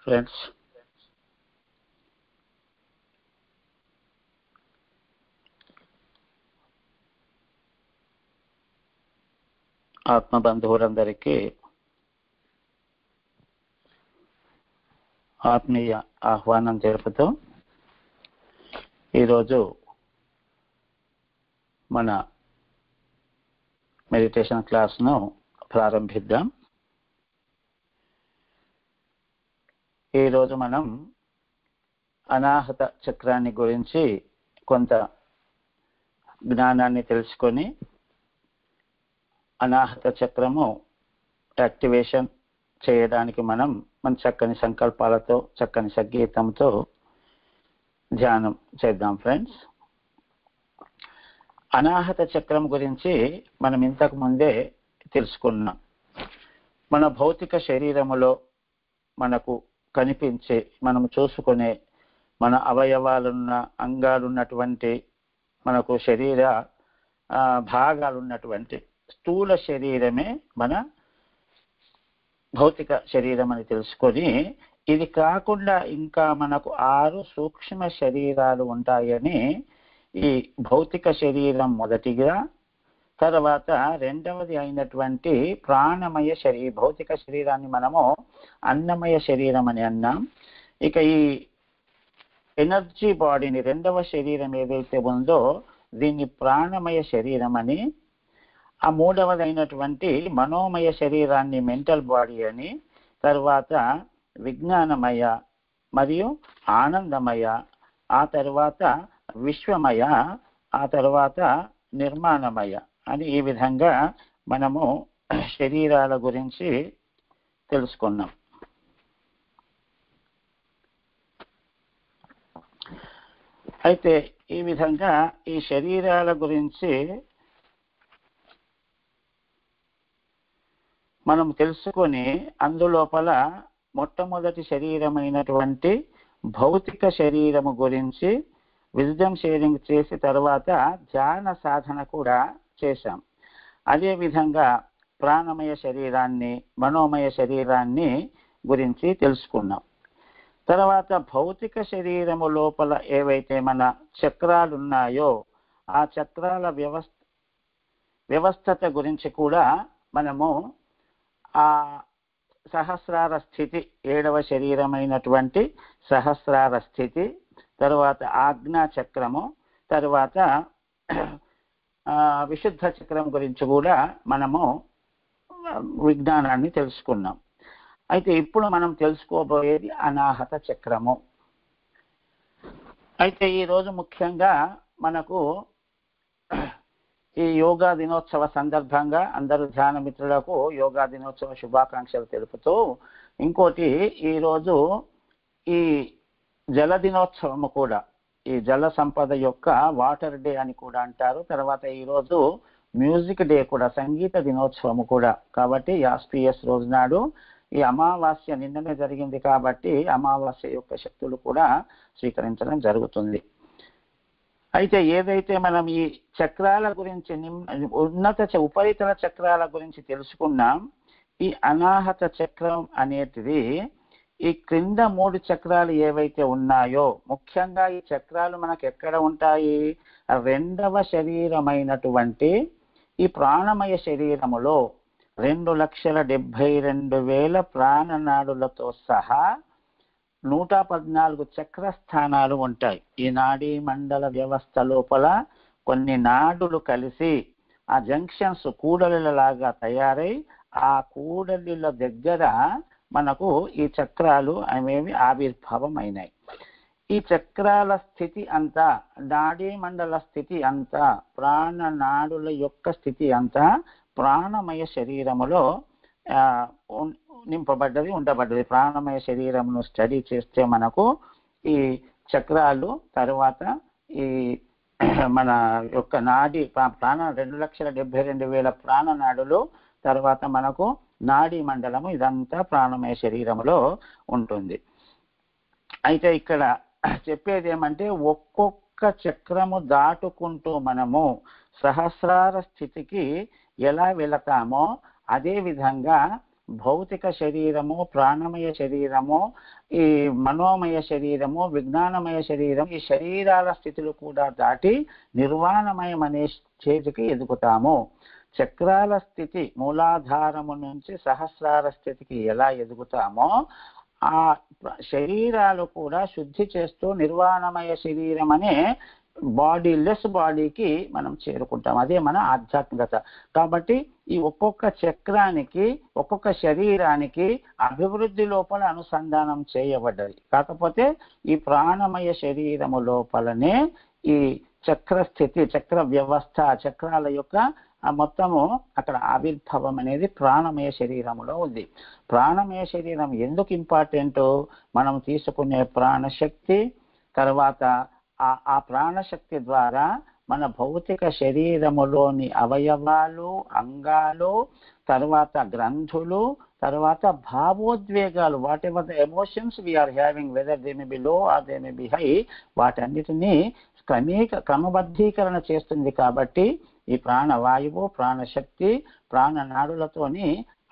Friends, ఆత్మబంధువులందరికీ ఆత్మీయ ఆహ్వానం తెలుపుతూ ఈరోజు మన మెడిటేషన్ క్లాస్ను ప్రారంభిద్దాం. ఈరోజు మనం అనాహత చక్రాన్ని గురించి కొంత జ్ఞానాన్ని తెలుసుకొని అనాహత చక్రము యాక్టివేషన్ చేయడానికి మనం మన చక్కని సంకల్పాలతో, చక్కని సంగీతంతో ధ్యానం చేద్దాం. ఫ్రెండ్స్, అనాహత చక్రం గురించి మనం ఇంతకు ముందే తెలుసుకున్నాం. మన భౌతిక శరీరములో మనకు కనిపించే, మనం చూసుకునే మన అవయవాలున్న అంగాలున్నటువంటి, మనకు శరీర భాగాలున్నటువంటి స్థూల శరీరమే మన భౌతిక శరీరం అని తెలుసుకొని, ఇది కాకుండా ఇంకా మనకు 6 సూక్ష్మ శరీరాలు ఉంటాయని, ఈ భౌతిక శరీరం మొదటిగా, తర్వాత రెండవది అయినటువంటి ప్రాణమయ శరీరం. భౌతిక శరీరాన్ని మనము అన్నమయ శరీరం అని అన్నాం. ఇక ఈ ఎనర్జీ బాడీని, రెండవ శరీరం ఏదైతే ఉందో దీన్ని ప్రాణమయ శరీరం అని, ఆ మూడవది అయినటువంటి మనోమయ శరీరాన్ని మెంటల్ బాడీ అని, తర్వాత విజ్ఞానమయ మరియు ఆనందమయ, ఆ తర్వాత విశ్వమయ, ఆ తర్వాత నిర్మాణమయ అని ఈ విధంగా మనము శరీరాల గురించి తెలుసుకున్నాం. అయితే ఈ విధంగా ఈ శరీరాల గురించి మనం తెలుసుకొని, అందులోపల మొట్టమొదటి శరీరమైనటువంటి భౌతిక శరీరము గురించి విజ్డమ్ షేరింగ్ చేసి తర్వాత ధ్యాన సాధన కూడా చేశాం. అదేవిధంగా ప్రాణమయ శరీరాన్ని, మనోమయ శరీరాన్ని గురించి తెలుసుకున్నాం. తర్వాత భౌతిక శరీరము లోపల ఏవైతే మన చక్రాలు ఉన్నాయో ఆ చక్రాల వ్యవస్థత గురించి కూడా మనము ఆ సహస్రార స్థితి, 7వ శరీరమైనటువంటి సహస్రార స్థితి, తర్వాత ఆజ్ఞా చక్రము, తర్వాత విశుద్ధ చక్రం గురించి కూడా మనము విజ్ఞానాన్ని తెలుసుకున్నాం. అయితే ఇప్పుడు మనం తెలుసుకోబోయేది అనాహత చక్రము. అయితే ఈరోజు ముఖ్యంగా మనకు ఈ యోగా దినోత్సవ సందర్భంగా అందరూ ధ్యాన మిత్రులకు యోగా దినోత్సవ శుభాకాంక్షలు తెలుపుతూ, ఇంకోటి ఈరోజు ఈ జల దినోత్సవము కూడా, ఈ జల సంపద యొక్క వాటర్ డే అని కూడా అంటారు. తర్వాత ఈరోజు మ్యూజిక్ డే కూడా, సంగీత దినోత్సవము కూడా. కాబట్టి యాస్పిఎస్ రోజు నాడు ఈ అమావాస్య నిన్ననే జరిగింది కాబట్టి అమావాస్య యొక్క శక్తులు కూడా స్వీకరించడం జరుగుతుంది. అయితే ఏదైతే మనం ఈ చక్రాల గురించి, ఉపరితల చక్రాల గురించి తెలుసుకున్నాం, ఈ అనాహత చక్రం అనేటిది ఈ క్రింద 3 చక్రాలు ఏవైతే ఉన్నాయో, ముఖ్యంగా ఈ చక్రాలు మనకు ఎక్కడ ఉంటాయి? 2వ శరీరమైనటువంటి ఈ ప్రాణమయ శరీరములో 2,72,000 ప్రాణనాడులతో సహా 114 చక్ర స్థానాలు ఉంటాయి. ఈ నాడీ మండల వ్యవస్థ లోపల కొన్ని నాడులు కలిసి ఆ జంక్షన్స్ కూడలిలాగా తయారై, ఆ కూడలిల దగ్గర మనకు ఈ చక్రాలు అనేవి ఆవిర్భావం అయినాయి. ఈ చక్రాల స్థితి అంతా, నాడీ మండల స్థితి అంతా, ప్రాణనాడుల యొక్క స్థితి అంతా ప్రాణమయ శరీరములో నింపబడ్డది, ఉండబడ్డది. ప్రాణమయ శరీరమును స్టడీ చేస్తే మనకు ఈ చక్రాలు, తర్వాత ఈ మన యొక్క నాడీ 2,72,000 ప్రాణనాడులు, తర్వాత మనకు నాడీ మండలము, ఇదంతా ప్రాణమయ శరీరములో ఉంటుంది. అయితే ఇక్కడ చెప్పేది ఏమంటే, ఒక్కొక్క చక్రము దాటుకుంటూ మనము సహస్రార స్థితికి ఎలా వెళతామో అదే విధంగా భౌతిక శరీరము, ప్రాణమయ శరీరము, ఈ మనోమయ శరీరము, విజ్ఞానమయ శరీరం, ఈ శరీరాల స్థితులు కూడా దాటి నిర్వాణమయం అనే స్టేజ్కి ఎదుగుతాము. చక్రాల స్థితి మూలాధారము నుంచి సహస్రార స్థితికి ఎలా ఎదుగుతామో ఆ శరీరాలు కూడా శుద్ధి చేస్తూ నిర్వాణమయ శరీరం అనే బాడీలెస్ బాడీకి మనం చేరుకుంటాం. అదే మన ఆధ్యాత్మికత. కాబట్టి ఈ ఒక్కొక్క చక్రానికి, ఒక్కొక్క శరీరానికి అభివృద్ధి లోపల అనుసంధానం చేయబడ్డది. కాకపోతే ఈ ప్రాణమయ శరీరము లోపలనే ఈ చక్ర స్థితి, చక్ర వ్యవస్థ, చక్రాల యొక్క మొత్తము అక్కడ ఆవిర్భావం అనేది ప్రాణమయ శరీరములో ఉంది. ప్రాణమయ శరీరం ఎందుకు ఇంపార్టెంట్? మనం తీసుకునే ప్రాణశక్తి, తర్వాత ఆ ప్రాణశక్తి ద్వారా మన భౌతిక శరీరములోని అవయవాలు, అంగాలు, తర్వాత గ్రంథులు, తర్వాత భావోద్వేగాలు, whatever the emotions we're having, whether they may be low or they may be high, వాటన్నిటినీ క్రమబద్ధీకరణ చేస్తుంది. కాబట్టి ఈ ప్రాణవాయువు, ప్రాణశక్తి, ప్రాణనాడులతోని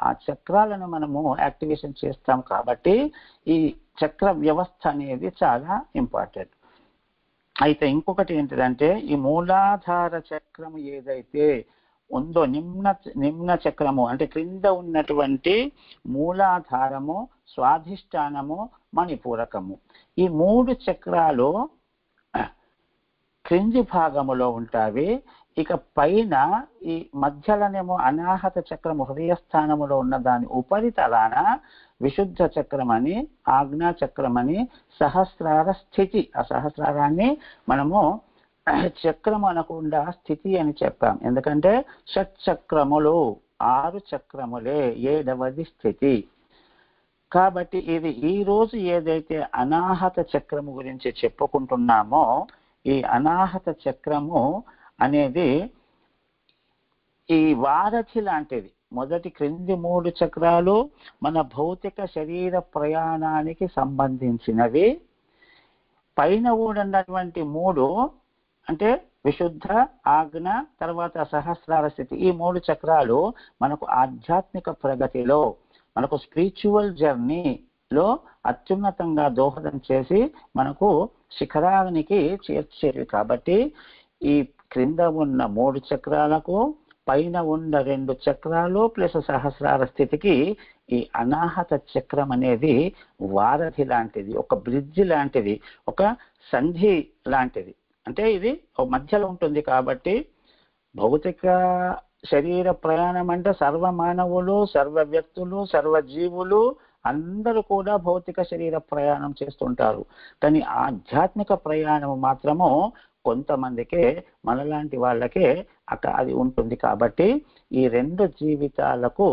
ఆ చక్రాలను మనము యాక్టివేషన్ చేస్తాం. కాబట్టి ఈ చక్ర వ్యవస్థ అనేది చాలా ఇంపార్టెంట్. అయితే ఇంకొకటి ఏంటిదంటే, ఈ మూలాధార చక్రము ఏదైతే ఉందో, నిమ్న చక్రము అంటే క్రింద ఉన్నటువంటి మూలాధారము, స్వాధిష్టానము, మణిపూరకము, ఈ 3 చక్రాలు క్రింది భాగములో ఉంటాయి. ఇక పైన ఈ మధ్యలోనేమో అనాహత చక్రము హృదయస్థానములో ఉన్న దాని ఉపరితలాన విశుద్ధ చక్రమని, ఆజ్ఞా చక్రమని, సహస్రార స్థితి, ఆ సహస్రారాన్ని మనము చక్రము అనకుండా స్థితి అని చెప్పాం. ఎందుకంటే షట్చక్రములు 6 చక్రములే, 7వది స్థితి. కాబట్టి ఇది ఈ రోజు ఏదైతే అనాహత చక్రము గురించి చెప్పుకుంటున్నామో, ఈ అనాహత చక్రము అనేది ఈ వారధి లాంటిది. మొదటి క్రింది 3 చక్రాలు మన భౌతిక శరీర ప్రయాణానికి సంబంధించినవి. పైన ఉన్నటువంటి 3 అంటే విశుద్ధ, ఆజ్ఞ, తర్వాత సహస్రార స్థితి, ఈ 3 చక్రాలు మనకు ఆధ్యాత్మిక ప్రగతిలో, మనకు స్పిరిచువల్ జర్నీలో అత్యున్నతంగా దోహదం చేసి మనకు శిఖరానికి చేర్చేవి. కాబట్టి ఈ క్రింద ఉన్న 3 చక్రాలకు, పైన ఉన్న 2 చక్రాలు ప్లస్ సహస్రార స్థితికి ఈ అనాహత చక్రం అనేది వారధి లాంటిది, ఒక బ్రిడ్జ్ లాంటిది, ఒక సంధి లాంటిది. అంటే ఇది మధ్యలో ఉంటుంది. కాబట్టి భౌతిక శరీర ప్రయాణం అంటే సర్వ మానవులు, సర్వ వ్యక్తులు, సర్వ జీవులు అందరూ కూడా భౌతిక శరీర ప్రయాణం చేస్తుంటారు. కానీ ఆధ్యాత్మిక ప్రయాణం మాత్రము కొంతమందికే, మనలాంటి వాళ్ళకే అది ఉంటుంది. కాబట్టి ఈ 2 జీవితాలకు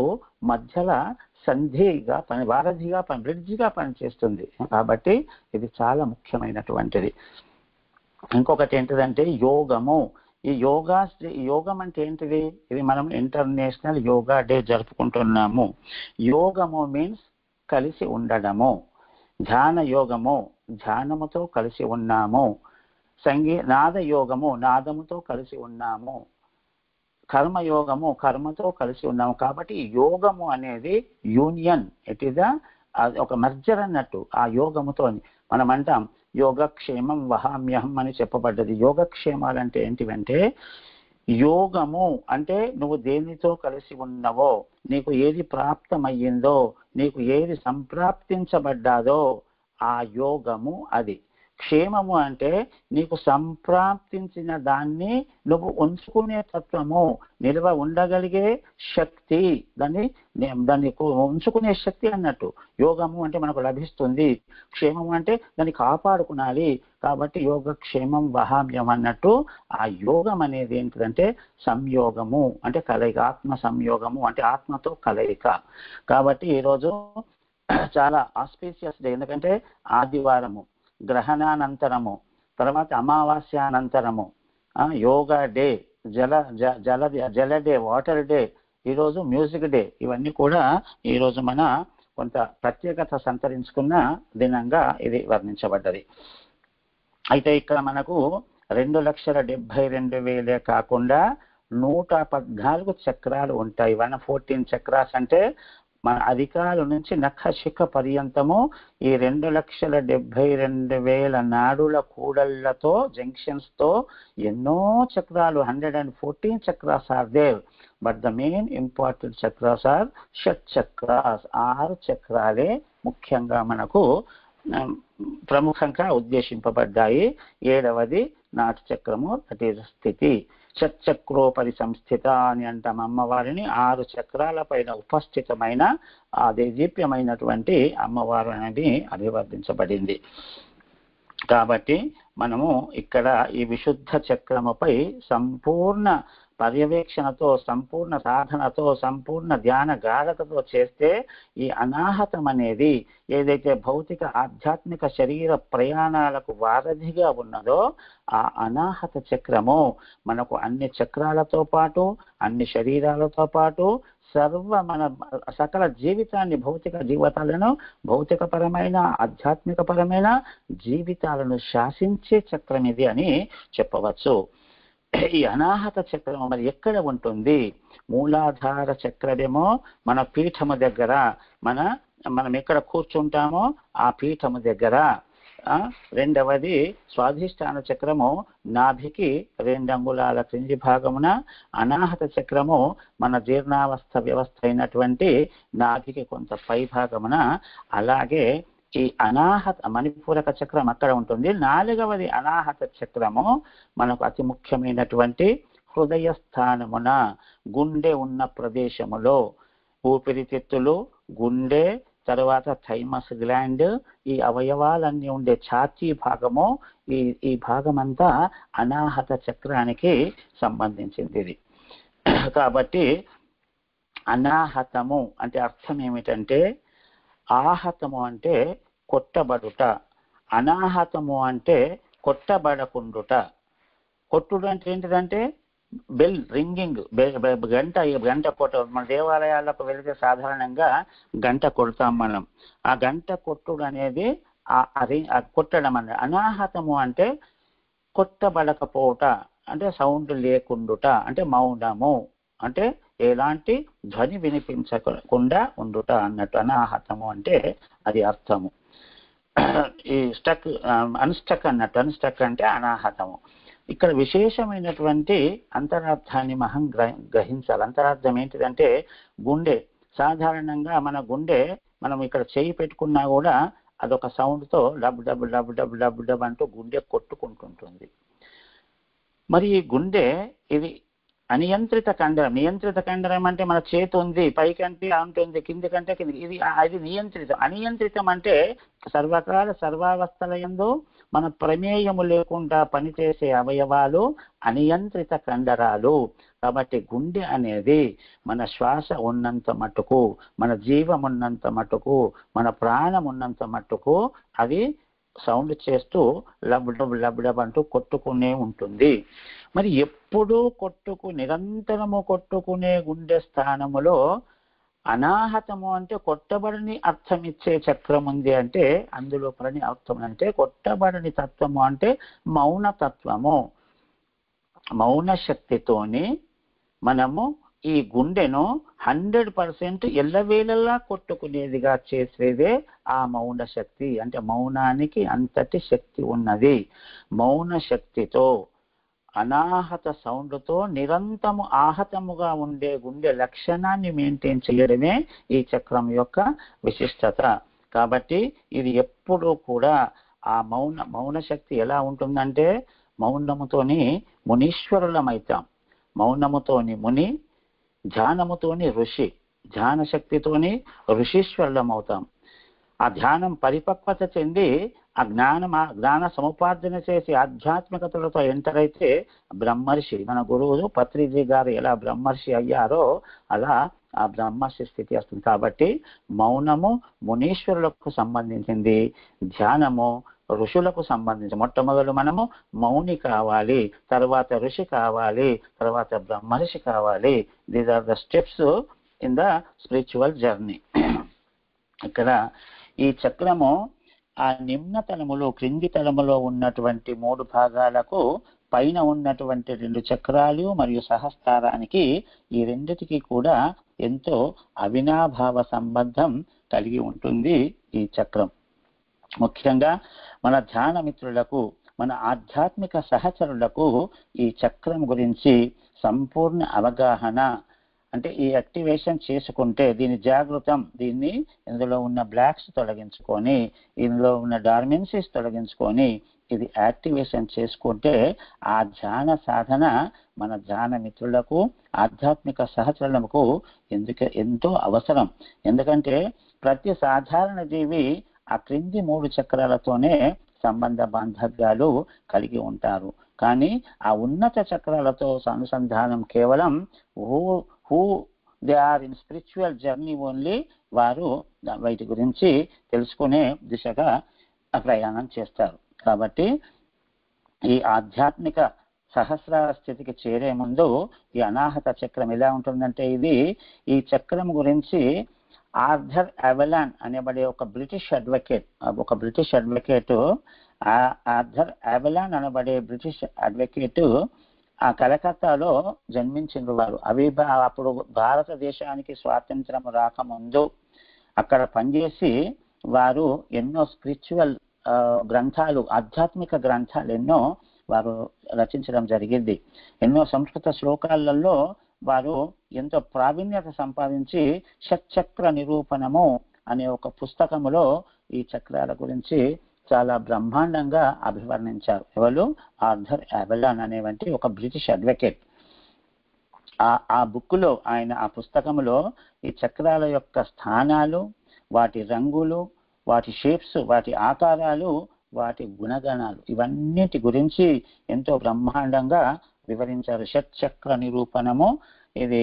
మధ్యలో సంధిగా వారధిగా బ్రిడ్జిగా పనిచేస్తుంది. కాబట్టి ఇది చాలా ముఖ్యమైనటువంటిది. ఇంకొకటి ఏంటిదంటే యోగము. ఈ యోగం అంటే ఏంటిది? ఇది మనం ఇంటర్నేషనల్ యోగా డే జరుపుకుంటున్నాము. యోగము మీన్స్ కలిసి ఉండడము. ధ్యాన యోగము, ధ్యానముతో కలిసి ఉన్నాము. నాద యోగము, నాదముతో కలిసి ఉన్నాము. కర్మయోగము, కర్మతో కలిసి ఉన్నాము. కాబట్టి యోగము అనేది యూనియన్, ఇట్ ఈస్ ఒక మర్జర్ అన్నట్టు. ఆ యోగముతో మనం అంటాం యోగక్షేమం వహామ్యహం అని చెప్పబడ్డది. యోగక్షేమాలంటే ఏంటివంటే, యోగము అంటే నువ్వు దేనితో కలిసి ఉన్నవో, నీకు ఏది ప్రాప్తమయ్యిందో, నీకు ఏది సంప్రాప్తించబడ్డాదో ఆ యోగము అది. క్షేమము అంటే నీకు సంప్రాప్తించిన దాన్ని నువ్వు ఉంచుకునే తత్వము, నిల్వ ఉండగలిగే శక్తి, దాన్ని ఉంచుకునే శక్తి అన్నట్టు. యోగము అంటే మనకు లభిస్తుంది, క్షేమము అంటే దాన్ని కాపాడుకునాలి. కాబట్టి యోగక్షేమం వహామ్యం అన్నట్టు ఆ యోగం అనేది ఏంటిదంటే సంయోగము అంటే కలయిక, ఆత్మ సంయోగము అంటే ఆత్మతో కలయిక. కాబట్టి ఈరోజు చాలా ఆస్పీషియస్ డే. ఎందుకంటే ఆదివారము, గ్రహణానంతరము, తర్వాత అమావాస్యానంతరము, యోగా డే, జల డే, వాటర్ డే, ఈరోజు మ్యూజిక్ డే. ఇవన్నీ కూడా ఈరోజు మన కొంత ప్రత్యేకత సంతరించుకున్న దినంగా ఇది వర్ణించబడ్డది. అయితే ఇక్కడ మనకు 2,72,000 కాకుండా 114 చక్రాలు ఉంటాయి. 114 చక్రాస్ అంటే మన అధికారుల నుంచి నఖశిఖ పర్యంతము ఈ 2,72,000 నాడుల కూడళ్లతో జంక్షన్స్ తో ఎన్నో చక్రాలు 114 chakras are there. But the main important chakras are షట్ చక్రాస్. 6 చక్రాలే ముఖ్యంగా మనకు ప్రముఖంగా ఉద్దేశింపబడ్డాయి. 7వది నాటి చక్రము, దట్ ఈస్ స్థితి. షట్చక్రోపరి సంస్థిత అని అంటాం అమ్మవారిని. 6 చక్రాల పైన ఉపస్థితమైన ఆ దేదీప్యమైనటువంటి అమ్మవారు అనేది అభివర్ణించబడింది. కాబట్టి మనము ఇక్కడ ఈ విశుద్ధ చక్రముపై సంపూర్ణ పర్యవేక్షణతో, సంపూర్ణ సాధనతో, సంపూర్ణ ధ్యాన గాఢతతో చేస్తే ఈ అనాహతం అనేది ఏదైతే భౌతిక ఆధ్యాత్మిక శరీర ప్రయాణాలకు వారధిగా ఉన్నదో ఆ అనాహత చక్రము మనకు అన్ని చక్రాలతో పాటు, అన్ని శరీరాలతో పాటు మన సకల జీవితాన్ని, భౌతిక జీవితాలను, భౌతిక పరమైన ఆధ్యాత్మిక పరమైన జీవితాలను శాసించే చక్రం ఇది అని చెప్పవచ్చు. ఈ అనాహత చక్రం మరి ఎక్కడ ఉంటుంది? మూలాధార చక్రమేమో మన పీఠము దగ్గర, మనం ఎక్కడ కూర్చుంటామో ఆ పీఠము దగ్గర. 2వది స్వాధిష్టాన చక్రము నాభికి 2 అంగుళాల క్రింది భాగమున, అనాహత చక్రము మన జీర్ణావస్థ వ్యవస్థ అయినటువంటి నాభికి కొంత పై భాగమున, అలాగే ఈ అనాహత మణిపూరక చక్రం అక్కడ ఉంటుంది. 4వది అనాహత చక్రము మనకు అతి ముఖ్యమైనటువంటి హృదయ స్థానమున, గుండె ఉన్న ప్రదేశములో. ఊపిరితిత్తులు, గుండె, తర్వాత థైమస్ గ్లాండ్, ఈ అవయవాలన్నీ ఉండే ఛాతీ భాగము, ఈ భాగమంతా అనాహత చక్రానికి సంబంధించింది. కాబట్టి అనాహతము అంటే అర్థం ఏమిటంటే, ఆహతము అంటే కొట్టబడుట, అనాహతము అంటే కొట్టబడకుండుట. కొట్టుడు అంటే ఏంటిదంటే బెల్ రింగింగ్, గంట కొట్ట. మన దేవాలయాలకు వెళితే సాధారణంగా గంట కొడతాం మనం. ఆ గంట కొట్టుడు అనేది కొట్టడం అన్నది. అనాహతము అంటే కొట్టబడకపోవట, అంటే సౌండ్ లేకుండుట, అంటే మౌనము, అంటే ఎలాంటి ధ్వని వినిపించకుండా ఉండుట అన్నట్టు అనాహతము అంటే అది అర్థము. ఈ అన్స్టక్ అన్నట్టు, అన్స్టక్ అంటే అనాహతము. ఇక్కడ విశేషమైనటువంటి అంతరార్థాన్ని మనం గ్రహించాలి. అంతరార్థం ఏంటిదంటే, గుండె సాధారణంగా మన గుండె మనం ఇక్కడ చేయి పెట్టుకున్నా కూడా అదొక సౌండ్తో dub dub dub dub dub dub అంటూ గుండె కొట్టుకుంటుంటుంది. మరి ఈ గుండె ఇది అనియంత్రిత కండరం. నియంత్రిత కండరం అంటే మన చేతి ఉంది, పైకంటే ఉంటుంది, కింది కంటే కింది, అది నియంత్రితం. అనియంత్రితం అంటే సర్వకాల సర్వావస్థల యందు మన ప్రమేయము లేకుండా పనిచేసే అవయవాలు అనియంత్రిత కండరాలు. కాబట్టి గుండె అనేది మన శ్వాస ఉన్నంత మట్టుకు, మన జీవం ఉన్నంత మట్టుకు, మన ప్రాణం ఉన్నంత మట్టుకు అది సౌండ్ చేస్తూ లబ్డబ్ లబ్డబ్ అంటూ కొట్టుకునే ఉంటుంది. మరి ఎప్పుడూ నిరంతరము కొట్టుకునే గుండె స్థానములో అనాహతము అంటే కొట్టబడని అర్థం ఇచ్చే చక్రం ఉంది. అంటే అందులో పడని అర్థం అంటే కొట్టబడని తత్వము అంటే మౌన తత్వము. మౌన శక్తితోని మనము ఈ గుండెను 100% ఎల్లవేళలా కొట్టుకునేదిగా చేసేదే ఆ మౌన శక్తి. అంటే మౌనానికి అంతటి శక్తి ఉన్నది. మౌన శక్తితో, అనాహత సౌండ్తో నిరంతరము ఆహతముగా ఉండే గుండె లక్షణాన్ని మెయింటైన్ చేయడమే ఈ చక్రం యొక్క విశిష్టత. కాబట్టి ఇది ఎప్పుడూ కూడా ఆ మౌన శక్తి ఎలా ఉంటుందంటే, మౌనముతోని మునీశ్వరులమైతాం. మౌనముతోని ముని, ధ్యానముతోని ఋషి, ధ్యాన శక్తితోని ఋషీశ్వరులం అవుతాం. ఆ ధ్యానం పరిపక్వత చెంది ఆ జ్ఞాన సముపార్జన చేసి ఆధ్యాత్మికతలతో ఎంటర్ అయితే బ్రహ్మర్షి, మన గురువు పత్రిజీ గారు ఎలా బ్రహ్మర్షి అయ్యారో అలా ఆ బ్రహ్మర్షి స్థితి వస్తుంది. కాబట్టి మౌనము మునీశ్వరులకు సంబంధించింది, ధ్యానము ఋషులకు సంబంధించి. మొట్టమొదలు మనము మౌని కావాలి, తర్వాత ఋషి కావాలి, తర్వాత బ్రహ్మర్షి కావాలి. These are the steps in the spiritual journey. ఇక్కడ ఈ చక్రము ఆ నిమ్న తలములో, క్రింది తలములో ఉన్నటువంటి 3 భాగాలకు పైన ఉన్నటువంటి 2 చక్రాలు మరియు సహస్రారానికి ఈ రెండిటికి కూడా ఎంతో అవినాభావ సంబంధం కలిగి ఉంటుంది ఈ చక్రం. ముఖ్యంగా మన ధ్యాన మిత్రులకు, మన ఆధ్యాత్మిక సహచరులకు ఈ చక్రం గురించి సంపూర్ణ అవగాహన, అంటే ఈ యాక్టివేషన్ చేసుకుంటే దీని జాగృతం, ఇందులో ఉన్న బ్లాక్స్ తొలగించుకొని, ఇందులో ఉన్న డార్మెన్సీస్ తొలగించుకొని ఇది యాక్టివేషన్ చేసుకుంటే ఆ ధ్యాన సాధన మన ధ్యాన మిత్రులకు, ఆధ్యాత్మిక సహచరులకు ఎంతో అవసరం. ఎందుకంటే ప్రతి సాధారణ జీవి ఆ క్రింది 3 చక్రాలతోనే సంబంధ బాంధవ్యాలు కలిగి ఉంటారు. కానీ ఆ ఉన్నత చక్రాలతో అనుసంధానం కేవలం who they are in spiritual journey only, వారు వీటి గురించి తెలుసుకునే దిశగా ప్రయాణం చేస్తారు. కాబట్టి ఈ ఆధ్యాత్మిక సహస్రార స్థితికి చేరే ముందు ఈ అనాహత చక్రం ఎలా ఉంటుందంటే, ఈ చక్రం గురించి ఆర్థర్ అవెలాన్ అనేబడే ఒక బ్రిటిష్ అడ్వకేట్ ఆర్థర్ అవెలాన్ అనబడే బ్రిటిష్ అడ్వకేట్ ఆ కలకత్తాలో జన్మించిన వారు. అప్పుడు భారతదేశానికి స్వాతంత్రం రాకముందు అక్కడ పనిచేసి వారు ఎన్నో స్పిరిచువల్ గ్రంథాలు, ఆధ్యాత్మిక గ్రంథాలు ఎన్నో వారు రచించడం జరిగింది. ఎన్నో సంస్కృత శ్లోకాలలో వారు ఎంతో ప్రావీణ్యత సంపాదించి షట్చక్ర నిరూపణము అనే ఒక పుస్తకములో ఈ చక్రాల గురించి చాలా బ్రహ్మాండంగా అభివర్ణించారు. ఎవరు? ఆర్థర్ అవెలాన్ అనేవంటి ఒక బ్రిటిష్ అడ్వకేట్. ఆ బుక్కులో ఆ పుస్తకములో ఈ చక్రాల యొక్క స్థానాలు, వాటి రంగులు, వాటి షేప్స్, వాటి ఆకారాలు, వాటి గుణగణాలు, ఇవన్నిటి గురించి ఎంతో బ్రహ్మాండంగా వివరించారు. షట్చక్ర నిరూపణము, ఇది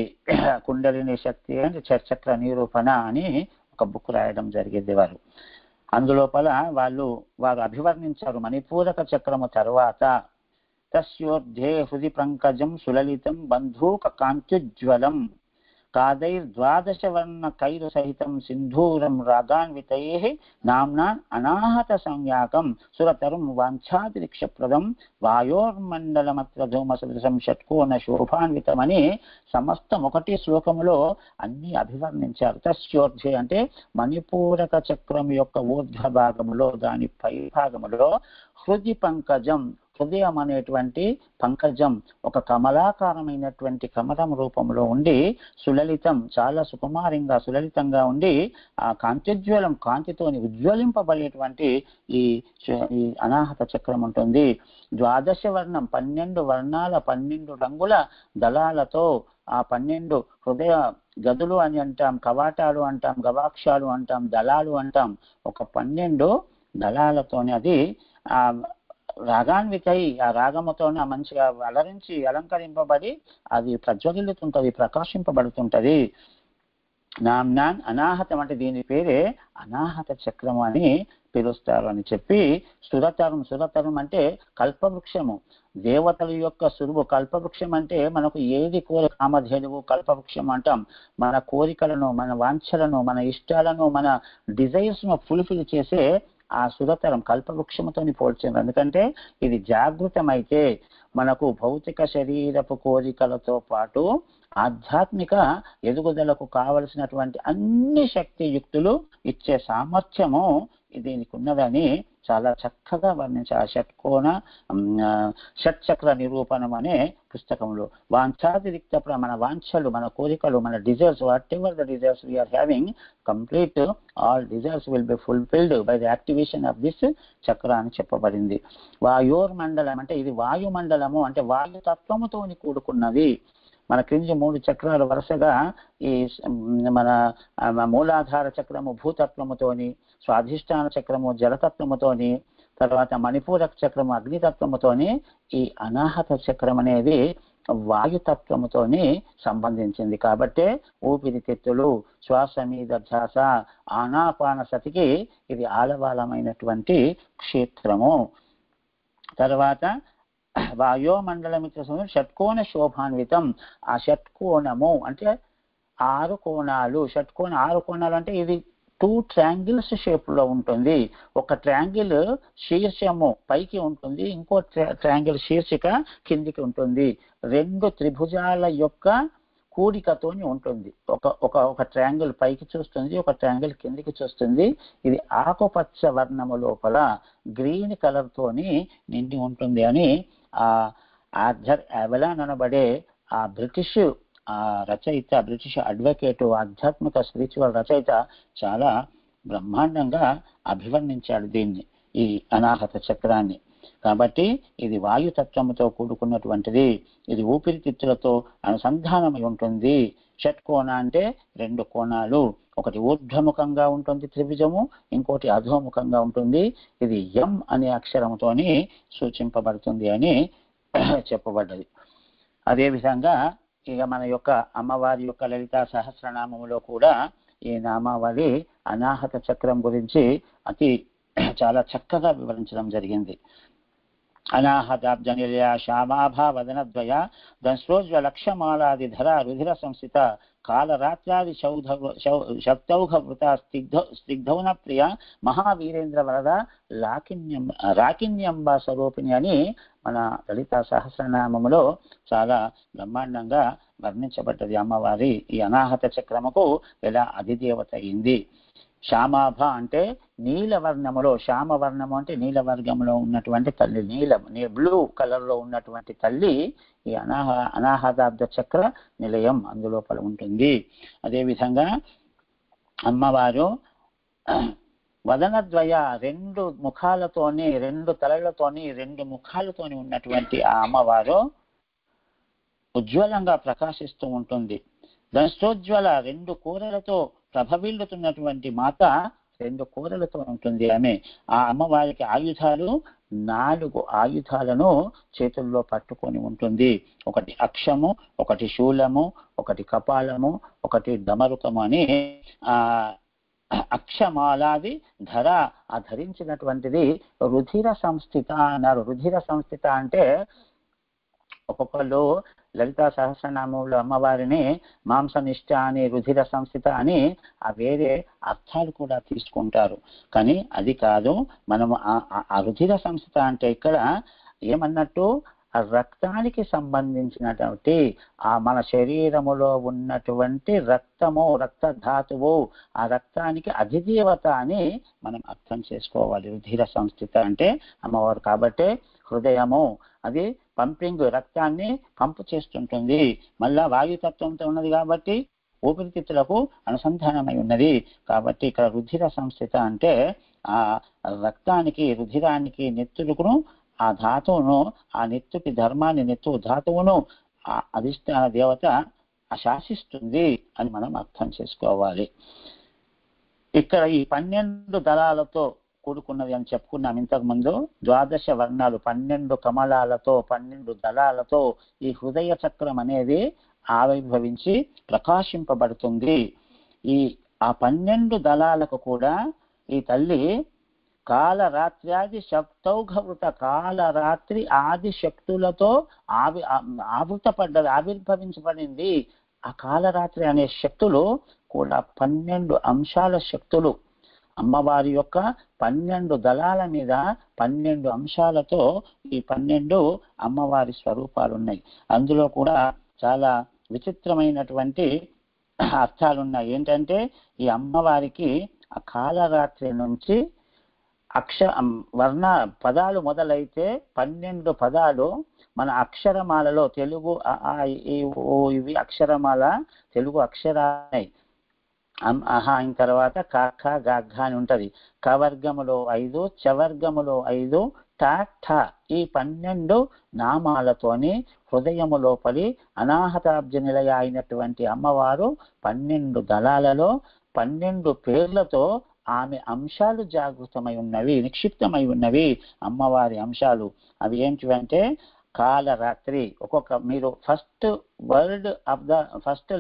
కుండలిని శక్తి అంటే షట్చక్ర నిరూపణ అని ఒక బుక్ రాయడం జరిగింది వారు. అందులోపల వారు అభివర్ణించారు. మణిపూరక చక్రము తర్వాత తస్యోర్ధే హృది పంకజం సులలితం బంధూక కాంత్యుజ్వలం కాదైర్ద్వాదశ వర్ణ కైరు సహితం సింధూరం రాగాన్వితైః నామ్నాన్ అనాహత సంజ్ఞాకం సురతరుం వాంఛాతిరిక్షప్రదం వాయోర్మండలమత్ర ధూమ సదృశం షట్కోణ శోభాన్వితమని సమస్తం ఒకటి శ్లోకములో అన్ని అభివర్ణించారు. తస్యోర్ధే అంటే మణిపూరక చక్రం యొక్క ఊర్ధ్వ భాగములో, దాని పై భాగములో హృది పంకజం, హృదయం అనేటువంటి పంకజం ఒక కమలాకారమైనటువంటి కమలం రూపంలో ఉండి, సులలితం చాలా సుకుమారంగా సులలితంగా ఉండి, ఆ కాంత్యుజ్వలం కాంతితోని ఉజ్వలింపబడేటువంటి ఈ అనాహత చక్రం ఉంటుంది. ద్వాదశ వర్ణం 12 వర్ణాల 12 రంగుల దళాలతో ఆ 12 హృదయ గదులు అని అంటాం, కవాటాలు అంటాం, గవాక్షాలు అంటాం, దళాలు అంటాం. ఒక 12 దళాలతోని అది ఆ రాగాన్వితై, ఆ రాగముతోన మంచిగా అలరించి అలంకరింపబడి అది ప్రజ్వలిల్లుతుంటది, ప్రకాశింపబడుతుంటది. నామ్నాన్ అనాహతం అంటే దీని పేరే అనాహత చక్రము అని పిలుస్తారు అని చెప్పి, సురతరం అంటే కల్పవృక్షము, దేవతల యొక్క సురువు. కల్పవృక్షం అంటే మనకు ఏది కామధేనువు కల్పవృక్షం అంటాం. మన కోరికలను, మన వాంఛలను, మన ఇష్టాలను, మన డిజైర్స్ ను ఫుల్ఫిల్ చేసే ఆ సురతరం కల్పవృక్షముతోని పోల్చారు. ఎందుకంటే ఇది జాగృతమైతే మనకు భౌతిక శరీరపు కోరికలతో పాటు ఆధ్యాత్మిక ఎదుగుదలకు కావలసినటువంటి అన్ని శక్తియుక్తులు ఇచ్చే సామర్థ్యము దీనికి ఉన్నదని చాలా చక్కగా వర్ణించారు. షట్చక్ర నిరూపణం అనే పుస్తకంలో వాంఛాతిరిక్త మన వాంఛలు, మన కోరికలు, మన desires, whatever the desires we are having, complete all desires will be fulfilled by the activation of this chakra అని చెప్పబడింది. వాయోర్మండలం అంటే ఇది వాయుమండలము, అంటే వాయుతత్వముతోని కూడుకున్నది. మన క్రింది 3 చక్రాలు వరుసగా ఈ మన మూలాధార చక్రము భూతత్వముతోని, స్వాధిష్టాన చక్రము జలతత్వముతోని, తర్వాత మణిపూరక చక్రము అగ్నితత్వముతోని, ఈ అనాహత చక్రం అనేది వాయుతత్వముతోని సంబంధించింది. కాబట్టే ఊపిరితిత్తులు, శ్వాస మీద ధ్యాస, ఆనాపాన సతికి ఇది ఆలవాలమైనటువంటి క్షేత్రము. తర్వాత వాయోమండలమిత్ర షట్కోణ శోభాన్వితం. ఆ షట్కోణము అంటే 6 కోణాలు. 6 కోణాలు అంటే ఇది 2 ట్రయాంగిల్స్ షేప్ లో ఉంటుంది. ఒక ట్రయాంగిల్ శీర్షము పైకి ఉంటుంది, ఇంకో ట్రయాంగిల్ శీర్షిక కిందికి ఉంటుంది. 2 త్రిభుజాల యొక్క కూడికతోని ఉంటుంది. ఒక ట్రయాంగిల్ పైకి చూస్తుంది, ఒక ట్రయాంగిల్ కిందికి చూస్తుంది. ఇది ఆకుపచ్చ వర్ణము లోపల గ్రీన్ కలర్ తోని నిండి ఉంటుంది అని ఆర్థర్ అవెలాన్ అనబడే ఆ బ్రిటిష్ రచయిత, బ్రిటిష్ అడ్వకేట్, ఆధ్యాత్మిక స్పిరిచువల్ రచయిత చాలా బ్రహ్మాండంగా అభివర్ణించాడు దీన్ని, ఈ అనాహత చక్రాన్ని. కాబట్టి ఇది వాయుతత్వముతో కూడుకున్నటువంటిది. ఇది ఊపిరితిత్తులతో అనుసంధానమై ఉంటుంది. షట్కోణ అంటే 2 కోణాలు, ఒకటి ఊర్ధ్వముఖంగా ఉంటుంది త్రిభుజము, ఇంకోటి అధోముఖంగా ఉంటుంది. ఇది యం అనే అక్షరముతోని సూచింపబడుతుంది అని చెప్పబడ్డది. అదేవిధంగా ఇక మన యొక్క అమ్మవారి యొక్క లలితా సహస్రనామములో కూడా ఈ నామావళి అనాహత చక్రం గురించి చాలా చక్కగా వివరించడం జరిగింది. అనాహతాబ్జనిలయ శ్యామాభా వదనద్వయ దంశ్రోజ్వలక్షమాలాదిధర రుధిర సంస్థిత కాలరాత్రాది శక్తౌఘవృత స్నిగ్ధౌన ప్రియ మహావీరేంద్ర వరద రాకిన్యంబ స్వరూపిణి అని మన లలితా సహస్రనామములో చాలా బ్రహ్మాండంగా వర్ణించబడ్డది. అమ్మవారి ఈ అనాహత చక్రముకు ఎలా అధిదేవత అయింది. శ్యామాభ అంటే నీలవర్ణములో, శ్యామవర్ణము అంటే నీలవర్గంలో ఉన్నటువంటి తల్లి, బ్లూ కలర్ లో ఉన్నటువంటి తల్లి ఈ అనాహతాబ్ద చక్ర నిలయం అందులోపల ఉంటుంది. అదేవిధంగా అమ్మవారు వదనద్వయ 2 ముఖాలతోని, 2 తలలతోని, 2 ముఖాలతోని ఉన్నటువంటి ఆ అమ్మవారు ఉజ్వలంగా ప్రకాశిస్తూ ఉంటుంది. దంష్టోజ్వల 2 కూరలతో ప్రభవిల్లుతున్నటువంటి మాత 2 కూరలతో ఉంటుంది ఆమె. ఆ అమ్మవారికి ఆయుధాలు 4 ఆయుధాలను చేతుల్లో పట్టుకొని ఉంటుంది. ఒకటి అక్షము, ఒకటి శూలము, ఒకటి కపాలము, ఒకటి డమరుకము అని అక్షమాలాది ధర ఆ ధరించినటువంటిది రుధిర సంస్థిత అన్నారు. రుధిర సంస్థిత అంటే ఒక్కొక్కళ్ళు లలితా సహస్రనామంలో అమ్మవారిని మాంసనిష్ట అని, రుధిర సంస్థిత అని వేరే అర్థాలు కూడా తీసుకుంటారు. కానీ అది కాదు. మనము ఆ రుధిర సంస్థిత అంటే ఇక్కడ ఏమన్నట్టు ఆ రక్తానికి సంబంధించినటువంటి ఆ మన శరీరములో ఉన్నటువంటి రక్తము, రక్తధాతువు, ఆ రక్తానికి అధిదేవత అని మనం అర్థం చేసుకోవాలి. రుధిర సంస్థిత అంటే అమ్మవారు. కాబట్టి హృదయము అది పంపింగ్, రక్తాన్ని పంపు చేస్తుంటుంది. మళ్ళా వాయుతత్వంతో ఉన్నది కాబట్టి ఊపిరితిత్తులకు అనుసంధానమై ఉన్నది. కాబట్టి ఇక్కడ రుధిర సంస్థిత అంటే ఆ రక్తానికి, రుధిరానికి, నెత్తురుకును ఆ ధాతువును, ఆ నెత్తుకి ధర్మాన్ని, నెత్తు ధాతువును ఆ అధిష్టాన దేవత శాసిస్తుంది అని మనం అర్థం చేసుకోవాలి. ఇక్కడ ఈ 12 దళాలతో కూడుకున్నది అని చెప్పుకున్నాం ఇంతకు ముందు. 12 వర్ణాలు, 12 కమలాలతో, 12 దళాలతో ఈ హృదయ చక్రం అనేది ఆవిర్భవించి ప్రకాశింపబడుతుంది. ఆ 12 దళాలకు కూడా ఈ తల్లి కాలరాత్ర్యాది శక్తౌఘవృత, కాలరాత్రి ఆది శక్తులతో ఆవిర్భవించబడింది. ఆ కాలరాత్రి అనే శక్తులు కూడా 12 అంశాల శక్తులు. అమ్మవారి యొక్క 12 దళాల మీద 12 అంశాలతో ఈ 12 అమ్మవారి స్వరూపాలు ఉన్నాయి. అందులో కూడా చాలా విచిత్రమైనటువంటి అర్థాలు ఉన్నాయి. ఏంటంటే ఈ అమ్మవారికి ఆ కాలరాత్రి నుంచి వర్ణ పదాలు మొదలైతే 12 పదాలు మన అక్షరమాలలో, తెలుగు ఇవి అక్షరమాల, తెలుగు అక్షరాలు అయిన తర్వాత కాఖ గాఘ అని ఉంటది. కవర్గములో 5, చవర్గములో 5, ఠ ఈ 12 నామాలతోని హృదయము లోపలి అనాహతాబ్జ నిలయ అయినటువంటి అమ్మవారు 12 దళాలలో 12 పేర్లతో ఆమె అంశాలు జాగృతమై ఉన్నవి, నిక్షిప్తమై ఉన్నవి అమ్మవారి అంశాలు. అవి ఏంటివంటే కాలరాత్రి. మీరు first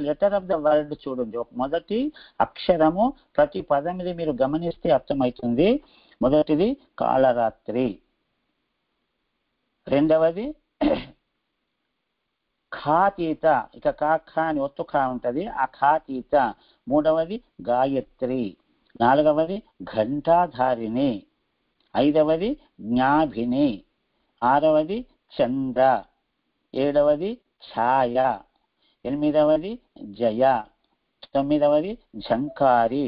letter of the word చూడండి. మొదటి అక్షరము ప్రతి పదమిది మీరు గమనిస్తే అర్థమవుతుంది. మొదటిది కాలరాత్రి, రెండవది ఖాతీత, ఇక కాఖ అని ఒత్తు ఖా ఉంటది, ఆ ఖాతీత. మూడవది గాయత్రి, నాలుగవది ఘంటాధారిణి, ఐదవది జ్ఞాభిని, ఆరవది చంద్ర, ఏడవది ఛాయ, ఎనిమిదవది జయ, తొమ్మిదవది ఝంకారి,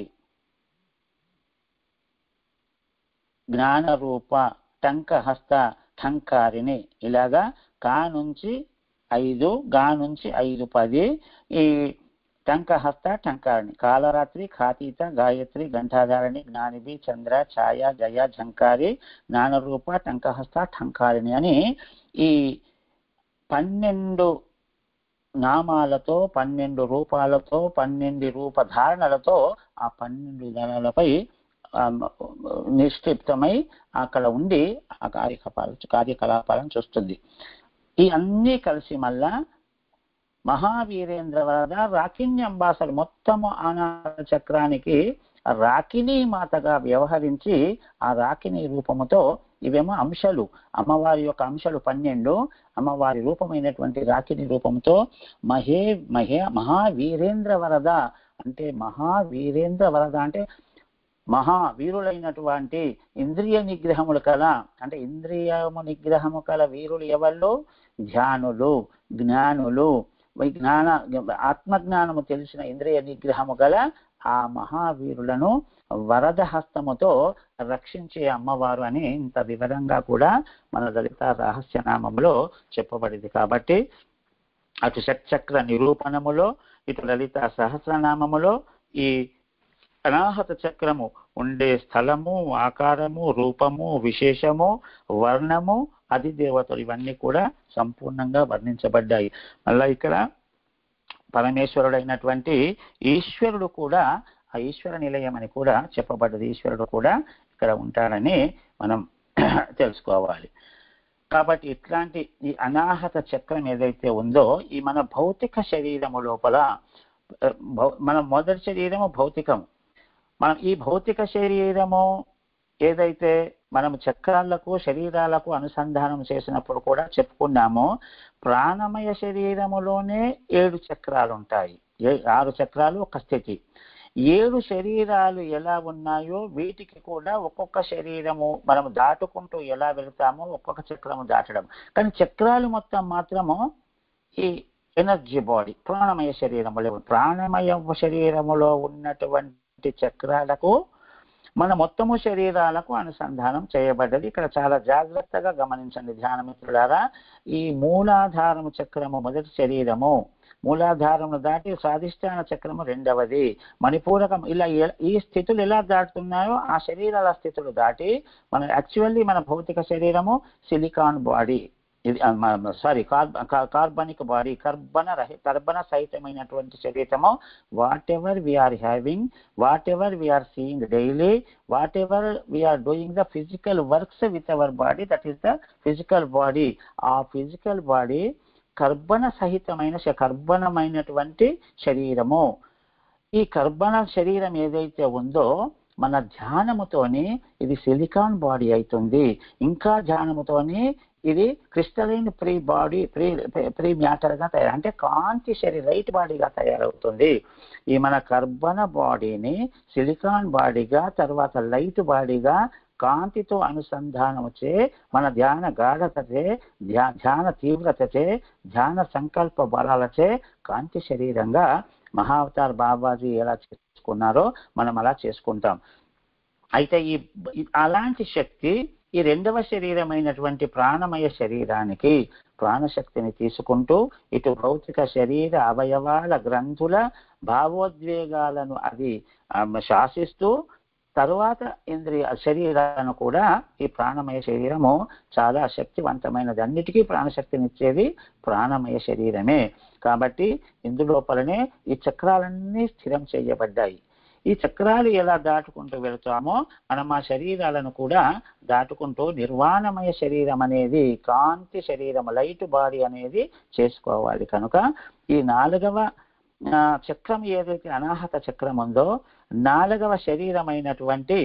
జ్ఞానరూప, టంకహస్త, ఠంకారిని. ఇలాగా కా నుంచి 5, గా నుంచి 5 10. ఈ టంకహస్త, ఠంకారిణి, కాలరాత్రి, ఖాతీత, గాయత్రి, ఘంటాధారిణి, జ్ఞానిభి, చంద్ర, ఛాయ, జయ, ఝంకారి, జ్ఞానరూప, టంకహస్త, ఠంకారిణి అని ఈ 12 నామాలతో, 12 రూపాలతో, 12 రూపధారణలతో ఆ 12 దళాలపై నిక్షిప్తమై అక్కడ ఉండి ఆ కార్యకలాపాలను చూస్తుంది. ఈ అన్నీ కలిసి మళ్ళా మహావీరేంద్ర వరద రాకిణి అంబాసలు మొత్తము అనాహత చక్రానికి రాకిణీ మాతగా వ్యవహరించి ఆ రాకిణీ రూపముతో, ఇవేమో అంశాలు, అమ్మవారి యొక్క అంశాలు 12, అమ్మవారి రూపమైనటువంటి రాకిణీ రూపంతో మహావీరేంద్ర వరద అంటే మహావీరేంద్ర వరద అంటే మహావీరులైనటువంటి ఇంద్రియ నిగ్రహములు కల, అంటే ఇంద్రియము నిగ్రహము కల వీరులు ఎవళ్ళు? ధ్యానులు, జ్ఞానులు, ఆత్మజ్ఞానము తెలిసిన ఇంద్రియ నిగ్రహము గల ఆ మహావీరులను వరద హస్తముతో రక్షించే అమ్మవారు అని ఇంత వివరంగా కూడా మన లలిత రహస్యనామములో చెప్పబడింది. కాబట్టి అటు షట్చక్ర నిరూపణములో, ఇటు లలిత సహస్రనామములో ఈ అనాహత చక్రము ఉండే స్థలము, ఆకారము, రూపము, విశేషము, వర్ణము, అధిదేవతలు ఇవన్నీ కూడా సంపూర్ణంగా వర్ణించబడ్డాయి. మళ్ళా ఇక్కడ పరమేశ్వరుడైనటువంటి ఈశ్వరుడు కూడా ఆ ఈశ్వర నిలయం అని కూడా చెప్పబడ్డది. ఈశ్వరుడు కూడా ఇక్కడ ఉంటాడని మనం తెలుసుకోవాలి. కాబట్టి ఇట్లాంటి ఈ అనాహత చక్రం ఏదైతే ఉందో ఈ మన భౌతిక శరీరము లోపల, మన మొదటి శరీరము భౌతికము. మనం ఈ భౌతిక శరీరము ఏదైతే మనం చక్రాలకు శరీరాలకు అనుసంధానం చేసినప్పుడు కూడా చెప్పుకున్నామో, ప్రాణమయ శరీరములోనే 7 చక్రాలు ఉంటాయి. 6 చక్రాలు ఒక స్థితి. 7 శరీరాలు ఎలా ఉన్నాయో వీటికి కూడా ఒక్కొక్క శరీరము మనం దాటుకుంటూ ఎలా వెళతామో ఒక్కొక్క చక్రము దాటడం. కానీ చక్రాలు మొత్తం మాత్రము ఈ ఎనర్జీ బాడీ ప్రాణమయ శరీరములో, ప్రాణమయ శరీరములో ఉన్నటువంటి చక్రాలకు మన మొత్తము శరీరాలకు అనుసంధానం చేయబడ్డది. ఇక్కడ చాలా జాగ్రత్తగా గమనించండి ధ్యాన మిత్రులారా. ఈ మూలాధారము చక్రము మొదటి శరీరము, మూలాధారమును దాటి స్వాధిష్టాన చక్రము రెండవది, మణిపూరకం, ఇలా ఈ స్థితులు ఎలా దాటుతున్నాయో ఆ శరీరాల స్థితులు దాటి యాక్చువల్లీ మన భౌతిక శరీరము సిలికాన్ బాడీ, ఇది కార్బనిక్ బాడీ, కర్బన సహితమైనటువంటి శరీరము. Whatever we are having, whatever we are seeing daily, whatever we are doing the physical works with our body, that is the physical body. ఆ ఫిజికల్ బాడీ కర్బనమైనటువంటి శరీరము. ఈ కర్బన శరీరం ఏదైతే ఉందో మన ధ్యానముతోని ఇది సిలికాన్ బాడీ అవుతుంది. ఇంకా ధ్యానముతోని ఇది క్రిస్టలైన్ ప్రీ మ్యాటర్ గా తయారు, అంటే కాంతి శరీర లైట్ బాడీగా తయారవుతుంది. ఈ మన కర్బన బాడీని సిలికాన్ బాడీగా, తర్వాత లైట్ బాడీగా, కాంతితో అనుసంధానముచే మన ధ్యాన గాఢతచే, ధ్యాన తీవ్రతచే, ధ్యాన సంకల్ప బలాలచే కాంతి శరీరంగా మహావతార్ బాబాజీ ఎలా చేసుకున్నారో మనం అలా చేసుకుంటాం. అయితే అలాంటి శక్తి ఈ రెండవ శరీరమైనటువంటి ప్రాణమయ శరీరానికి ప్రాణశక్తిని తీసుకుంటూ ఇటు భౌతిక శరీర అవయవాల గ్రంథుల భావోద్వేగాలను అది శాసిస్తూ, తరువాత ఇంద్రియ శరీరాలను కూడా ఈ ప్రాణమయ శరీరము చాలా శక్తివంతమైనది. అన్నిటికీ ప్రాణశక్తినిచ్చేది ప్రాణమయ శరీరమే. కాబట్టి ఇందులోపలనే ఈ చక్రాలన్నీ స్థిరం చేయబడ్డాయి. ఈ చక్రాలు ఎలా దాటుకుంటూ వెళతామో మనం ఆ శరీరాలను కూడా దాటుకుంటూ నిర్వాణమయ శరీరం అనేది, కాంతి శరీరం, లైట్ బాడీ అనేది చేసుకోవాలి. కనుక ఈ 4వ చక్రం ఏదైతే అనాహత చక్రం ఉందో, 4వ శరీరమైనటువంటి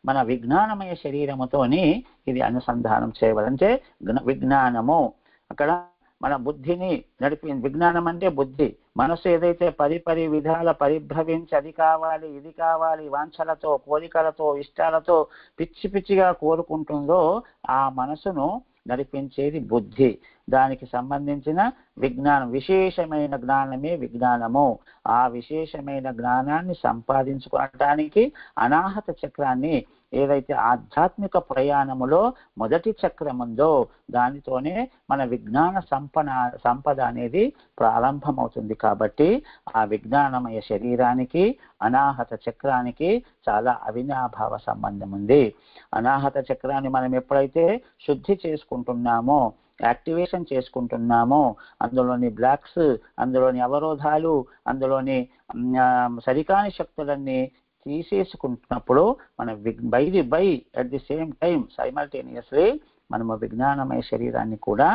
మన విజ్ఞానమయ శరీరముతోని ఇది అనుసంధానం చేయబడి, అంటే విజ్ఞానము. అక్కడ మన బుద్ధిని విజ్ఞానం అంటే బుద్ధి. మనసు ఏదైతే పరి విధాల పరిభ్రమించి అది కావాలి ఇది కావాలి వాంఛలతో కోరికలతో ఇష్టాలతో పిచ్చిగా కోరుకుంటుందో ఆ మనసును నడిపించేది బుద్ధి. దానికి సంబంధించిన విజ్ఞానం, విశేషమైన జ్ఞానమే విజ్ఞానము. ఆ విశేషమైన జ్ఞానాన్ని సంపాదించుకోవటానికి అనాహత చక్రాన్ని, ఏదైతే ఆధ్యాత్మిక ప్రయాణములో మొదటి చక్రం ఉందో దానితోనే మన విజ్ఞాన సంపద అనేది ప్రారంభమవుతుంది. కాబట్టి ఆ విజ్ఞానమయ శరీరానికి అనాహత చక్రానికి చాలా అవినాభావ సంబంధం ఉంది. అనాహత చక్రాన్ని మనం ఎప్పుడైతే శుద్ధి చేసుకుంటున్నామో, యాక్టివేషన్ చేసుకుంటున్నామో, అందులోని బ్లాక్స్, అందులోని అవరోధాలు, అందులోని సరికాని శక్తులన్నీ తీసేసుకుంటున్నప్పుడు మన by at the same time simultaneously మనము విజ్ఞానమయ శరీరాన్ని కూడా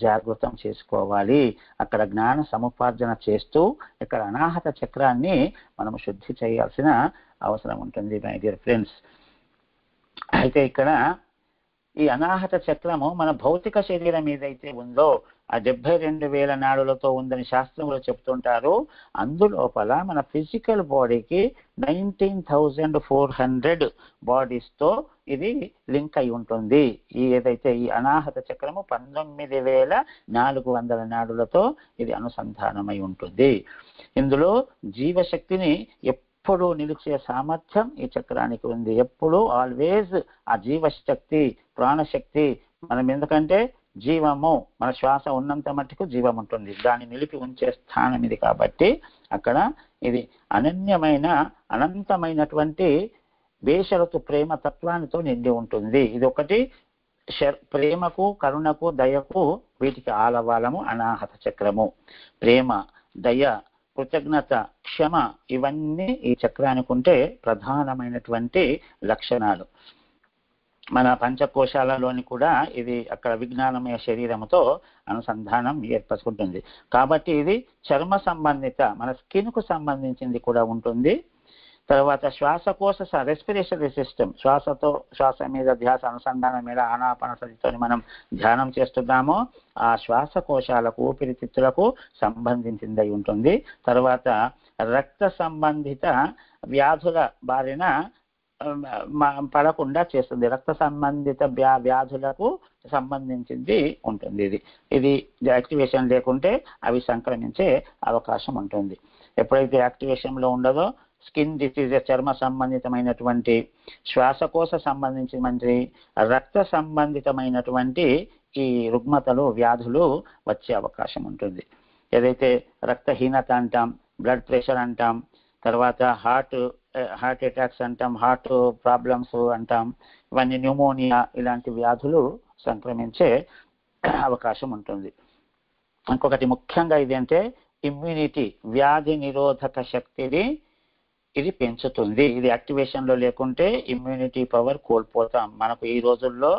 జాగృతం చేసుకోవాలి. అక్కడ జ్ఞాన సముపార్జన చేస్తూ ఇక్కడ అనాహత చక్రాన్ని మనము శుద్ధి చేయాల్సిన అవసరం ఉంటుంది మై డియర్ ఫ్రెండ్స్. అయితే ఇక్కడ ఈ అనాహత చక్రము మన భౌతిక శరీరం ఏదైతే ఉందో ఆ 72,000 నాడులతో ఉందని శాస్త్రంలో చెప్తుంటారు. అందులోపల మన ఫిజికల్ బాడీకి 19,400 బాడీస్తో ఇది లింక్ అయి ఉంటుంది. ఈ ఏదైతే ఈ అనాహత చక్రము 19,400 నాడులతో ఇది అనుసంధానమై ఉంటుంది. ఇందులో జీవశక్తిని ఎప్పుడు నిలిచే సామర్థ్యం ఈ చక్రానికి ఉంది. ఎప్పుడు ఆల్వేజ్ ఆ జీవశక్తి, ప్రాణశక్తి మనం, ఎందుకంటే జీవము మన శ్వాస ఉన్నంత మట్టుకు జీవం ఉంటుంది, దాన్ని నిలిపి ఉంచే స్థానం ఇది. కాబట్టి అక్కడ ఇది అనన్యమైన అనంతమైనటువంటి బేషరతు ప్రేమ తత్వానితో నిండి ఉంటుంది. ఇది ఒకటి ప్రేమకు, కరుణకు, దయకు వీటికి ఆలవాలము అనాహత చక్రము. ప్రేమ, దయ, కృతజ్ఞత, క్షమ ఇవన్నీ ఈ చక్రానికి ఉంటే ప్రధానమైనటువంటి లక్షణాలు. మన పంచకోశాలలోని కూడా ఇది అక్కడ విజ్ఞానమయ శరీరముతో అనుసంధానం ఏర్పరచుకుంటుంది. కాబట్టి ఇది చర్మ సంబంధిత, మన స్కిన్ కు సంబంధించింది కూడా ఉంటుంది. తర్వాత శ్వాసకోశ రెస్పిరేటరీ సిస్టమ్, శ్వాస మీద ధ్యాస అనుసంధానం మీద ఆనాపానసతితో మనం ధ్యానం చేస్తున్నామో ఆ శ్వాసకోశాలకు, ఊపిరితిత్తులకు సంబంధించింది ఉంటుంది. తర్వాత రక్త సంబంధిత వ్యాధుల బారిన పడకుండా చేస్తుంది. రక్త సంబంధిత వ్యాధులకు సంబంధించింది ఉంటుంది. ఇది యాక్టివేషన్ లేకుంటే అవి సంక్రమించే అవకాశం ఉంటుంది. ఎప్పుడైతే యాక్టివేషన్లో ఉండదో స్కిన్ డిసీజ్, చర్మ సంబంధితమైనటువంటి, శ్వాసకోశ సంబంధించినటువంటి, రక్త సంబంధితమైనటువంటి ఈ రుగ్మతలు, వ్యాధులు వచ్చే అవకాశం ఉంటుంది. ఏదైతే రక్తహీనత అంటాం, బ్లడ్ ప్రెషర్ అంటాం, తర్వాత హార్ట్ అటాక్స్ అంటాం, హార్ట్ ప్రాబ్లమ్స్ అంటాం, ఇవన్నీ న్యూమోనియా ఇలాంటి వ్యాధులు సంక్రమించే అవకాశం ఉంటుంది. ఇంకొకటి ముఖ్యంగా ఇది అంటే ఇమ్యూనిటీ, వ్యాధి నిరోధక శక్తిని ఇది పెంచుతుంది. ఇది యాక్టివేషన్లో లేకుంటే ఇమ్యూనిటీ పవర్ కోల్పోతాం. మనకు ఈ రోజుల్లో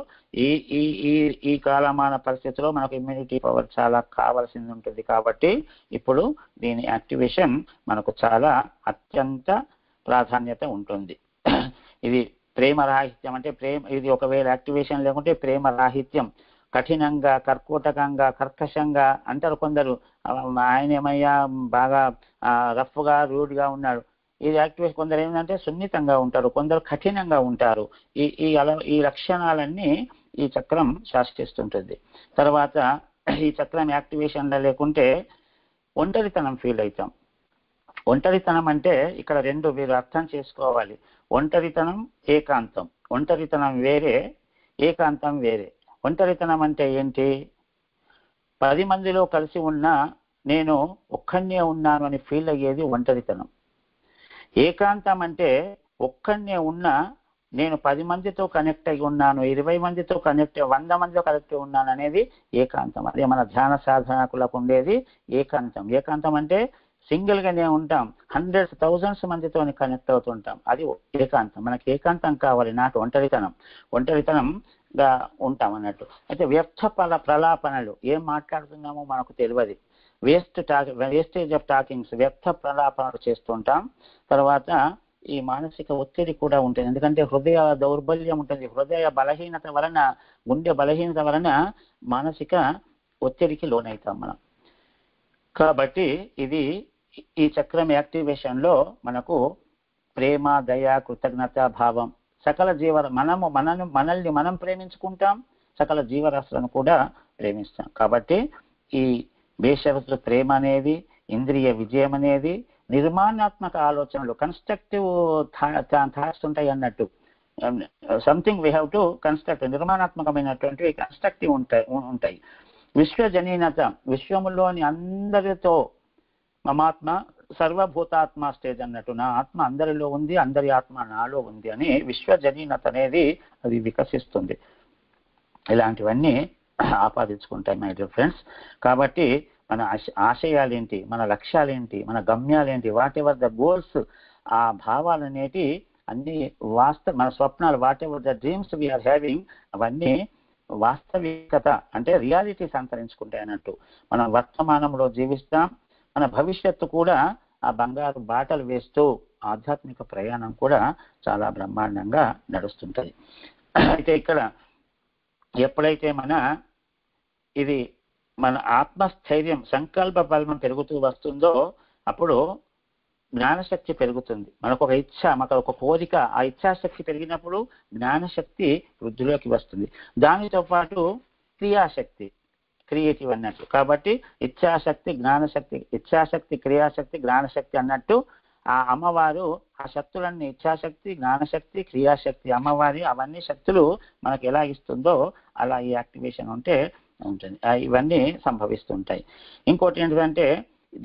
ఈ కాలమాన పరిస్థితిలో మనకు ఇమ్యూనిటీ పవర్ చాలా కావాల్సింది ఉంటుంది. కాబట్టి ఇప్పుడు దీని యాక్టివేషన్ మనకు చాలా అత్యంత ప్రాధాన్యత ఉంటుంది. ఇది ప్రేమ రాహిత్యం అంటే ఇది ఒకవేళ యాక్టివేషన్ లేకుంటే ప్రేమ రాహిత్యం, కఠినంగా, కర్కోటకంగా, కర్కశంగా అంటారు కొందరు. ఆయన ఏమయ్యా బాగా రఫ్గా, రూడ్గా ఉన్నాడు. ఇది యాక్టివేషన్. కొందరు ఏంటంటే సున్నితంగా ఉంటారు, కొందరు కఠినంగా ఉంటారు. ఈ లక్షణాలన్నీ ఈ చక్రం శాసిస్తుంటుంది. తర్వాత ఈ చక్రం యాక్టివేషన్లో లేకుంటే ఒంటరితనం ఫీల్ అవుతాం. ఒంటరితనం అంటే ఇక్కడ రెండు మీరు అర్థం చేసుకోవాలి. ఒంటరితనం, ఏకాంతం. ఒంటరితనం వేరే, ఏకాంతం వేరే. ఒంటరితనం అంటే ఏంటి? 10 మందిలో కలిసి ఉన్నా నేను ఒక్కనే ఉన్నాను అని ఫీల్ అయ్యేది ఒంటరితనం. ఏకాంతం అంటే ఒక్కనే ఉన్నా నేను 10 మందితో కనెక్ట్ అయి ఉన్నాను, 20 మందితో 100 మందితో కనెక్ట్ ఉన్నాను అనేది ఏకాంతం. అదే మన ధ్యాన సాధనకులకు ఉండేది ఏకాంతం. ఏకాంతం అంటే సింగిల్గానే ఉంటాం, hundreds, thousands మందితో కనెక్ట్ అవుతుంటాం. అది ఏకాంతం. మనకి ఏకాంతం కావాలి, నాటు ఒంటరితనంగా ఉంటాం అన్నట్టు. అయితే వ్యర్థ ప్రలాపనలు, ఏం మాట్లాడుతున్నామో మనకు తెలియదు. వేస్టేజ్ ఆఫ్ టాకింగ్స్, వ్యర్థ ప్రలాపనలు చేస్తుంటాం. తర్వాత ఈ మానసిక ఒత్తిడి కూడా ఉంటుంది. ఎందుకంటే హృదయ దౌర్బల్యం ఉంటుంది. హృదయ బలహీనత వలన, గుండె బలహీనత వలన మానసిక ఒత్తిడికి లోనవుతాం మనం. కాబట్టి ఇది ఈ చక్రం యాక్టివేషన్ లో మనకు ప్రేమ, దయ, కృతజ్ఞత భావం, సకల మనల్ని మనం ప్రేమించుకుంటాం, సకల జీవరాశులను కూడా ప్రేమిస్తాం. కాబట్టి ఈ బేషరతు ప్రేమ అనేది, ఇంద్రియ విజయం అనేది, నిర్మాణాత్మక ఆలోచనలు, కన్స్ట్రక్టివ్ థాట్స్ ఉంటాయి అన్నట్టు. Something we have to construct, నిర్మాణాత్మకమైనటువంటి కన్స్ట్రక్టివ్ ఉంటాయి. విశ్వజనీనత, విశ్వములోని అందరితో మమాత్మ సర్వభూతాత్మ స్టేజ్ అన్నట్టు, నా ఆత్మ అందరిలో ఉంది, అందరి ఆత్మ నాలో ఉంది అని విశ్వజనీనత అనేది అది వికసిస్తుంది. ఇలాంటివన్నీ ఆపాదించుకుంటాయి మై డియర్ ఫ్రెండ్స్. కాబట్టి మన ఆశయాలేంటి, మన లక్ష్యాలేంటి, మన గమ్యాలేంటి, వాట్ ఎవర్ ద గోల్స్, ఆ భావాలనేటి అన్ని మన స్వప్నాలు, whatever the dreams we're having, అవన్నీ వాస్తవికత అంటే రియాలిటీస్ అంతరించుకుంటాయి అన్నట్టు. మనం వర్తమానంలో జీవిస్తాం, మన భవిష్యత్తు కూడా ఆ బంగారు బాటలు వేస్తూ ఆధ్యాత్మిక ప్రయాణం కూడా చాలా బ్రహ్మాండంగా నడుస్తుంటది. అయితే ఇక్కడ ఎప్పుడైతే మన ఆత్మస్థైర్యం, సంకల్ప బలం పెరుగుతూ వస్తుందో అప్పుడు జ్ఞానశక్తి పెరుగుతుంది. మనకు ఒక ఇచ్ఛ, మనకు ఒక కోరిక, ఆ ఇచ్ఛాశక్తి పెరిగినప్పుడు జ్ఞానశక్తి వృద్ధిలోకి వస్తుంది. దానితో పాటు క్రియాశక్తి, క్రియేటివ్ అన్నట్టు. కాబట్టి ఇచ్ఛాశక్తి, జ్ఞానశక్తి, ఇచ్ఛాశక్తి, క్రియాశక్తి, జ్ఞానశక్తి అన్నట్టు ఆ అమ్మవారు ఆ శక్తులన్నీ, ఇచ్ఛాశక్తి, జ్ఞానశక్తి, క్రియాశక్తి, అమ్మవారి అవన్నీ శక్తులు మనకు ఎలా ఇస్తుందో అలా ఈ యాక్టివేషన్ ఉంటుంది. ఇవన్నీ సంభవిస్తుంటాయి. ఇంకోటి ఏంటంటే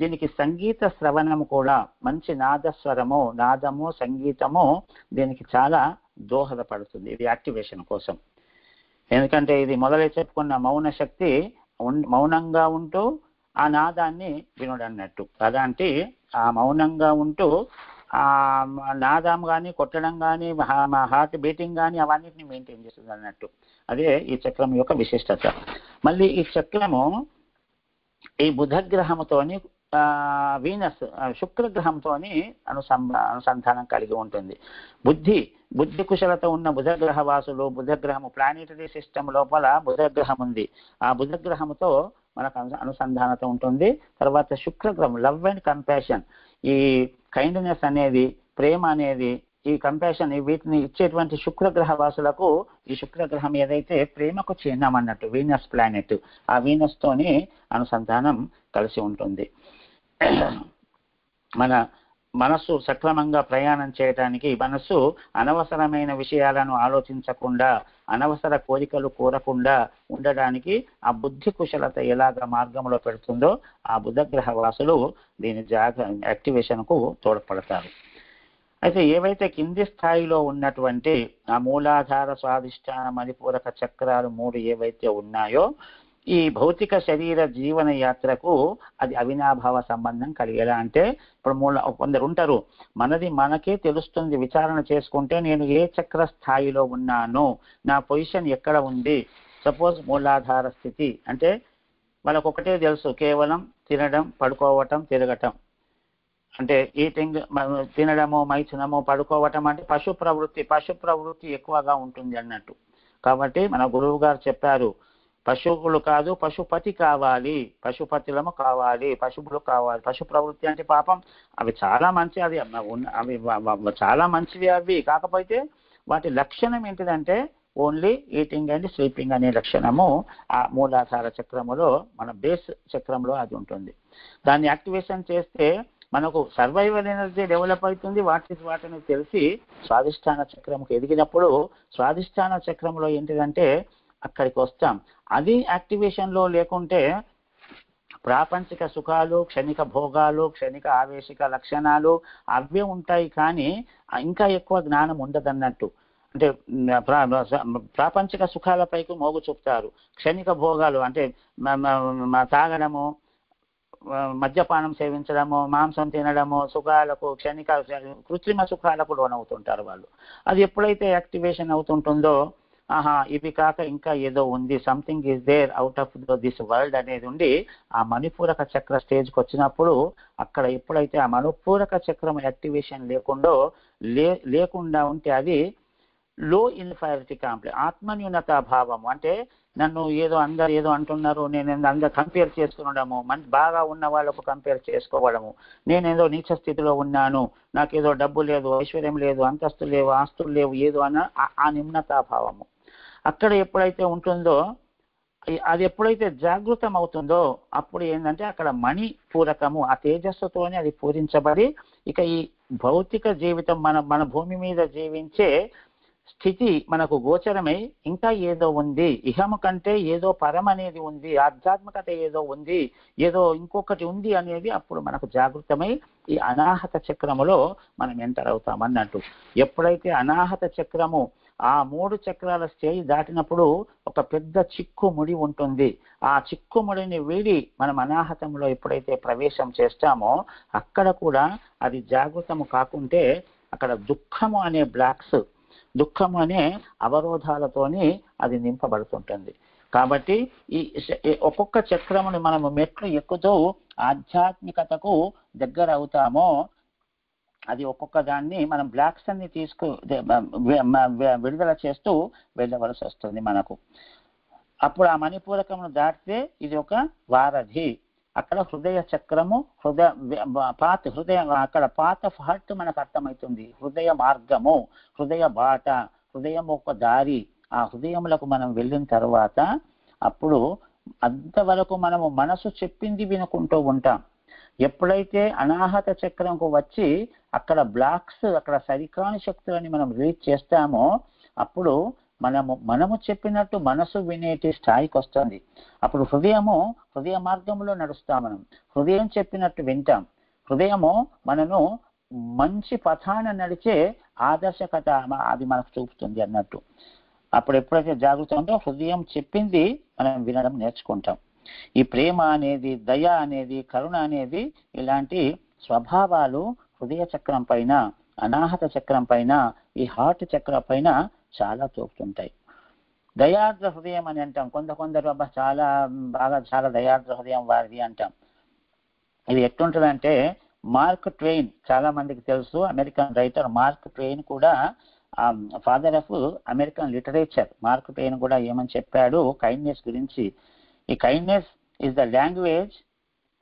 దీనికి సంగీత శ్రవణము కూడా, మంచి నాదస్వరము, నాదము, సంగీతము దీనికి చాలా దోహదపడుతుంది ఇది యాక్టివేషన్ కోసం. ఎందుకంటే ఇది మొదలై చెప్పుకున్న మౌన శక్తి, మౌనంగా ఉంటూ ఆ నాదాన్ని వినుడు అన్నట్టు. అలాంటి ఆ మౌనంగా ఉంటూ ఆ నాదం కానీ, కొట్టడం కానీ, హార్ట్ బీటింగ్ కానీ అవన్నిటిని మెయింటైన్ చేస్తుంది అన్నట్టు. అదే ఈ చక్రం యొక్క విశిష్టత. మళ్ళీ ఈ చక్రము ఈ బుధగ్రహముతోని వీనస్, శుక్రగ్రహంతోని అనుసంధానం కలిగి ఉంటుంది. బుద్ధి కుశలత ఉన్న బుధగ్రహ వాసులు, బుధగ్రహము ప్లానెటరీ సిస్టమ్ లోపల బుధగ్రహం ఉంది. ఆ బుధగ్రహముతో మనకు అనుసంధానత ఉంటుంది. తర్వాత శుక్రగ్రహం, లవ్ అండ్ కంపాషన్, ఈ కైండ్నెస్ అనేది, ప్రేమ అనేది, ఈ కంపాషన్, వీటిని ఇచ్చేటువంటి శుక్రగ్రహ వాసులకు ఈ శుక్రగ్రహం ఏదైతే ప్రేమకు చిహ్నం అన్నట్టు, వీనస్ ప్లానెట్, ఆ వీనస్ తోని అనుసంధానం కలిసి ఉంటుంది. మన మనస్సు సక్రమంగా ప్రయాణం చేయడానికి, మనస్సు అనవసరమైన విషయాలను ఆలోచించకుండా, అనవసర కోరికలు కోరకుండా ఉండడానికి ఆ బుద్ధి కుశలత ఎలాగ మార్గంలో పెడుతుందో ఆ బుధగ్రహ వాసులు దీని యాక్టివేషన్ కు తోడ్పడతారు. అయితే ఏవైతే కింది స్థాయిలో ఉన్నటువంటి ఆ మూలాధార, స్వాధిష్టాన, మణిపూరక చక్రాలు 3 ఏవైతే ఉన్నాయో ఈ భౌతిక శరీర జీవన యాత్రకు అది అవినాభావ సంబంధం కలిగేలా. అంటే ఇప్పుడు కొందరు ఉంటారు, మనది మనకే తెలుస్తుంది, విచారణ చేసుకుంటే నేను ఏ చక్ర స్థాయిలో ఉన్నాను, నా పొజిషన్ ఎక్కడ ఉంది. సపోజ్ మూలాధార స్థితి అంటే వాళ్ళకు ఒకటే తెలుసు, కేవలం తినడం, పడుకోవటం, తిరగటం. అంటే ఈటింగ్, తినడము, మైథునము, పడుకోవటం అంటే పశు ప్రవృత్తి ఎక్కువగా ఉంటుంది అన్నట్టు. కాబట్టి మన గురువు గారు చెప్పారు, పశువులు కాదు పశుపతి కావాలి, పశుపతులము కావాలి, పశువులు కావాలి. పశు ప్రవృత్తి అంటే పాపం అవి చాలా మంచి, అవి చాలా మంచివి అవి. కాకపోతే వాటి లక్షణం ఏంటిదంటే ఓన్లీ ఈటింగ్ అండ్ స్లీపింగ్ అనే లక్షణము ఆ మూలాధార చక్రములో, మన బేస్ చక్రంలో అది ఉంటుంది. దాన్ని యాక్టివేషన్ చేస్తే మనకు సర్వైవల్ ఎనర్జీ డెవలప్ అవుతుంది. వాటిని తెలిసి స్వాధిష్టాన చక్రంకు ఎదిగినప్పుడు స్వాధిష్టాన చక్రంలో ఏంటిదంటే అక్కడికి వస్తాం. అది యాక్టివేషన్ లో లేకుంటే ప్రాపంచిక సుఖాలు, క్షణిక భోగాలు, క్షణిక ఆవేశిక లక్షణాలు అవే ఉంటాయి, కానీ ఇంకా ఎక్కువ జ్ఞానం ఉండదన్నట్టు. అంటే ప్రాపంచిక సుఖాలపైకి మోగు చూపుతారు, క్షణిక భోగాలు అంటే తాగడము, మద్యపానం సేవించడము, మాంసం తినడము, సుఖాలకు, క్షణిక కృత్రిమ సుఖాలకు లోనవుతుంటారు వాళ్ళు. అది ఎప్పుడైతే యాక్టివేషన్ అవుతుంటుందో ఇవి కాక ఇంకా ఏదో ఉంది, something is there out of this world అనేది ఉండి ఆ మణిపూరక చక్ర స్టేజ్కి వచ్చినప్పుడు అక్కడ ఎప్పుడైతే ఆ మణిపూరక చక్రం యాక్టివేషన్ లేకుండా ఉంటే అది లో ఇన్ఫారిటీ కాంప్లెక్స్, ఆత్మన్యూనతా భావం. అంటే నన్ను ఏదో అందరు ఏదో అంటున్నారు, నేను అందరు కంపేర్ చేసుకునడము, బాగా ఉన్న వాళ్ళకు కంపేర్ చేసుకోవడము, నేనేదో నీచ స్థితిలో ఉన్నాను, నాకేదో డబ్బు లేదు, ఐశ్వర్యం లేదు, అంతస్తు లేవు, ఆస్తులు లేవు, ఏదో అన్న ఆ నిమ్నతా భావము అక్కడ ఎప్పుడైతే ఉంటుందో, అది ఎప్పుడైతే జాగృతం అవుతుందో అప్పుడు ఏంటంటే అక్కడ మణి పూరకము, ఆ తేజస్సుతోనే అది పూరించబడి ఇక ఈ భౌతిక జీవితం మన భూమి మీద జీవించే స్థితి మనకు గోచరమై ఇంకా ఏదో ఉంది, ఇహము కంటే ఏదో పరం అనేది ఉంది, ఆధ్యాత్మికత ఏదో ఉంది, ఏదో ఇంకొకటి ఉంది అనేది అప్పుడు మనకు జాగృతమై ఈ అనాహత చక్రములో మనం ఎంటర్ అవుతాం అన్నట్టు. ఎప్పుడైతే అనాహత చక్రము ఆ 3 చక్రాల స్టేజ్ దాటినప్పుడు ఒక పెద్ద చిక్కుముడి ఉంటుంది. ఆ చిక్కుముడిని వీడి మనం అనాహతంలో ఎప్పుడైతే ప్రవేశం చేస్తామో అక్కడ కూడా అది జాగృతము కాకుంటే అక్కడ దుఃఖము అనే బ్లాక్స్, దుఃఖము అనే అవరోధాలతోని అది నింపబడుతుంటుంది. కాబట్టి ఈ ఒక్కొక్క చక్రమును మనము మెట్లు ఎక్కుతూ ఆధ్యాత్మికతకు దగ్గర అవుతామో అది ఒక్కొక్క దాన్ని మనం బ్లాక్స్ అన్ని విడుదల చేస్తూ వెళ్ళవలసి వస్తుంది మనకు. అప్పుడు ఆ మణిపూరకమును దాటితే ఇది ఒక వారధి. అక్కడ హృదయ చక్రము, అక్కడ పాత్ ఆఫ్ హార్ట్ మనకు అర్థమవుతుంది. హృదయ మార్గము, హృదయ బాట, హృదయం ఒక దారి. ఆ హృదయములకు మనం వెళ్ళిన తర్వాత అప్పుడు అంతవరకు మనము మనసు చెప్పింది వినుకుంటూ ఉంటాం. ఎప్పుడైతే అనాహత చక్రంకు వచ్చి అక్కడ బ్లాక్స్, అక్కడ సరికాని శక్తులని మనం రిలీజ్ చేస్తామో అప్పుడు మనము చెప్పినట్టు మనసు వినేటి స్థాయికి వస్తుంది. అప్పుడు హృదయ మార్గంలో నడుస్తాం. మనం హృదయం చెప్పినట్టు వింటాం. హృదయము మనను మంచి పథాన నడిచే ఆదర్శకత అది మనకు చూపుతుంది అన్నట్టు. అప్పుడు ఎప్పుడైతే జాగృతం ఉందో హృదయం చెప్పింది మనం వినడం నేర్చుకుంటాం. ఈ ప్రేమ అనేది, దయ అనేది, కరుణ అనేది ఇలాంటి స్వభావాలు హృదయ చక్రం పైన, అనాహత చక్రం పైన, ఈ హార్ట్ చక్రం పైన చాలా చూపుతుంటాయి. దయార్ద్ర హృదయం అని అంటాం. కొందరు చాలా దయార్ద్ర హృదయం వారిది అంటాం. ఇది ఎట్లుంటుందంటే మార్క్ ట్వెయిన్, చాలా మందికి తెలుసు, అమెరికన్ రైటర్ మార్క్ ట్వెయిన్ కూడా father of American literature. Mark Twain కూడా ఏమని చెప్పాడు కైండ్నెస్ గురించి. ఈ kindness is the language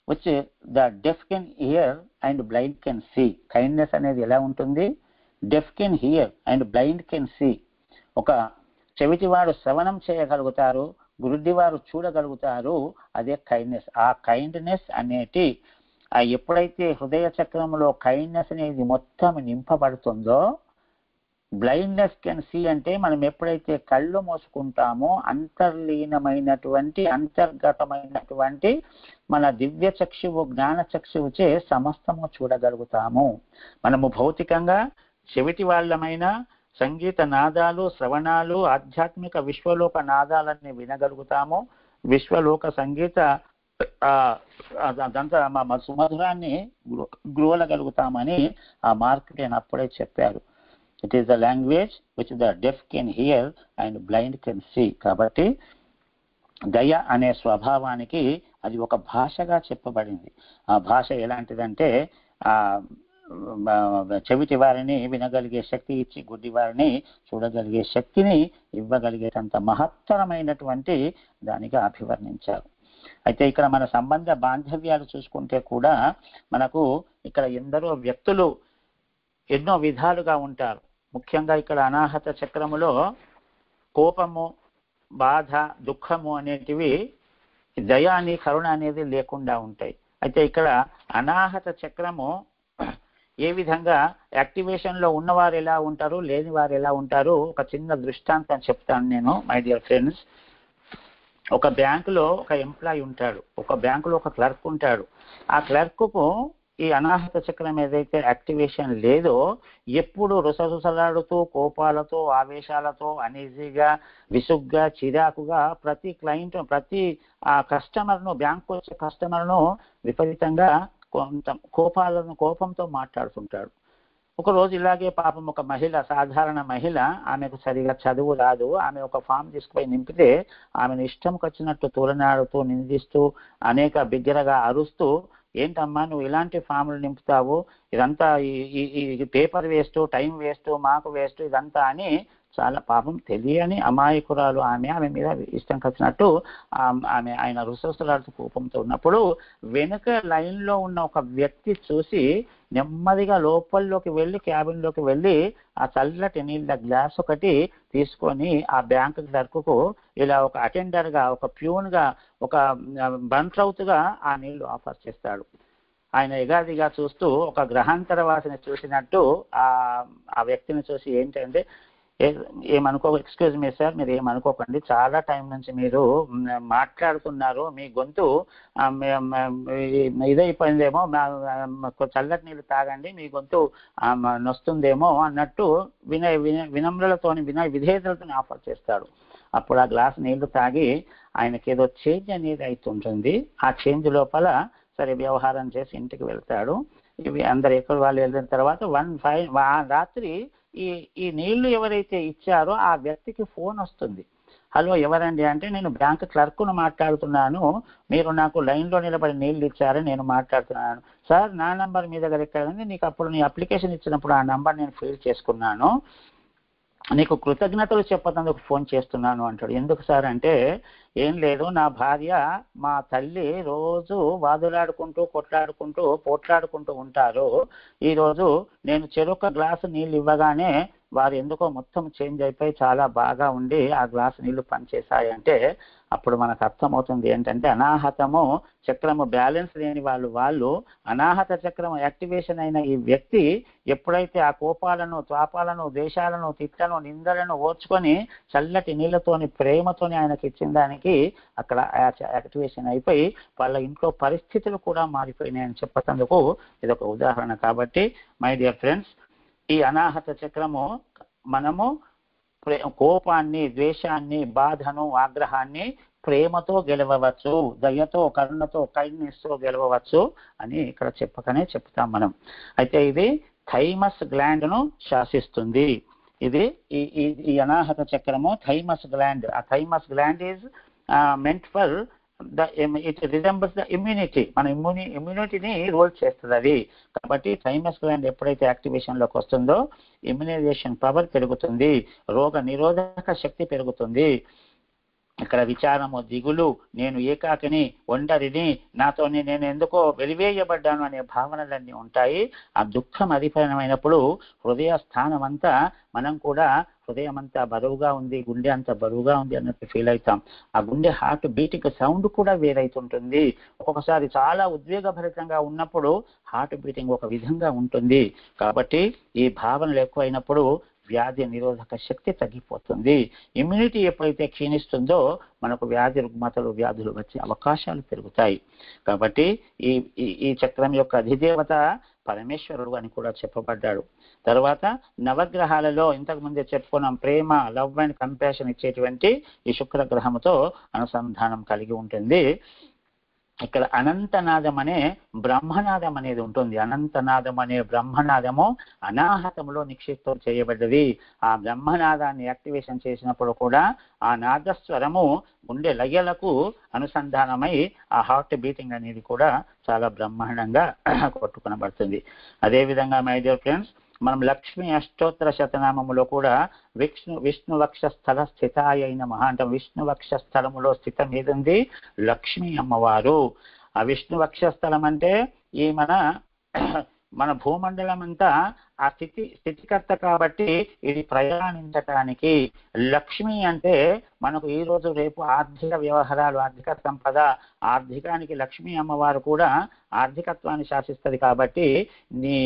which the deaf can hear and blind can see. Kindness అనేది ఎలా ఉంటుంది? Deaf can hear and blind can see. ఒక చెవిటివాడు శ్రవణం చేయగలుగుతారు, గురుడివారు చూడగలుగుతారు. అదే కైండ్నెస్. ఆ కైండ్నెస్ అనేటి ఎప్పుడైతే హృదయ చక్రంలో కైండ్నెస్ అనేది మొత్తం నింపబడుతుందో, బ్లైండ్నెస్ కెన్ సీ అంటే మనం ఎప్పుడైతే కళ్ళు మూసుకుంటామో అంతర్గతమైనటువంటి మన దివ్య చక్షువు, జ్ఞాన చక్షువుచే సమస్తము చూడగలుగుతాము. మనము భౌతికంగా చెవిటి వాళ్ళమైన సంగీత నాదాలు, శ్రవణాలు, ఆధ్యాత్మిక విశ్వలోక నాదాలన్నీ వినగలుగుతాము. విశ్వలోక సంగీత అదంతా సుమధురాన్ని గ్రోలగలుగుతామని ఆ మార్క్ ట్వెయిన్ అప్పుడే చెప్పారు. It is the language which the deaf can hear and blind can see. కాబట్టి దయ అనే స్వభావానికి అది ఒక భాషగా చెప్పబడింది. ఆ భాష ఎలాంటిదంటే చెవిటి వారిని వినగలిగే శక్తి ఇచ్చి గుడ్డి వారిని చూడగలిగే శక్తిని ఇవ్వగలిగేటంత మహత్తరమైనటువంటి దానిగా అభివర్ణించారు. అయితే ఇక్కడ మన సంబంధ బాంధవ్యాలు చూసుకుంటే కూడా మనకు ఇక్కడ ఎందరో వ్యక్తులు ఎన్నో విధాలుగా ఉంటారు. ముఖ్యంగా ఇక్కడ అనాహత చక్రములో కోపము, బాధ, దుఃఖము అనేటివి, దయాని, కరుణ అనేది లేకుండా ఉంటాయి. అయితే ఇక్కడ అనాహత చక్రము ఏ విధంగా యాక్టివేషన్ లో ఉన్నవారు ఎలా ఉంటారు, లేని వారు ఎలా ఉంటారు, ఒక చిన్న దృష్టాంతం చెప్తాను నేను మై డియర్ ఫ్రెండ్స్. ఒక బ్యాంకులో ఒక ఎంప్లాయీ ఉంటాడు, ఒక బ్యాంకులో ఒక క్లర్క్ ఉంటాడు. ఆ క్లర్క్కు ఈ అనాహత చక్రం ఏదైతే యాక్టివేషన్ లేదో ఎప్పుడు రుసరుసలాడుతూ కోపాలతో, ఆవేశాలతో, అనీజీగా, విసుగ్గా, చిరాకుగా ప్రతి క్లయింట్, ప్రతి కస్టమర్ను, బ్యాంకు వచ్చే కస్టమర్ను విపరీతంగా కోపంతో మాట్లాడుతుంటాడు. ఒకరోజు ఇలాగే పాపం ఒక మహిళ, సాధారణ మహిళ, ఆమెకు సరిగా చదువు రాదు, ఆమె ఒక ఫామ్ తీసుకుపోయి నింపితే ఆమెను ఇష్టంకి వచ్చినట్టు తోలనాడుతూ, నిందిస్తూ, అనేక బిగ్గరగా అరుస్తూ, ఏంటమ్మా నువ్వు ఇలాంటి ఫామ్లు నింపుతావు, ఇదంతా ఈ పేపర్ వేస్ట్, టైం వేస్ట్, మాకు వేస్ట్, ఇదంతా అని చాలా పాపం తెలియని అమాయకురాలు ఆమె మీద ఇష్టం కలిసినట్టు ఆయన రుసరుసలాడుతూ కోపంతో ఉన్నప్పుడు వెనుక లైన్లో ఉన్న ఒక వ్యక్తి చూసి నెమ్మదిగా లోపల్లోకి వెళ్ళి క్యాబిన్లోకి వెళ్ళి ఆ చల్లటి నీళ్ళ గ్లాస్ ఒకటి తీసుకొని ఆ బ్యాంక్ క్లర్క్కు ఇలా ఒక అటెండర్గా, ఒక ప్యూన్గా, ఒక బంట్రౌత్గా ఆ నీళ్లు ఆఫర్ చేస్తాడు. ఆయన ఎగాదిగా చూస్తూ ఒక గ్రహాంతర వాసిని చూసినట్టు ఆ వ్యక్తిని చూసి ఏంటంటే, ఏమనుకో, ఎక్స్క్యూజ్ మీ సార్, మీరు ఏమనుకోకండి, చాలా టైం నుంచి మీరు మాట్లాడుతున్నారు, మీ గొంతు ఇదైపోయిందేమో, చల్లటి నీళ్ళు తాగండి, మీ గొంతు నొస్తుందేమో అన్నట్టు వినమ్రలతోని విధేయతలతో ఆఫర్ చేస్తాడు. అప్పుడు ఆ గ్లాస్ నీళ్లు తాగి ఆయనకి ఏదో చేంజ్ అనేది అవుతుంటుంది. ఆ చేంజ్ లోపల సరే వ్యవహారం చేసి ఇంటికి వెళ్తాడు. ఇవి అందరు ఎక్కడ వాళ్ళు వెళ్ళిన తర్వాత రాత్రి ఈ నీళ్లు ఎవరైతే ఇచ్చారో ఆ వ్యక్తికి ఫోన్ వస్తుంది. హలో ఎవరండి అంటే, నేను బ్యాంక్ క్లర్క్ను మాట్లాడుతున్నాను, మీరు నాకు లైన్లో నిలబడి నీళ్లు ఇచ్చారని నేను మాట్లాడుతున్నాను. సార్ నా నంబర్ మీ దగ్గర ఎక్కడ ఉంది, నీకు అప్పుడు నీ అప్లికేషన్ ఇచ్చినప్పుడు ఆ నంబర్ నేను ఫీల్ చేసుకున్నాను, నీకు కృతజ్ఞతలు చెప్పేందుకు ఫోన్ చేస్తున్నాను అంటాడు. ఎందుకు సార్ అంటే, ఏం లేదు, నా భార్య మా తల్లి రోజు వాదులాడుకుంటూ కొట్లాడుకుంటూ పోట్లాడుకుంటూ ఉంటారు. ఈరోజు నేను చెరొక గ్లాసు నీళ్ళు ఇవ్వగానే వారు ఎందుకో మొత్తం చేంజ్ అయిపోయి చాలా బాగా ఉండి ఆ గ్లాసు నీళ్లు పనిచేశాయంటే అప్పుడు మనకు అర్థమవుతుంది ఏంటంటే, అనాహతము చక్రము బ్యాలెన్స్ లేని వాళ్ళు అనాహత చక్రము యాక్టివేషన్ అయిన ఈ వ్యక్తి ఎప్పుడైతే ఆ కోపాలను, త్వాపాలను, దేశాలను, తిట్లను, నిందలను ఓర్చుకొని చల్లటి నీళ్లతోని ప్రేమతోని ఆయనకి ఇచ్చిన దానికి అక్కడ యాక్టివేషన్ అయిపోయి వాళ్ళ ఇంట్లో పరిస్థితులు కూడా మారిపోయినాయని చెప్పేందుకు ఇదొక ఉదాహరణ. కాబట్టి మై డియర్ ఫ్రెండ్స్, ఈ అనాహత చక్రము మనము కోపాన్ని, ద్వేషాన్ని, బాధను, ఆగ్రహాన్ని ప్రేమతో గెలవవచ్చు, దయతో, కరుణతో, కైండ్నెస్ తో గెలవవచ్చు అని ఇక్కడ చెప్పకనే చెప్తాం మనం. అయితే ఇది థైమస్ గ్లాండ్ ను శాసిస్తుంది. ఇది ఈ అనాహత చక్రము థైమస్ గ్లాండ్. ఆ thymus gland is meant for it resembles the immunity. మన ఇమ్యూనిటీని రోల్ చేస్తుంది అది. కాబట్టి థైమస్ గ్లాండ్ ఎప్పుడైతే యాక్టివేషన్ లోకి వస్తుందో ఇమ్యూనైజేషన్ పవర్ పెరుగుతుంది, రోగ నిరోధక శక్తి పెరుగుతుంది. ఇక్కడ విచారము, దిగులు, నేను ఏకాకిని, ఒంటరిని, నాతోని నేను ఎందుకో వెలివేయబడ్డాను అనే భావనలన్నీ ఉంటాయి. ఆ దుఃఖం అధిపమైనప్పుడు హృదయ స్థానం అంతా మనం కూడా హృదయం అంతా బరువుగా ఉంది, గుండె అంతా బరువుగా ఉంది అన్నట్టు ఫీల్ అవుతాం. ఆ గుండె హార్ట్ బీటింగ్ సౌండ్ కూడా వేరైతుంటుంది. ఒక్కొక్కసారి చాలా ఉద్వేగభరితంగా ఉన్నప్పుడు హార్ట్ బీటింగ్ ఒక విధంగా ఉంటుంది. కాబట్టి ఈ భావనలు ఎక్కువైనప్పుడు వ్యాధి నిరోధక శక్తి తగ్గిపోతుంది. ఇమ్యూనిటీ ఎప్పుడైతే క్షీణిస్తుందో మనకు వ్యాధి రుగ్మతలు, వ్యాధులు వచ్చే అవకాశాలు పెరుగుతాయి. కాబట్టి ఈ చక్రం యొక్క అధిదేవత పరమేశ్వరుడు అని కూడా చెప్పబడ్డాడు. తర్వాత నవగ్రహాలలో ఇంతకు ముందే చెప్పుకున్నాం, ప్రేమ, లవ్ అండ్ కంపాషన్ ఇచ్చేటువంటి ఈ శుక్ర గ్రహముతో అనుసంధానం కలిగి ఉంటుంది. ఇక్కడ అనంతనాదం అనే బ్రహ్మనాదం అనేది ఉంటుంది. అనంతనాదం అనే బ్రహ్మనాదము అనాహతంలో నిక్షిప్తం చేయబడ్డది. ఆ బ్రహ్మనాదాన్ని యాక్టివేషన్ చేసినప్పుడు కూడా ఆ నాదస్వరము గుండె లయలకు అనుసంధానమై ఆ హార్ట్ బీటింగ్ అనేది కూడా చాలా బ్రహ్మాండంగా కొట్టుకొనబడుతుంది. అదేవిధంగా మై డియర్ ఫ్రెండ్స్, మనం లక్ష్మీ అష్టోత్తర శతనామములో కూడా విష్ణు వక్ష స్థల స్థితాయ నమః అంటాం. విష్ణు వక్ష స్థలములో స్థితం ఏదుంది? లక్ష్మీ అమ్మవారు. ఆ విష్ణు వక్ష స్థలం అంటే ఈ మన భూమండలం అంతా ఆ స్థితికర్త కాబట్టి ఇది ప్రయాణించటానికి. లక్ష్మి అంటే మనకు ఈ రోజు రేపు ఆర్థిక వ్యవహారాలు, ఆర్థిక సంపద, ఆర్థికానికి లక్ష్మీ అమ్మవారు కూడా ఆర్థికత్వాన్ని శాసిస్తుంది. కాబట్టి నీ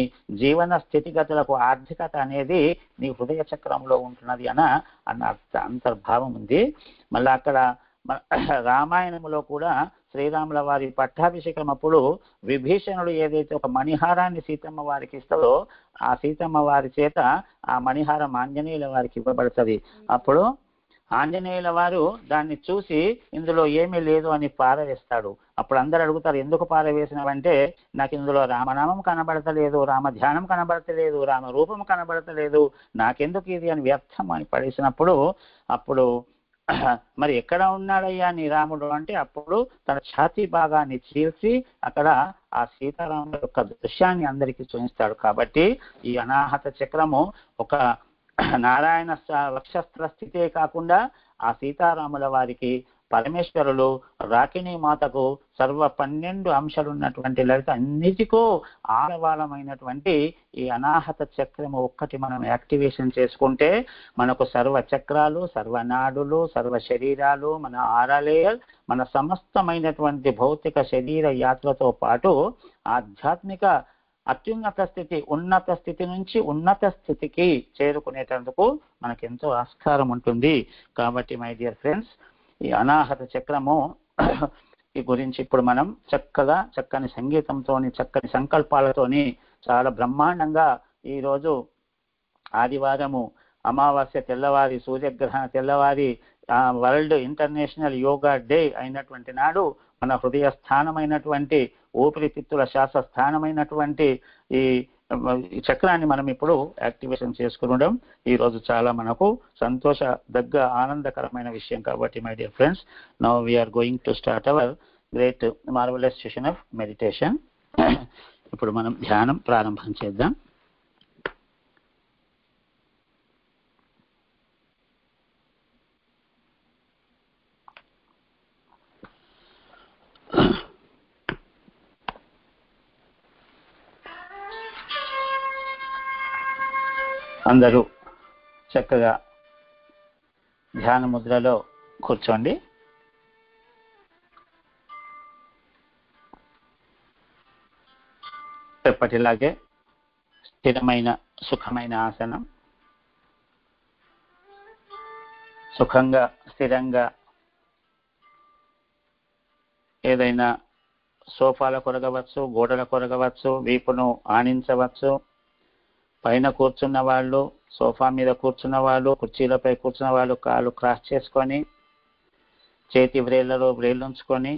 జీవన స్థితిగతులకు ఆర్థికత అనేది నీ హృదయ చక్రంలో ఉంటున్నది అన్న అంతర్భావం ఉంది. మళ్ళీ అక్కడ రామాయణంలో కూడా శ్రీరాముల వారి పట్టాభిషేకం అప్పుడు విభీషణుడు ఏదైతే ఒక మణిహారాన్ని సీతమ్మ వారికి ఇస్తాడో ఆ సీతమ్మ వారి చేత ఆ మణిహారం ఆంజనేయుల వారికి ఇవ్వబడుతుంది. అప్పుడు ఆంజనేయుల వారు దాన్ని చూసి ఇందులో ఏమీ లేదు అని పారవేస్తాడు. అప్పుడు అందరు అడుగుతారు, ఎందుకు పారవేసినవంటే, నాకు ఇందులో రామనామం కనబడతలేదు, రామధ్యానం కనబడతలేదు, రామరూపం కనబడతలేదు, నాకెందుకు ఇది అని వ్యర్థం అని పడేసినప్పుడు అప్పుడు మరి ఎక్కడ ఉన్నాడయ్యా నీ రాముడు అంటే అప్పుడు తన ఛాతీ భాగాన్ని చీల్చి అక్కడ ఆ సీతారాముల యొక్క దృశ్యాన్ని అందరికీ చూపిస్తాడు. కాబట్టి ఈ అనాహత చక్రము ఒక నారాయణ వక్షస్థల స్థితే కాకుండా ఆ సీతారాముల వారికి పరమేశ్వరులు రాకిణీ మాతకు సర్వ 12 అంశాలున్నటువంటి లలిత అన్నిటికో ఆడవాళ్ళమైనటువంటి ఈ అనాహత చక్రము ఒక్కటి మనం యాక్టివేషన్ చేసుకుంటే మనకు సర్వ చక్రాలు, సర్వనాడులు, సర్వ శరీరాలు, మన ఆరలేయర్, మన సమస్తమైనటువంటి భౌతిక శరీర యాత్రతో పాటు ఆధ్యాత్మిక అత్యున్నత స్థితి, ఉన్నత స్థితి నుంచి ఉన్నత స్థితికి చేరుకునేటందుకు మనకెంతో ఆస్కారం ఉంటుంది. కాబట్టి మై డియర్ ఫ్రెండ్స్, ఈ అనాహత చక్రము ఈ గురించి ఇప్పుడు మనం చక్కని సంగీతంతోని, చక్కని సంకల్పాలతోని చాలా బ్రహ్మాండంగా ఈరోజు ఆదివారము అమావాస్య తెల్లవారి, సూర్యగ్రహణ తెల్లవారి, వరల్డ్ ఇంటర్నేషనల్ యోగా డే అయినటువంటి నాడు మన హృదయ స్థానమైనటువంటి ఊపిరితిత్తుల శ్వాస స్థానమైనటువంటి ఈ చక్రాన్ని మనం ఇప్పుడు యాక్టివేషన్ చేసుకునడం ఈరోజు చాలా మనకు సంతోషదగ్గ ఆనందకరమైన విషయం. కాబట్టి my dear friends, now we are going to start our great marvellous session of meditation. ఇప్పుడు మనం ధ్యానం ప్రారంభం చేద్దాం. అందరూ చక్కగా ధ్యాన ముద్రలో కూర్చోండి. ఎప్పటిలాగే స్థిరమైన సుఖమైన ఆసనం, సుఖంగా స్థిరంగా ఏదైనా సోఫాల కొరగవచ్చు, గోడల కొరగవచ్చు, వీపును ఆనించవచ్చు. పైన కూర్చున్న వాళ్ళు, సోఫా మీద కూర్చున్న వాళ్ళు, కుర్చీలపై కూర్చున్న వాళ్ళు కాళ్ళు క్రాస్ చేసుకొని చేతి వ్రేళ్లలో వ్రేళ్ళుంచుకొని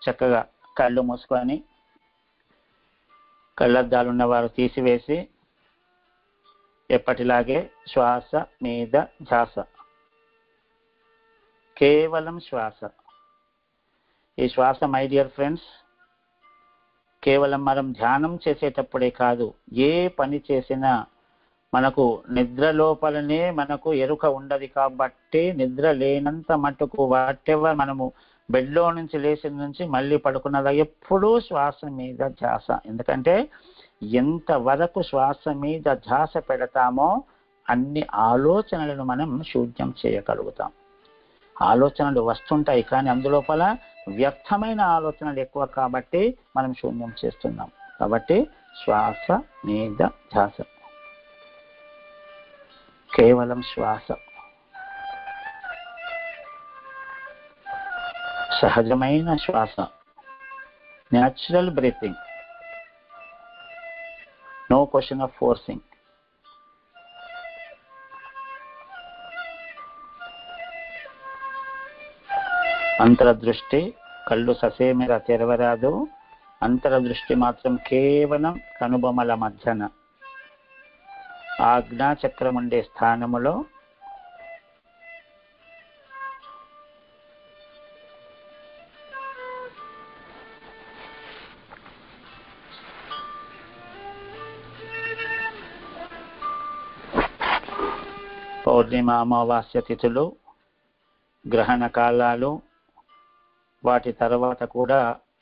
చక్కగా కళ్ళు మూసుకొని కళ్ళద్దాలు ఉన్నవారు తీసివేసి ఎప్పటిలాగే శ్వాస మీద ధ్యాస, కేవలం శ్వాస. ఈ శ్వాస మై డియర్ ఫ్రెండ్స్ కేవలం మనం ధ్యానం చేసేటప్పుడే కాదు, ఏ పని చేసినా మనకు నిద్ర లోపలనే మనకు ఎరుక ఉండదు. కాబట్టి నిద్ర లేనంత మట్టుకు వాటెవర్ మనము బెడ్లో నుంచి లేచిన నుంచి మళ్ళీ పడుకున్నదా ఎప్పుడూ శ్వాస మీద ధ్యాస. ఎందుకంటే ఎంతవరకు శ్వాస మీద ధ్యాస పెడతామో అన్ని ఆలోచనలను మనం శూన్యం చేయగలుగుతాం. ఆలోచనలు వస్తుంటాయి కానీ అందులోపల వ్యర్థమైన ఆలోచనలు ఎక్కువ కాబట్టి మనం శూన్యం చేస్తున్నాం. కాబట్టి శ్వాస మీద ధ్యాస, కేవలం శ్వాస, సహజమైన శ్వాస, natural breathing, no question of forcing. అంతరదృష్టి, కళ్ళు ససేమిర తెరవరాదు. అంతరదృష్టి మాత్రం కేవలం కనుబొమల మధ్యన ఆజ్ఞాచక్రం ఉండే స్థానములో పౌర్ణిమ, అమావాస్య తిథులు, గ్రహణ కాలాలు, వాటి తర్వాత కూడా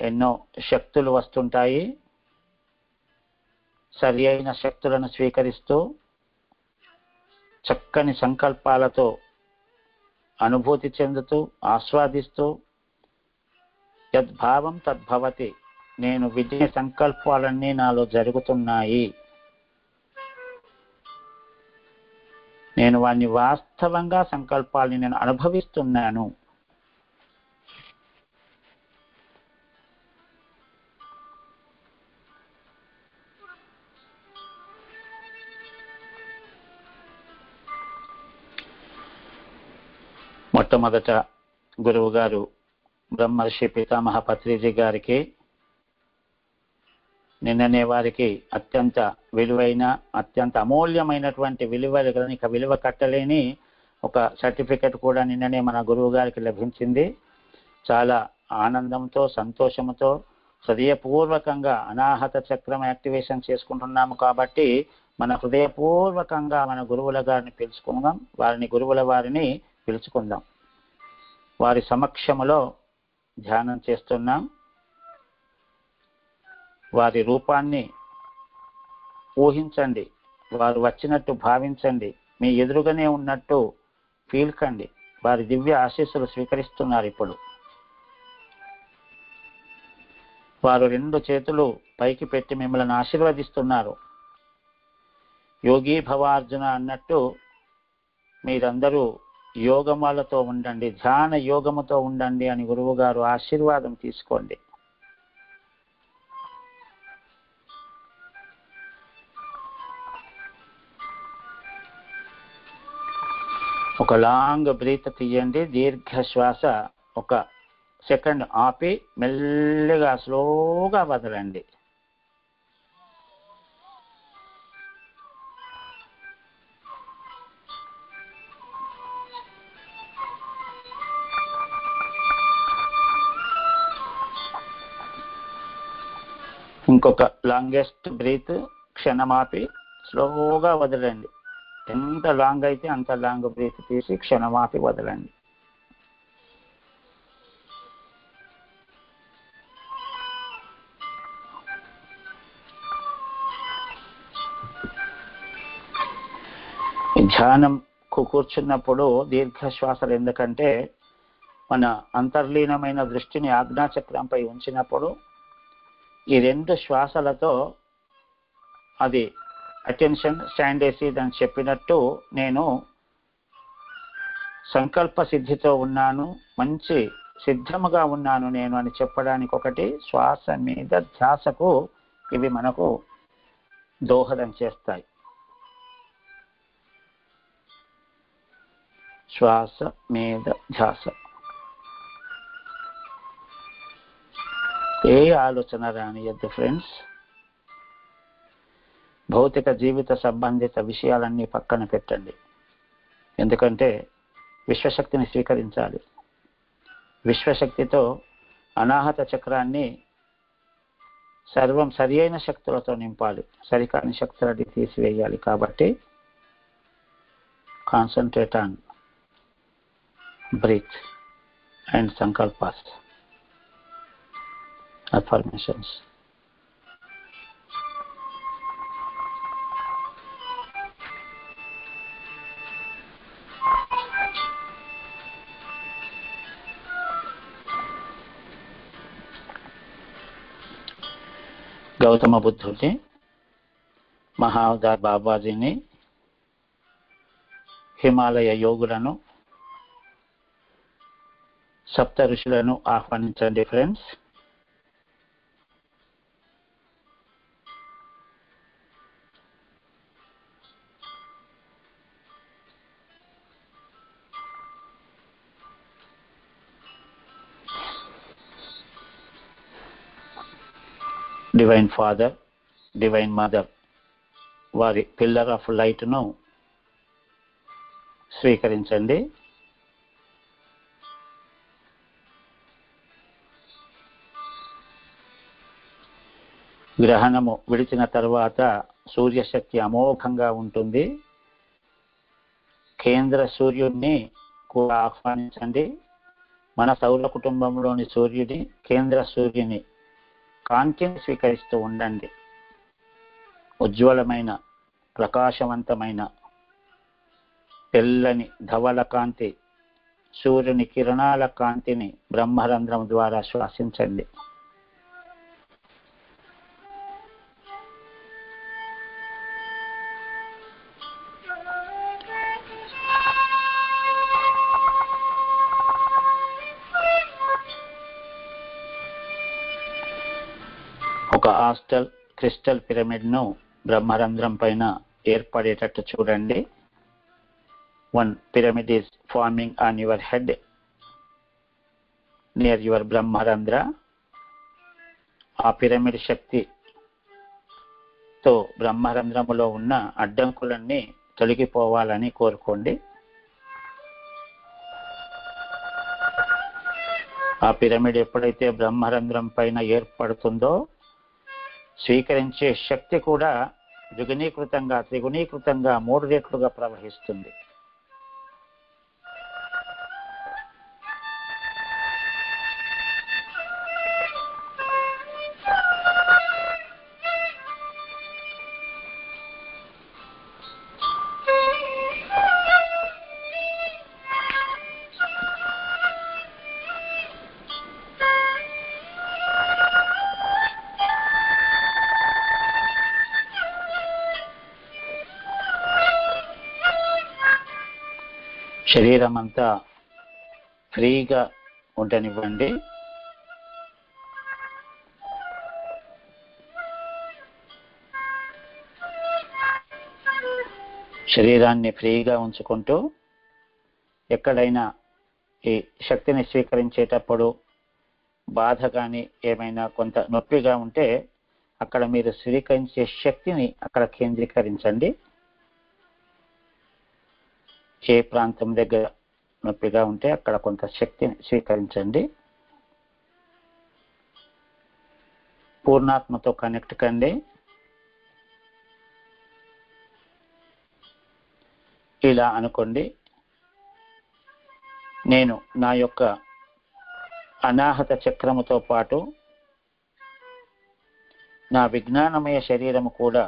ఎన్నో శక్తులు వస్తుంటాయి. సరి అయిన శక్తులను స్వీకరిస్తూ చక్కని సంకల్పాలతో అనుభూతి చెందుతూ ఆస్వాదిస్తూ యద్భావం తద్భవతి, నేను విజయ సంకల్పాలన్నీ నాలో జరుగుతున్నాయి, నేను వాడిని వాస్తవంగా సంకల్పాలని నేను అనుభవిస్తున్నాను. మొట్టమొదట గురువు గారు బ్రహ్మర్షి పితామహ పత్రిజీ గారికి నిన్ననే వారికి అత్యంత విలువైన, అత్యంత అమూల్యమైనటువంటి విలువ కట్టలేని ఒక సర్టిఫికెట్ కూడా నిన్ననే మన గురువు గారికి లభించింది. చాలా ఆనందంతో, సంతోషంతో, హృదయపూర్వకంగా అనాహత చక్రం యాక్టివేషన్ చేసుకుంటున్నాము. కాబట్టి మన హృదయపూర్వకంగా మన గురువుల గారిని పిలుచుకుందాం, గురువుల వారిని పిలుచుకుందాం. వారి సమక్షములో ధ్యానం చేస్తున్నాం. వారి రూపాన్ని ఊహించండి, వారు వచ్చినట్టు భావించండి, మీ ఎదురుగానే ఉన్నట్టు ఫీల్ కండి. వారి దివ్య ఆశీస్సులు స్వీకరిస్తున్నారు. ఇప్పుడు వారు 2 చేతులు పైకి పెట్టి మిమ్మల్ని ఆశీర్వదిస్తున్నారు. యోగి భవార్జున అన్నట్టు మీరందరూ యోగములతో ఉండండి, ధ్యాన యోగముతో ఉండండి అని గురువు గారు ఆశీర్వాదం తీసుకోండి. ఒక లాంగ్ బ్రీత్ తీయండి, దీర్ఘ శ్వాస 1 సెకండ్ ఆపి మెల్లిగా స్లోగా వదలండి. ఇంకొక లాంగెస్ట్ బ్రీత్ క్షణమాపి స్లోగా వదలండి. ఎంత లాంగ్ అయితే అంత లాంగ్ బ్రీత్ తీసి క్షణమాపి వదలండి. ధ్యానంకు కూర్చున్నప్పుడు దీర్ఘశ్వాసలు ఎందుకంటే మన అంతర్లీనమైన దృష్టిని ఆజ్ఞాచక్రంపై ఉంచినప్పుడు ఈ 2 శ్వాసలతో అది అటెన్షన్ స్టాండ్ ఏసీడ్ అని చెప్పినట్టు నేను సంకల్ప సిద్ధితో ఉన్నాను, మంచి సిద్ధముగా ఉన్నాను నేను అని చెప్పడానికి ఒకటి శ్వాస మీద ధ్యాసకు ఇవి మనకు దోహదం చేస్తాయి. శ్వాస మీద ధ్యాస. ఏ ఆలోచన రానియద్దు ఫ్రెండ్స్. భౌతిక జీవిత సంబంధిత విషయాలన్నీ పక్కన పెట్టండి. ఎందుకంటే విశ్వశక్తిని స్వీకరించాలి. విశ్వశక్తితో అనాహత చక్రాన్ని సర్వం సరి అయిన శక్తులతో నింపాలి, సరికాని శక్తులని తీసివేయాలి. కాబట్టి concentrate on breath and sankalpas, affirmations. Gautama బుద్ధుడిని, మహావతార్ బాబాజీని, హిమాలయ యోగులను, సప్త ఋషులను ఆహ్వానించండి friends. Divine father, divine mother వారి పిల్లర్ ఆఫ్ లైట్ను స్వీకరించండి. గ్రహణము విడిచిన తర్వాత సూర్యశక్తి అమోఘంగా ఉంటుంది. కేంద్ర సూర్యుడిని కూడా ఆహ్వానించండి. మన సౌర కుటుంబంలోని సూర్యుడి, కేంద్ర సూర్యుని కాంతిని స్వీకరిస్తూ ఉండండి. ఉజ్వలమైన ప్రకాశవంతమైన తెల్లని ధవల కాంతి, సూర్యుని కిరణాల కాంతిని బ్రహ్మరంధ్రం ద్వారా శ్వాసించండి. ఒక ఆస్టల్ క్రిస్టల్ పిరమిడ్ను బ్రహ్మరంధ్రం పైన ఏర్పడేటట్టు చూడండి. One pyramid is forming on your head near your బ్రహ్మరంధ్ర. ఆ పిరమిడ్ శక్తితో బ్రహ్మరంధ్రములో ఉన్న అడ్డంకులన్నీ తొలగిపోవాలని కోరుకోండి. ఆ పిరమిడ్ ఎప్పుడైతే బ్రహ్మరంధ్రం పైన ఏర్పడుతుందో స్వీకరించే శక్తి కూడా ద్విగుణీకృతంగా, త్రిగుణీకృతంగా, 3 రెట్లుగా ప్రవహిస్తుంది. శరీరం అంతా ఫ్రీగా ఉండనివ్వండి. శరీరాన్ని ఫ్రీగా ఉంచుకుంటూ ఎక్కడైనా ఈ శక్తిని స్వీకరించేటప్పుడు బాధ కానీ ఏమైనా కొంత నొప్పిగా ఉంటే అక్కడ మీరు స్వీకరించే శక్తిని అక్కడ కేంద్రీకరించండి. ఏ ప్రాంతం దగ్గర నొప్పిగా ఉంటే అక్కడ కొంత శక్తిని స్వీకరించండి. పూర్ణాత్మతో కనెక్ట్ కండి. ఇలా అనుకోండి, నేను నా యొక్క అనాహత చక్రముతో పాటు నా విజ్ఞానమయ శరీరము కూడా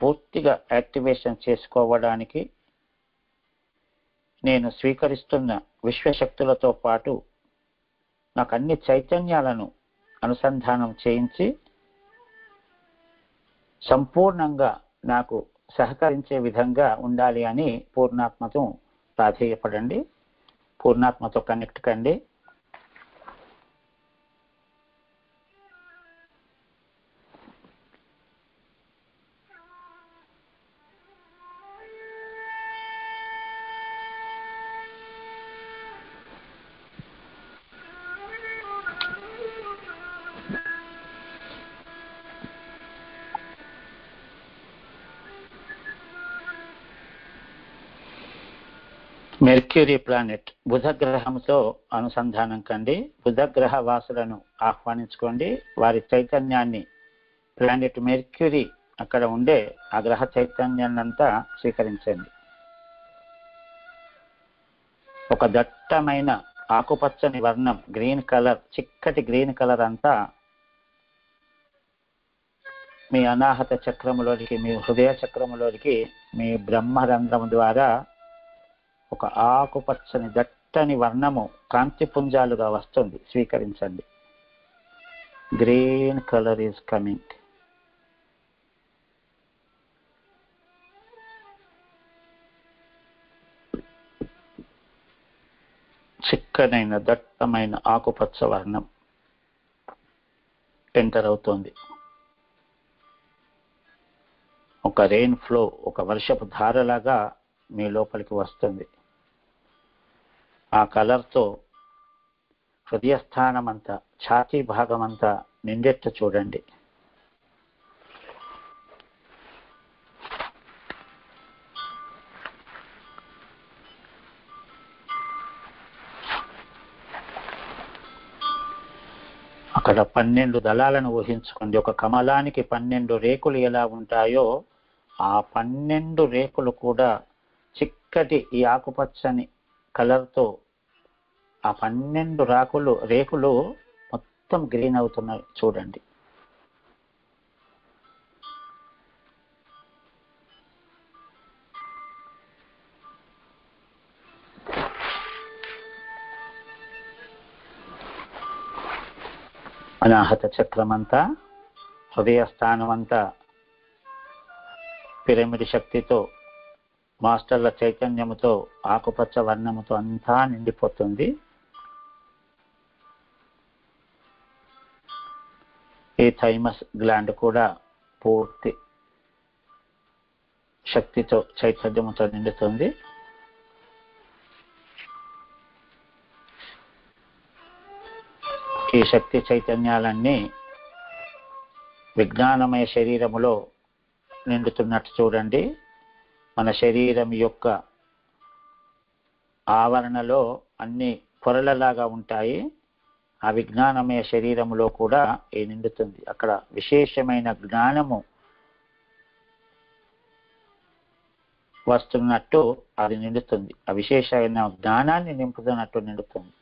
పూర్తిగా యాక్టివేషన్ చేసుకోవడానికి నేను స్వీకరిస్తున్న విశ్వశక్తులతో పాటు నాకు అన్ని చైతన్యాలను అనుసంధానం చేయించి సంపూర్ణంగా నాకు సహకరించే విధంగా ఉండాలి అని పూర్ణాత్మతో ప్రాధేయపడండి. పూర్ణాత్మతో కనెక్ట్ కండి. మెర్క్యూరీ ప్లానెట్ బుధ గ్రహంతో అనుసంధానం కండి. బుధ గ్రహ వాసులను ఆహ్వానించుకోండి. వారి చైతన్యాన్ని ప్లానెట్ మెర్క్యూరీ అక్కడ ఉండే ఆ గ్రహ చైతన్యాన్ని అంతా స్వీకరించండి. ఒక దట్టమైన ఆకుపచ్చని వర్ణం, గ్రీన్ కలర్, చిక్కటి గ్రీన్ కలర్ అంతా మీ అనాహత చక్రములోనికి, మీ హృదయ చక్రములోనికి, మీ బ్రహ్మరంధ్రం ద్వారా ఒక ఆకుపచ్చని దట్టని వర్ణము కాంతిపుంజాలుగా వస్తుంది. స్వీకరించండి. Green colour is coming. చిక్కనైన దట్టమైన ఆకుపచ్చ వర్ణం ఎంటర్ అవుతోంది. ఒక రెయిన్ ఫ్లో, ఒక వర్షపు ధారలాగా మీ లోపలికి వస్తుంది. ఆ కలర్తో హృదయస్థానం అంతా, ఛాతీ భాగం అంతా నిండెట్టు చూడండి. అక్కడ 12 దళాలను ఊహించుకోండి. ఒక కమలానికి 12 రేకులు ఎలా ఉంటాయో ఆ 12 రేకులు కూడా చిక్కటి ఈ ఆకుపచ్చని కలర్తో ఆ 12 రేకులు మొత్తం గ్రీన్ అవుతున్నాయి చూడండి. అనాహత చక్రమంతా, హృదయ స్థానం అంతా పిరమిడ్ శక్తితో, మాస్టర్ల చైతన్యముతో, ఆకుపచ్చ వర్ణముతో అంతా నిండిపోతుంది. ఈ థైమస్ గ్లాండ్ కూడా పూర్తి శక్తితో, చైతన్యముతో నిండుతుంది. ఈ శక్తి చైతన్యాలన్నీ విజ్ఞానమయ శరీరములో నిండుతున్నట్టు చూడండి. మన శరీరం యొక్క ఆవరణలో అన్ని పొరలలాగా ఉంటాయి. ఆ విజ్ఞానమయ శరీరములో కూడా నిండుతుంది. అక్కడ విశేషమైన జ్ఞానము వస్తున్నట్టు అది నిండుతుంది, ఆ విశేషమైన జ్ఞానాన్ని నింపుతున్నట్టు నిండుతుంది.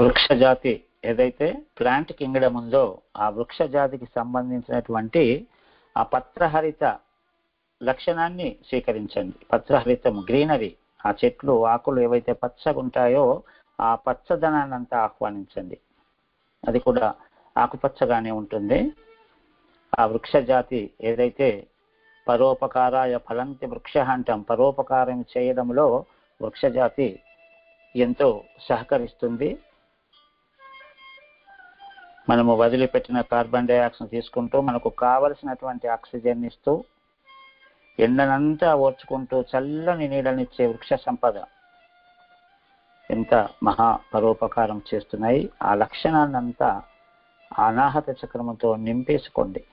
వృక్ష జాతి ఏదైతే ప్లాంట్ కింగ్డమ్ ఉందో ఆ వృక్ష జాతికి సంబంధించినటువంటి ఆ పత్రహరిత లక్షణాన్ని స్వీకరించండి. పత్రహరితం గ్రీనరీ, ఆ చెట్లు ఆకులు ఏవైతే పచ్చగా ఉంటాయో ఆ పచ్చదనాన్ని అంతా ఆహ్వానించండి. అది కూడా ఆకుపచ్చగానే ఉంటుంది. ఆ వృక్ష జాతి ఏదైతే పరోపకారాయ ఫలంతి వృక్ష అంటాం, పరోపకారం చేయడంలో వృక్ష జాతి ఎంతో సహకరిస్తుంది. మనము వదిలిపెట్టిన కార్బన్ డైఆక్సైడ్ తీసుకుంటూ మనకు కావలసినటువంటి ఆక్సిజన్ ఇస్తూ ఎండనంతా ఓర్చుకుంటూ చల్లని నీడనిచ్చే వృక్ష సంపద ఎంత మహా పరోపకారం చేస్తున్నాయి. ఆ లక్షణాన్నంతా అనాహత చక్రముతో నింపేసుకోండి.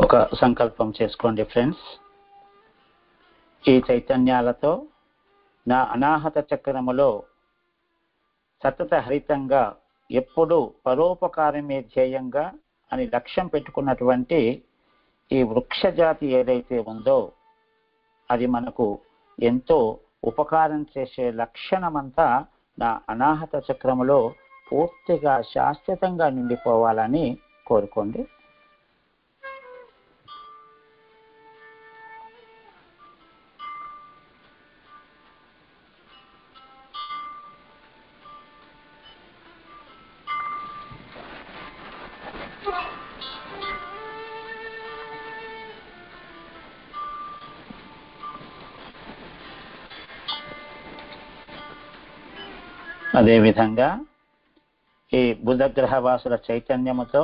ఒక సంకల్పం చేసుకోండి ఫ్రెండ్స్. ఈ చైతన్యాలతో నా అనాహత చక్రములో సతత హరితంగా ఎప్పుడూ పరోపకారమే ధ్యేయంగా అని లక్ష్యం పెట్టుకున్నటువంటి ఈ వృక్ష జాతి ఏదైతే ఉందో అది మనకు ఎంతో ఉపకారం చేసే లక్షణమంతా నా అనాహత చక్రములో పూర్తిగా శాశ్వతంగా నిండిపోవాలని కోరుకోండి. అదేవిధంగా ఈ బుధగ్రహవాసుల చైతన్యముతో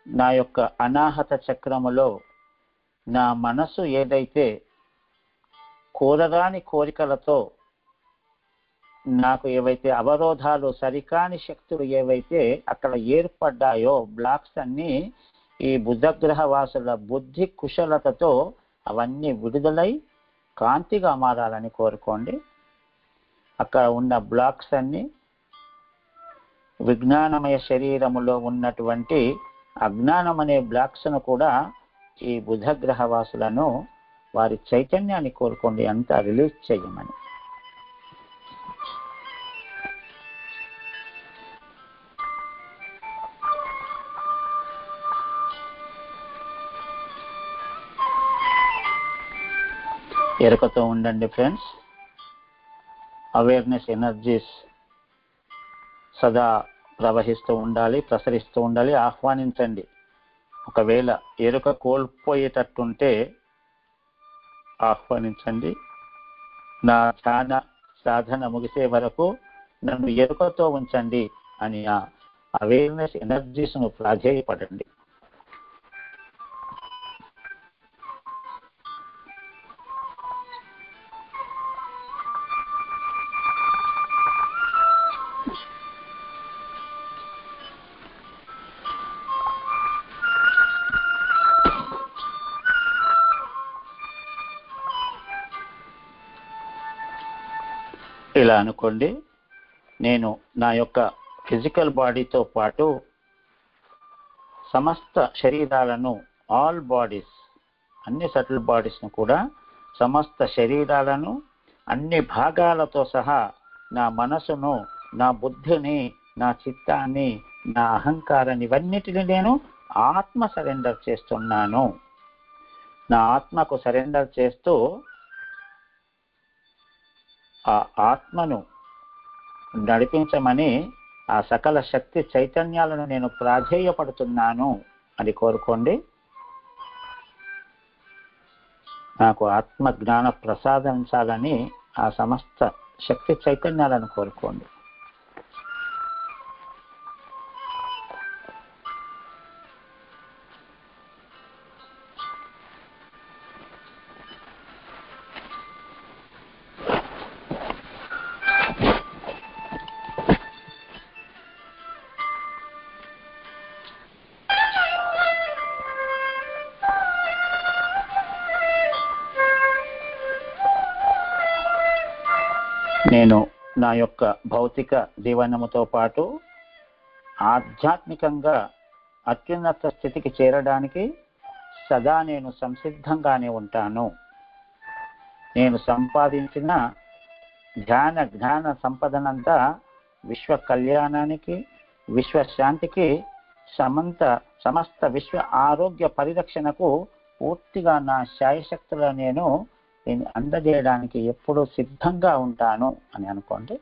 నా యొక్క అనాహత చక్రములో నా మనసు ఏదైతే కోరరాని కోరికలతో నాకు ఏవైతే అవరోధాలు సరికాని శక్తులు ఏవైతే అక్కడ ఏర్పడ్డాయో బ్లాక్స్ అన్నీ ఈ బుధగ్రహవాసుల బుద్ధి కుశలతతో అవన్నీ విడుదలై కాంతిగా మారాలని కోరుకోండి. అక్కడ ఉన్న బ్లాక్స్ అన్ని విజ్ఞానమయ శరీరములో ఉన్నటువంటి అజ్ఞానం అనే బ్లాక్స్ను కూడా ఈ బుధగ్రహవాసులను వారి చైతన్యాన్ని కోరుకోండి, అంతా రిలీజ్ చేయమని. ఎరుకతో ఉండండి ఫ్రెండ్స్. అవేర్నెస్ ఎనర్జీస్ సదా ప్రవహిస్తూ ఉండాలి, ప్రసరిస్తూ ఉండాలి. ఆహ్వానించండి. ఒకవేళ ఎరుక కోల్పోయేటట్టుంటే ఆహ్వానించండి. నా ధ్యాన సాధన ముగిసే వరకు నన్ను ఎరుకతో ఉంచండి అని ఆ అవేర్నెస్ ఎనర్జీస్ను ప్రాధేయపడండి. ఇలా అనుకోండి, నేను నా యొక్క ఫిజికల్ బాడీతో పాటు సమస్త శరీరాలను, ఆల్ బాడీస్, అన్ని సటిల్ బాడీస్ను కూడా, సమస్త శరీరాలను అన్ని భాగాలతో సహా నా మనసును, నా బుద్ధిని, నా చిత్తాన్ని, నా అహంకారాన్ని ఇవన్నిటిని నేను ఆత్మ సరెండర్ చేస్తున్నాను. నా ఆత్మకు సరెండర్ చేస్తూ ఆ ఆత్మను నడిపించమని ఆ సకల శక్తి చైతన్యాలను నేను ప్రాధేయపడుతున్నాను అని కోరుకోండి. నాకు ఆత్మ జ్ఞాన ప్రసాదించాలని ఆ సమస్త శక్తి చైతన్యాలను కోరుకోండి. నేను నా యొక్క భౌతిక జీవనముతో పాటు ఆధ్యాత్మికంగా అత్యున్నత స్థితికి చేరడానికి సదా నేను సంసిద్ధంగానే ఉంటాను. నేను సంపాదించిన ధ్యాన జ్ఞాన సంపదనంతా విశ్వ కళ్యాణానికి, విశ్వశాంతికి, సమస్త విశ్వ ఆరోగ్య పరిరక్షణకు పూర్తిగా నా శాయశక్తులను నేను దీన్ని అందజేయడానికి ఎప్పుడూ సిద్ధంగా ఉంటాను అని అనుకోండి.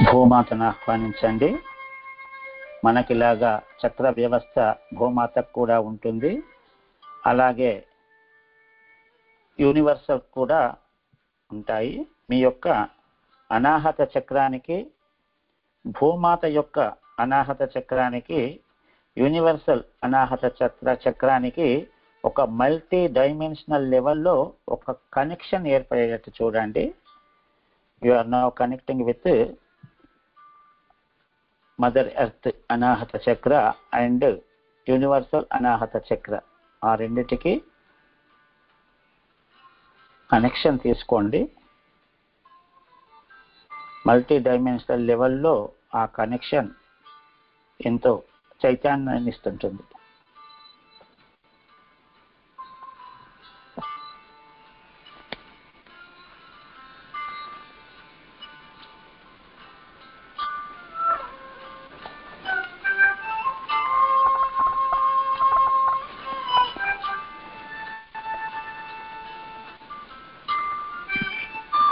భూమాతను ఆహ్వానించండి. మనకిలాగా చక్ర వ్యవస్థ భూమాతకు కూడా ఉంటుంది. అలాగే యూనివర్సల్ కూడా ఉంటాయి. మీ యొక్క అనాహత చక్రానికి, భూమాత యొక్క అనాహత చక్రానికి, యూనివర్సల్ అనాహత చక్రానికి ఒక మల్టీ డైమెన్షనల్ లెవెల్లో ఒక కనెక్షన్ ఏర్పడేటట్టు చూడండి. You are now connecting with mother earth Anahata chakra and universal అనాహత చక్ర. ఆ రెండిటికి కనెక్షన్ తీసుకోండి. మల్టీ డైమెన్షనల్ లెవెల్లో ఆ కనెక్షన్ ఎంతో చైతన్యాన్ని ఇస్తుంటుంది.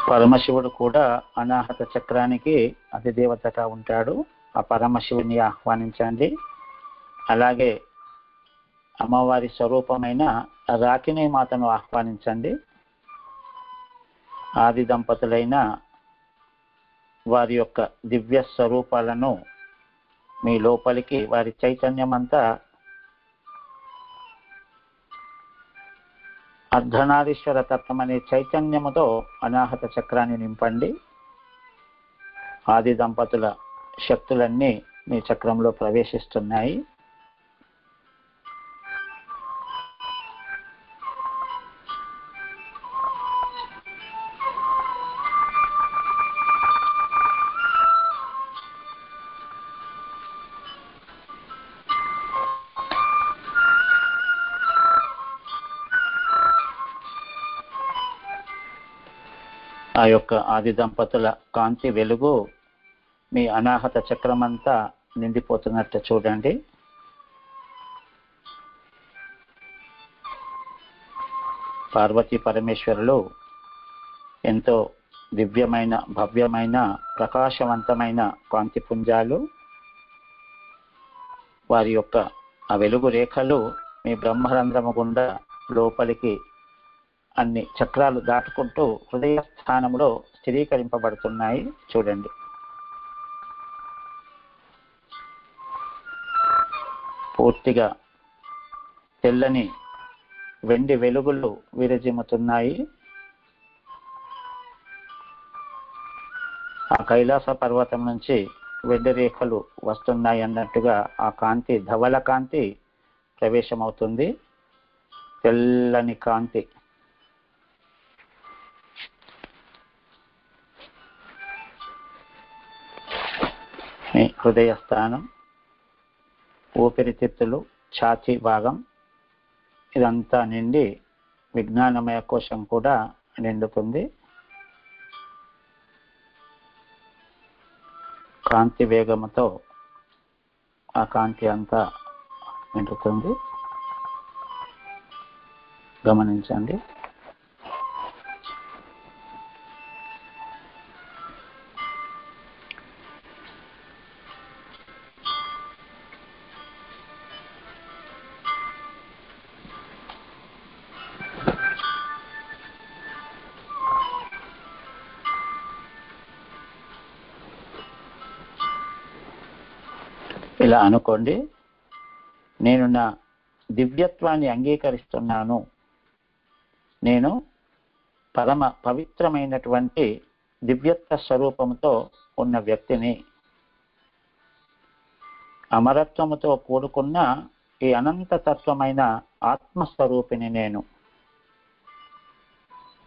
పరమశివుడు కూడా అనాహత చక్రానికి అధిదేవతగా ఉంటాడు. ఆ పరమశివుని ఆహ్వానించండి. అలాగే అమ్మవారి స్వరూపమైన రాకిని మాతను ఆహ్వానించండి. ఆది దంపతులైన వారి యొక్క దివ్య స్వరూపాలను మీ లోపలికి, వారి చైతన్యం అంతా అర్ధనారీశ్వర తత్వం అనే చైతన్యముతో అనాహత చక్రాన్ని నింపండి. ఆది దంపతుల శక్తులన్నీ మీ చక్రంలో ప్రవేశిస్తున్నాయి. ఆ యొక్క ఆది దంపతుల కాంతి వెలుగు మీ అనాహత చక్రం అంతా నిండిపోతున్నట్టు చూడండి. పార్వతీ పరమేశ్వరులు ఎంతో దివ్యమైన, భవ్యమైన, ప్రకాశవంతమైన కాంతి పుంజాలు. వారి యొక్క ఆ వెలుగు రేఖలు మీ బ్రహ్మరంధ్రము గుండా లోపలికి అన్ని చక్రాలు దాటుకుంటూ హృదయ స్థానంలో స్థిరీకరింపబడుతున్నాయి. చూడండి. పూర్తిగా తెల్లని వెండి వెలుగులు విరజిమ్ముతున్నాయి. ఆ కైలాస పర్వతం నుంచి వెండి రేఖలు వస్తున్నాయి అన్నట్టుగా ఆ కాంతి, ధవల కాంతి ప్రవేశమవుతుంది. తెల్లని కాంతి హృదయ స్థానం, ఊపిరితిత్తులు, ఛాతీ భాగం, ఇదంతా నిండి విజ్ఞానమయ కోశం కూడా నిండుతుంది. కాంతి వేగముతో ఆ కాంతి అంతా నిండుతుంది. గమనించండి. ఇలా అనుకోండి, నేను నా దివ్యత్వాన్ని అంగీకరిస్తున్నాను. నేను పరమ పవిత్రమైనటువంటి దివ్యత్వ స్వరూపంతో ఉన్న వ్యక్తిని. అమరత్వముతో కూడుకున్న ఈ అనంతతత్వమైన ఆత్మస్వరూపిని నేను.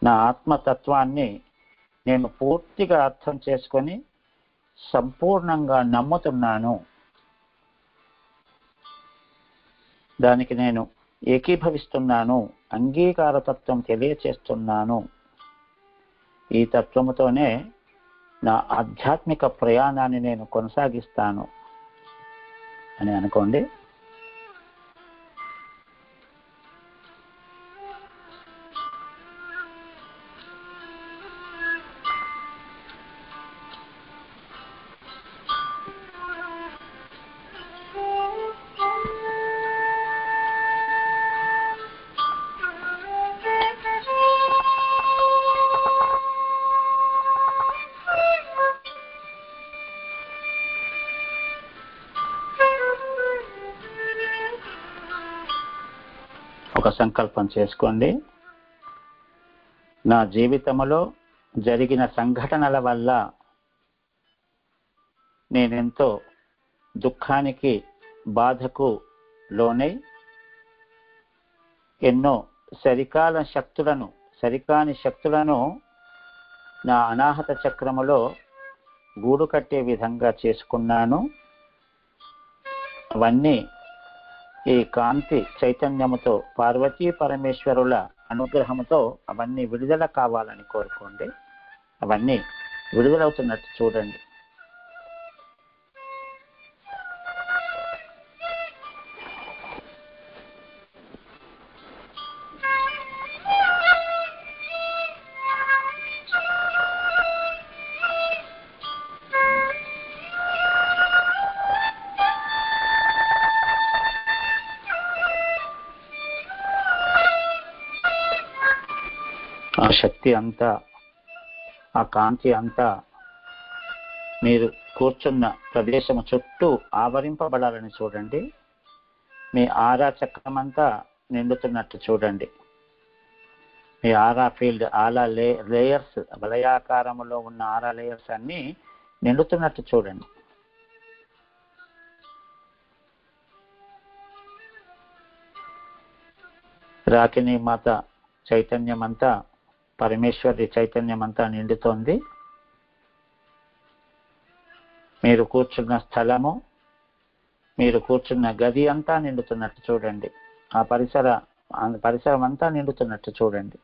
నా ఆత్మతత్వాన్ని నేను పూర్తిగా అర్థం చేసుకొని సంపూర్ణంగా నమ్ముతున్నాను. దానికి నేను ఏకీభవిస్తున్నాను, అంగీకారతత్వం తెలియచేస్తున్నాను. ఈ తత్వముతోనే నా ఆధ్యాత్మిక ప్రయాణాన్ని నేను కొనసాగిస్తాను అని అనుకోండి. ఒక సంకల్పం చేసుకోండి. నా జీవితంలో జరిగిన సంఘటనల వల్ల నేనెంతో దుఃఖానికి, బాధకు లోనై ఎన్నో సరికాని శక్తులను నా అనాహత చక్రములో గూడు కట్టే విధంగా చేసుకున్నాను. అవన్నీ ఈ కాంతి చైతన్యముతో, పార్వతీ పరమేశ్వరుల అనుగ్రహముతో అవన్నీ విడుదల కావాలని కోరుకోండి. అవన్నీ విడుదలవుతున్నట్టు చూడండి. ఆ శక్తి అంతా, ఆ కాంతి అంతా మీరు కూర్చున్న ప్రదేశము చుట్టూ ఆవరింపబడాలని చూడండి. మీ ఆరా చక్రం అంతా నిండుతున్నట్టు చూడండి. మీ ఆరా ఫీల్డ్, లేయర్స్, వలయాకారములో ఉన్న ఆరా లేయర్స్ అన్ని నిండుతున్నట్టు చూడండి. రాకిని మాత చైతన్యం అంతా, పరమేశ్వరి చైతన్యం అంతా నిండుతోంది. మీరు కూర్చున్న స్థలము, మీరు కూర్చున్న గది అంతా నిండుతున్నట్టు చూడండి. ఆ పరిసరం అంతా నిండుతున్నట్టు చూడండి.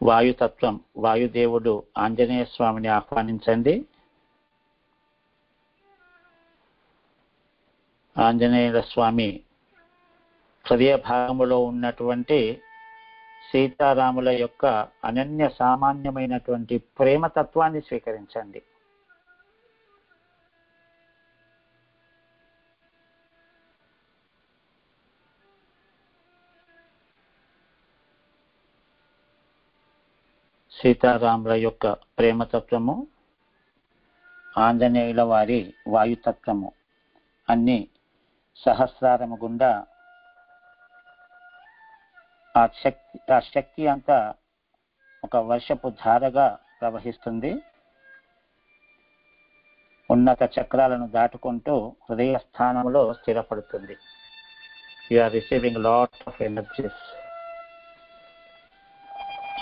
వాయుతత్వం, వాయుదేవుడు ఆంజనేయ స్వామిని ఆహ్వానించండి. ఆంజనేయుల స్వామి హృదయ భాగములో ఉన్నటువంటి సీతారాముల యొక్క అనన్య సామాన్యమైనటువంటి ప్రేమతత్వాన్ని స్వీకరించండి. సీతారాముల యొక్క ప్రేమతత్వము, ఆంజనేయుల వారి వాయుతత్వము అన్ని సహస్రారము గుండా ఆ శక్తి అంతా ఒక వర్షపు ధారగా ప్రవహిస్తుంది. ఉన్నత చక్రాలను దాటుకుంటూ హృదయ స్థానంలో స్థిరపడుతుంది. You are receiving lot of energies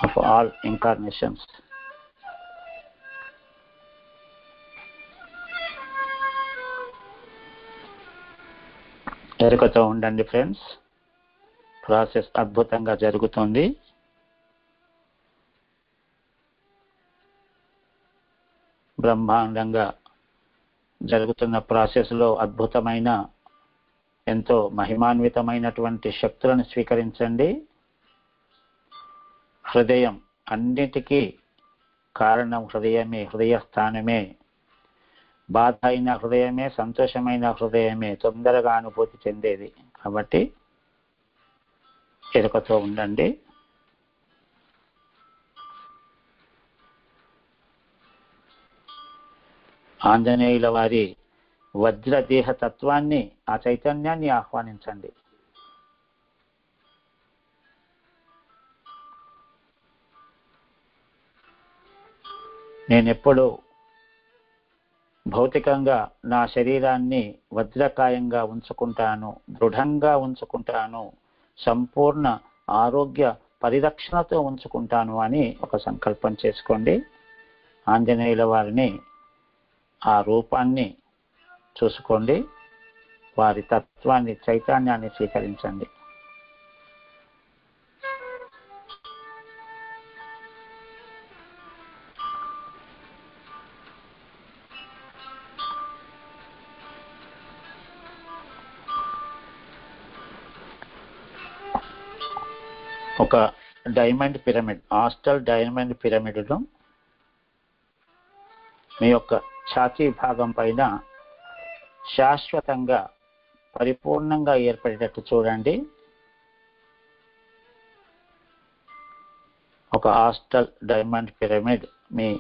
of all incarnations. ఎరుకతో ఉండండి ఫ్రెండ్స్, ప్రాసెస్ అద్భుతంగా జరుగుతుంది. బ్రహ్మాండంగా జరుగుతున్న ప్రాసెస్లో అద్భుతమైన, ఎంతో మహిమాన్వితమైనటువంటి శక్తులను స్వీకరించండి. హృదయం అన్నిటికీ కారణం హృదయమే, హృదయ స్థానమే. బాధ అయిన హృదయమే, సంతోషమైన హృదయమే తొందరగా అనుభూతి చెందేది. కాబట్టి ఎరుకతో ఉండండి. ఆంజనేయుల వారి వజ్రదేహ తత్వాన్ని, ఆ చైతన్యాన్ని ఆహ్వానించండి. నేనెప్పుడు భౌతికంగా నా శరీరాన్ని వజ్రకాయంగా ఉంచుకుంటాను, దృఢంగా ఉంచుకుంటాను, సంపూర్ణ ఆరోగ్య పరిరక్షణతో ఉంచుకుంటాను అని ఒక సంకల్పం చేసుకోండి. ఆంజనేయుల వారిని, ఆ రూపాన్ని చూసుకోండి. వారి తత్వాన్ని, చైతన్యాన్ని స్వీకరించండి. ఒక డైమండ్ పిరమిడ్, ఆస్టల్ డైమండ్ పిరమిడ్ను మీ యొక్క ఛాతీ భాగం పైన శాశ్వతంగా, పరిపూర్ణంగా ఏర్పడేటట్టు చూడండి. ఒక ఆస్టల్ డైమండ్ పిరమిడ్ మీ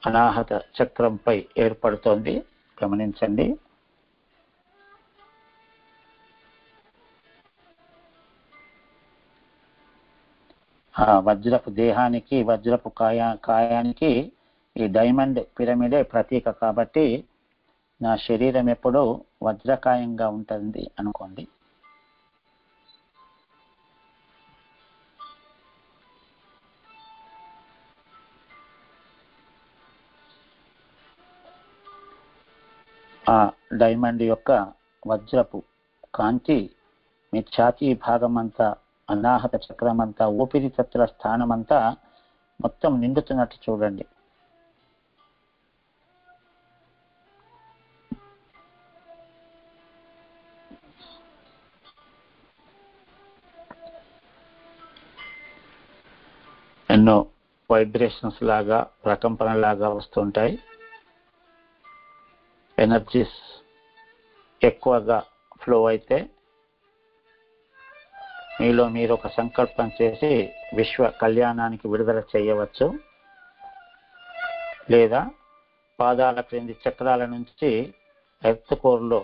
అనాహత చక్రంపై ఏర్పడుతోంది, గమనించండి. ఆ వజ్రపు దేహానికి, వజ్రపు కాయానికి ఈ డైమండ్ పిరమిడే ప్రతీక. కాబట్టి నా శరీరం ఎప్పుడూ వజ్రకాయంగా ఉంటుంది అనుకోండి. ఆ డైమండ్ యొక్క వజ్రపు కాంతి మీ ఛాతీ భాగం అంతా, అనాహత చక్రం అంతా, ఊపిరితిత్తుల స్థానం అంతా మొత్తం నిండుతున్నట్టు చూడండి. ఎన్నో వైబ్రేషన్స్ లాగా, ప్రకంపన లాగా వస్తుంటాయి. ఎనర్జీస్ ఎక్కువగా ఫ్లో అయితే మీలో మీరు ఒక సంకల్పం చేసి విశ్వ కళ్యాణానికి విడుదల చేయవచ్చు. లేదా పాదాల క్రింది చక్రాల నుంచి ఎర్త్ కోర్లో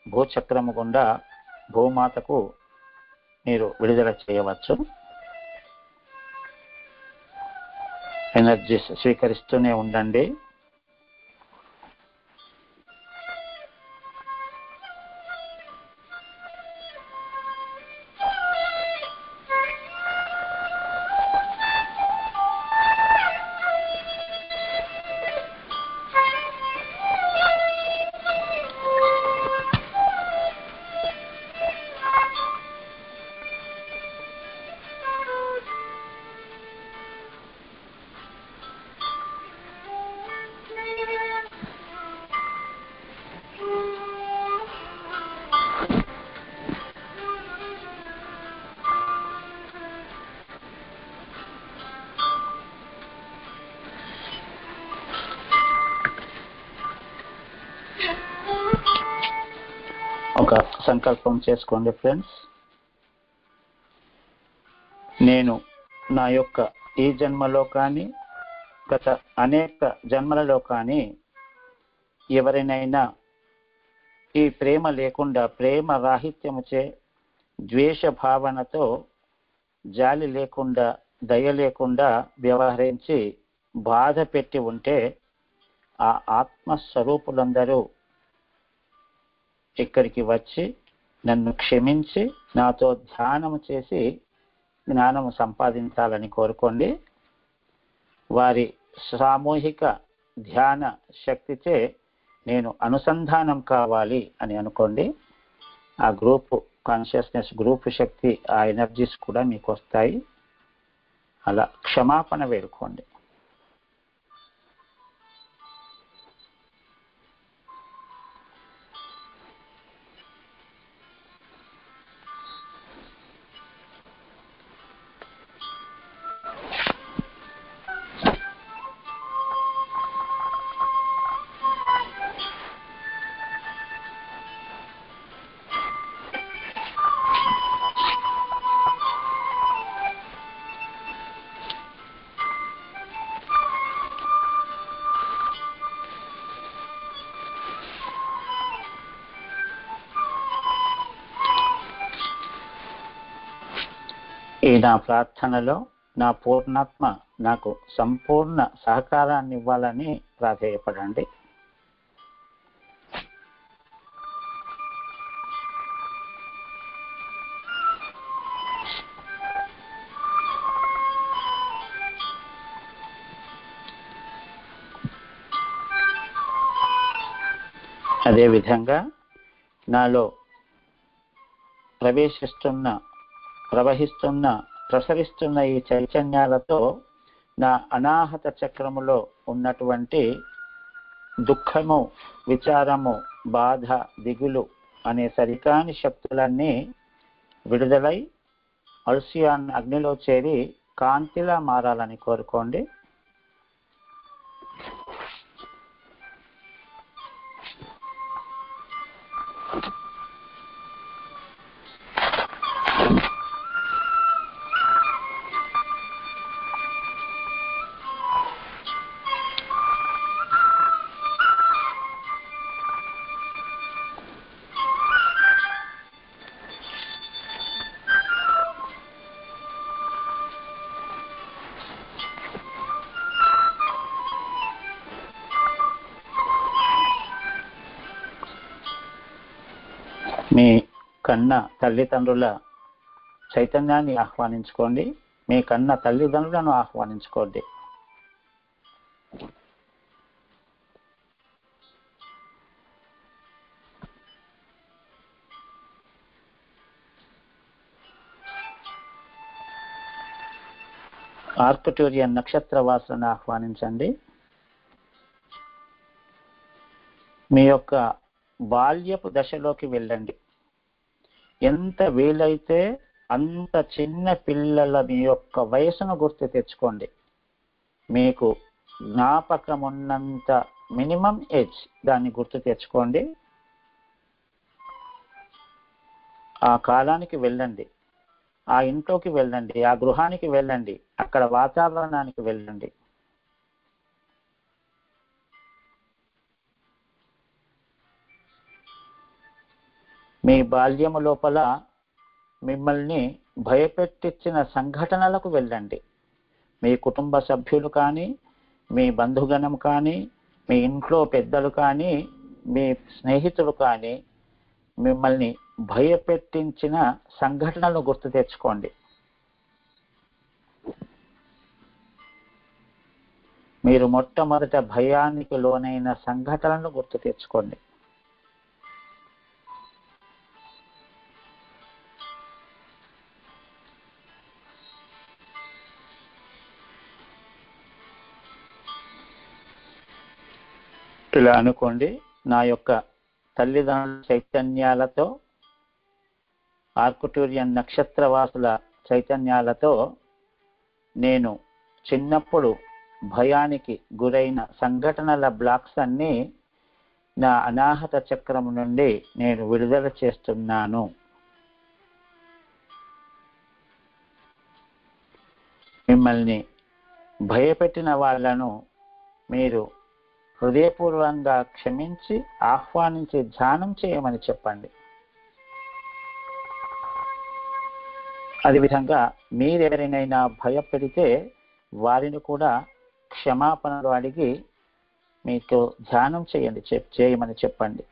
భూచక్రము గుండా భూమాతకు మీరు విడుదల చేయవచ్చు. ఎనర్జీస్ స్వీకరిస్తూనే ఉండండి. ఒక సంకల్పం చేసుకోండి ఫ్రెండ్స్. నేను నా యొక్క ఈ జన్మలో కానీ, గత అనేక జన్మలలో కానీ ఎవరినైనా ఈ ప్రేమ లేకుండా, ప్రేమ రాహిత్యముచే, ద్వేష భావనతో జాలి లేకుండా దయ లేకుండా వ్యవహరించి బాధ పెట్టి ఉంటే ఆ ఆత్మస్వరూపులందరూ ఇక్కడికి వచ్చి నన్ను క్షమించి నాతో ధ్యానము చేసి జ్ఞానము సంపాదించాలని కోరుకోండి. వారి సామూహిక ధ్యాన శక్తిచే నేను అనుసంధానం కావాలి అని అనుకోండి. ఆ గ్రూప్ కాన్షియస్నెస్, గ్రూప్ శక్తి, ఆ ఎనర్జీస్ కూడా మీకు వస్తాయి. అలా క్షమాపణ వేడుకోండి. ఈ నా ప్రార్థనలో నా పూర్ణాత్మ నాకు సంపూర్ణ సహకారాన్ని ఇవ్వాలని ప్రాధేయపడండి. అదేవిధంగా నాలో ప్రవహిస్తున్న ప్రసరిస్తున్న ఈ చైతన్యాలతో నా అనాహత చక్రములో ఉన్నటువంటి దుఃఖము, విచారము, బాధ, దిగులు అనే సరికాని శక్తులన్నీ విడుదలై అల్సియాన్ అగ్నిలో చేరి కాంతిలా మారాలని కోరుకోండి. మీ కన్న తల్లిదండ్రుల చైతన్యాన్ని ఆహ్వానించుకోండి. మీ కన్న తల్లిదండ్రులను ఆహ్వానించుకోండి. ఆర్క్టూరియన్ నక్షత్రవాసులను ఆహ్వానించండి. మీ యొక్క బాల్యపు దశలోకి వెళ్ళండి. ఎంత వీలైతే అంత చిన్న పిల్లల మీ యొక్క వయసును గుర్తు తెచ్చుకోండి. మీకు జ్ఞాపకం ఉన్నంత మినిమం ఏజ్ దాన్ని గుర్తు తెచ్చుకోండి. ఆ కాలానికి వెళ్ళండి, ఆ ఇంట్లోకి వెళ్ళండి, ఆ గృహానికి వెళ్ళండి, అక్కడ వాతావరణానికి వెళ్ళండి. మీ బాల్యము లోపల మిమ్మల్ని భయపెట్టించిన సంఘటనలకు వెళ్ళండి. మీ కుటుంబ సభ్యులు కానీ, మీ బంధుగణం కానీ, మీ ఇంట్లో పెద్దలు కానీ, మీ స్నేహితులు కానీ మిమ్మల్ని భయపెట్టించిన సంఘటనలు గుర్తు తెచ్చుకోండి. మీరు మొట్టమొదట భయానికి లోనైన సంఘటనలు గుర్తు తెచ్చుకోండి. ఇలా అనుకోండి, నా యొక్క తల్లిదండ్రుల చైతన్యాలతో, ఆర్క్టూరియన్ నక్షత్రవాసుల చైతన్యాలతో నేను చిన్నప్పుడు భయానికి గురైన సంఘటనల బ్లాక్స్ అన్నీ నా అనాహత చక్రం నుండి నేను విడుదల చేస్తున్నాను. మిమ్మల్ని భయపెట్టిన వాళ్ళను మీరు హృదయపూర్వకంగా క్షమించి ఆహ్వానించి ధ్యానం చేయమని చెప్పండి. అదేవిధంగా మీరెవరినైనా భయపెడితే వారిని కూడా క్షమాపణలు అడిగి మీకు ధ్యానం చేయమని చెప్పండి.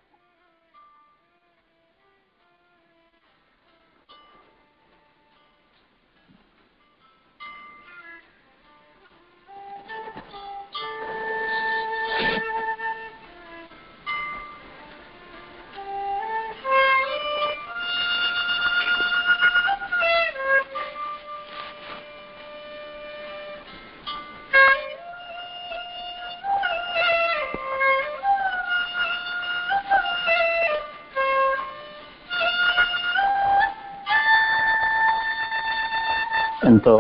ఎంతో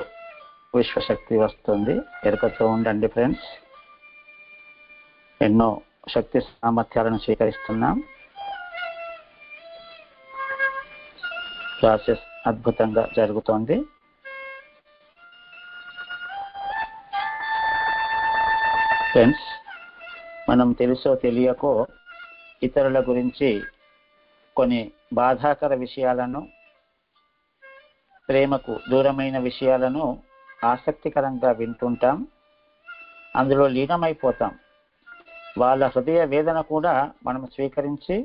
విశ్వశక్తి వస్తుంది. ఎరుకతో ఉండండి ఫ్రెండ్స్. ఎన్నో శక్తి సామర్థ్యాలను స్వీకరిస్తున్నాం. ప్రాసెస్ అద్భుతంగా జరుగుతోంది. ఫ్రెండ్స్, మనం తెలుసో తెలియకో ఇతరుల గురించి కొన్ని బాధాకర విషయాలను, ప్రేమకు దూరమైన విషయాలను ఆసక్తికరంగా వింటుంటాం. అందులో లీనమైపోతాం. వాళ్ళ హృదయ వేదన కూడా మనం స్వీకరించి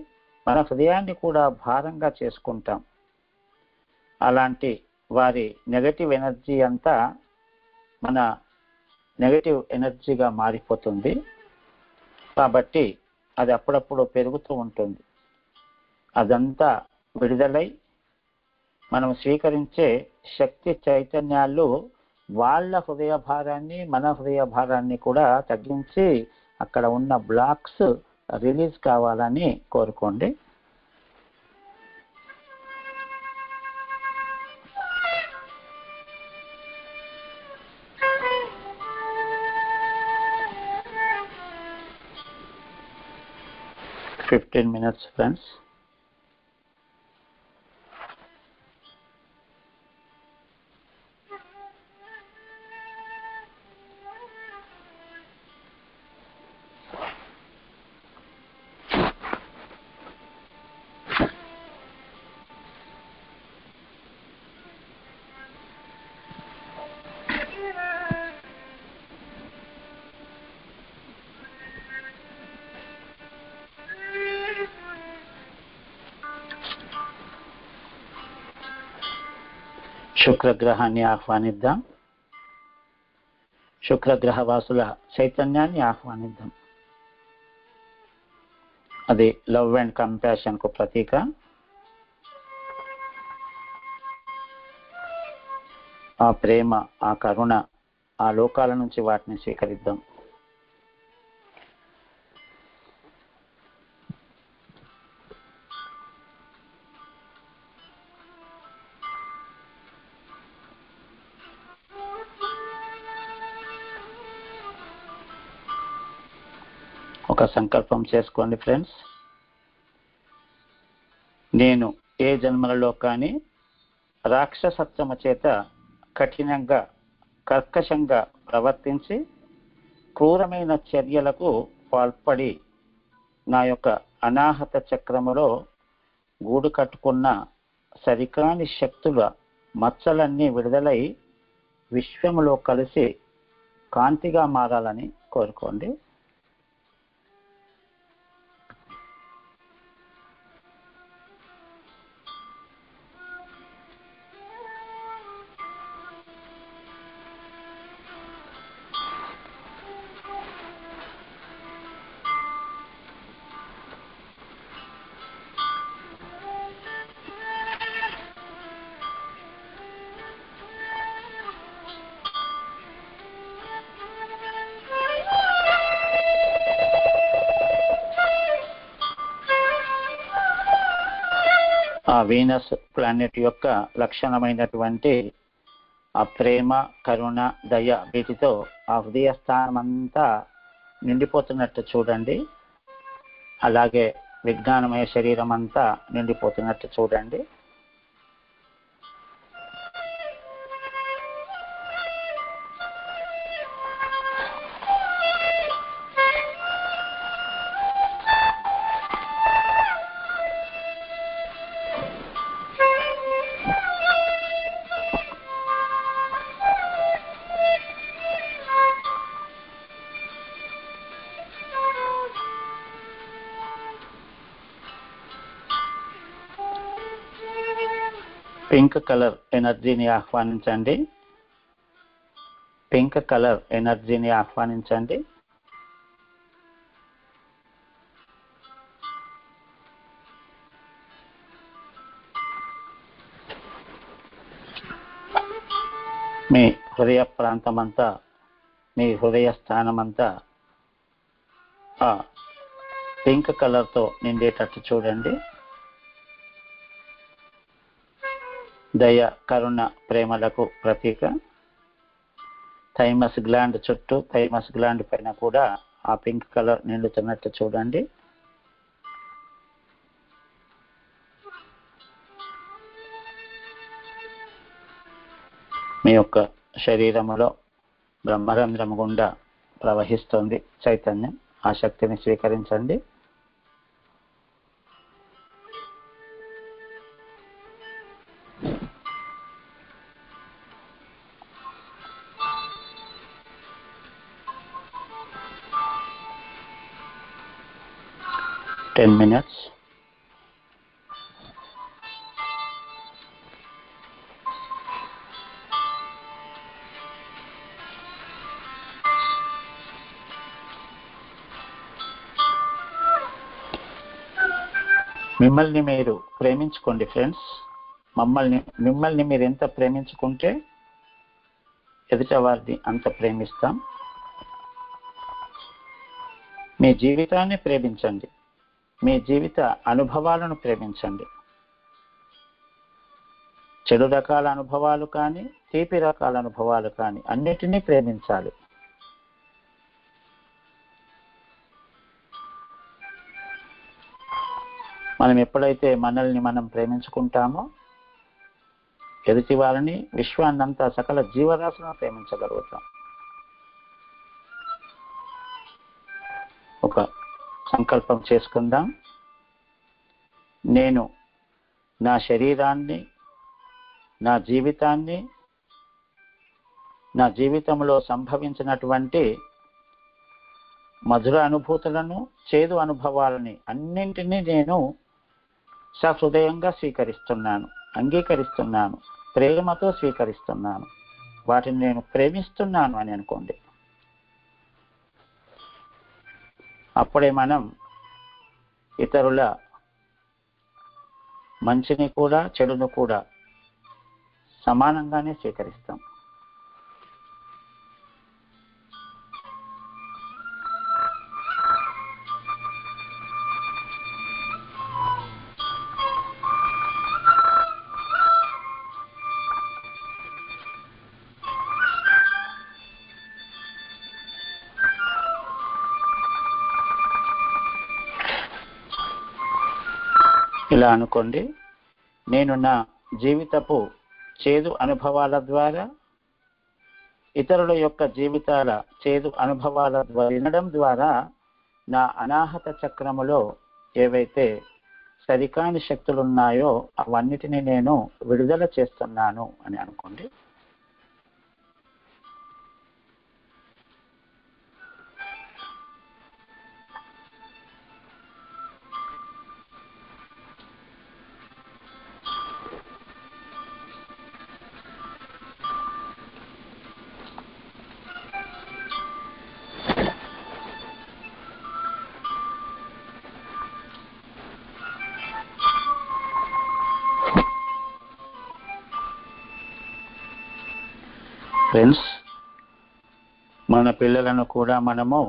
మన హృదయాన్ని కూడా భారంగా చేసుకుంటాం. అలాంటి వారి నెగటివ్ ఎనర్జీ అంతా మన నెగటివ్ ఎనర్జీగా మారిపోతుంది. కాబట్టి అది అప్పుడప్పుడు పెరుగుతూ ఉంటుంది. అదంతా విడుదలై మనం స్వీకరించే శక్తి చైతన్యాలు వాళ్ళ హృదయ భారాన్ని, మన హృదయ భారాన్ని కూడా తగ్గించి అక్కడ ఉన్న బ్లాక్స్ రిలీజ్ కావాలని కోరుకోండి. Fifteen minutes friends. శుక్రగ్రహాన్ని ఆహ్వానిద్దాం. శుక్రగ్రహ వాసుల చైతన్యాన్ని ఆహ్వానిద్దాం. అది లవ్ అండ్ కంపాషన్ కు ప్రతీక. ఆ ప్రేమ, ఆ కరుణ, ఆ లోకాల నుంచి వాటిని స్వీకరిద్దాం. ఒక సంకల్పం చేసుకోండి ఫ్రెండ్స్. నేను ఏ జన్మలలో కానీ రాక్షసత్వము చేత కఠినంగా, కర్కశంగా ప్రవర్తించి క్రూరమైన చర్యలకు పాల్పడి నా యొక్క అనాహత చక్రములో గూడు కట్టుకున్న సరికాని శక్తుల మచ్చలన్నీ విడుదలై విశ్వములో కలిసి కాంతిగా మారాలని కోరుకోండి. ఆ వీనస్ ప్లానెట్ యొక్క లక్షణమైనటువంటి ఆ ప్రేమ, కరుణ, దయ, వీటితో ఆ హృదయ స్థానం అంతా నిండిపోతున్నట్టు చూడండి. అలాగే విజ్ఞానమయ శరీరం అంతా నిండిపోతున్నట్టు చూడండి. పింక్ కలర్ ఎనర్జీని ఆహ్వానించండి. పింక్ కలర్ ఎనర్జీని ఆహ్వానించండి. మీ హృదయ ప్రాంతమంతా, మీ హృదయ స్థానమంతా ఆ పింక్ కలర్తో నిండేటట్టు చూడండి. దయ, కరుణ, ప్రేమలకు ప్రతీక. థైమస్ గ్లాండ్ చుట్టూ, థైమస్ గ్లాండ్ పైన కూడా ఆ పింక్ కలర్ నిండుతున్నట్టు చూడండి. మీ యొక్క శరీరములో బ్రహ్మరంధ్రము గుండా ప్రవహిస్తుంది చైతన్యం. ఆ శక్తిని స్వీకరించండి. Ten minutes. మిమ్మల్ని మీరు ప్రేమించుకోండి ఫ్రెండ్స్. మిమ్మల్ని మీరు ఎంత ప్రేమించుకుంటే ఎదుట వారిని అంత ప్రేమిస్తాం. మీ జీవితాన్ని ప్రేమించండి. మీ జీవిత అనుభవాలను ప్రేమించండి. చెడు రకాల అనుభవాలు కానీ, తీపి రకాల అనుభవాలు కానీ అన్నిటినీ ప్రేమించాలి. మనం ఎప్పుడైతే మనల్ని మనం ప్రేమించుకుంటామో ఎదుటి వారిని, విశ్వాన్నంతా, సకల జీవరాశులను ప్రేమించగలుగుతాం. ఒక సంకల్పం చేసుకుందాం. నేను నా శరీరాన్ని, నా జీవితాన్ని, నా జీవితంలో సంభవించినటువంటి మధుర అనుభూతులను, చేదు అనుభవాలని అన్నింటినీ నేను సహృదయంగా స్వీకరిస్తున్నాను, అంగీకరిస్తున్నాను, ప్రేమతో స్వీకరిస్తున్నాను. వాటిని నేను ప్రేమిస్తున్నాను అని అనుకోండి. అప్పుడే మనం ఇతరుల మంచిని కూడా, చెడును కూడా సమానంగానే స్వీకరిస్తాం. ఇలా అనుకోండి. నేను నా జీవితపు చేదు అనుభవాల ద్వారా, ఇతరుల యొక్క జీవితాల చేదు అనుభవాల ద్వారా వినడం ద్వారా నా అనాహత చక్రములో ఏవైతే సరికాని శక్తులు ఉన్నాయో అవన్నిటిని నేను విడుదల చేస్తున్నాను అని అనుకోండి. ఫ్రెండ్స్, మన పిల్లలను కూడా మనము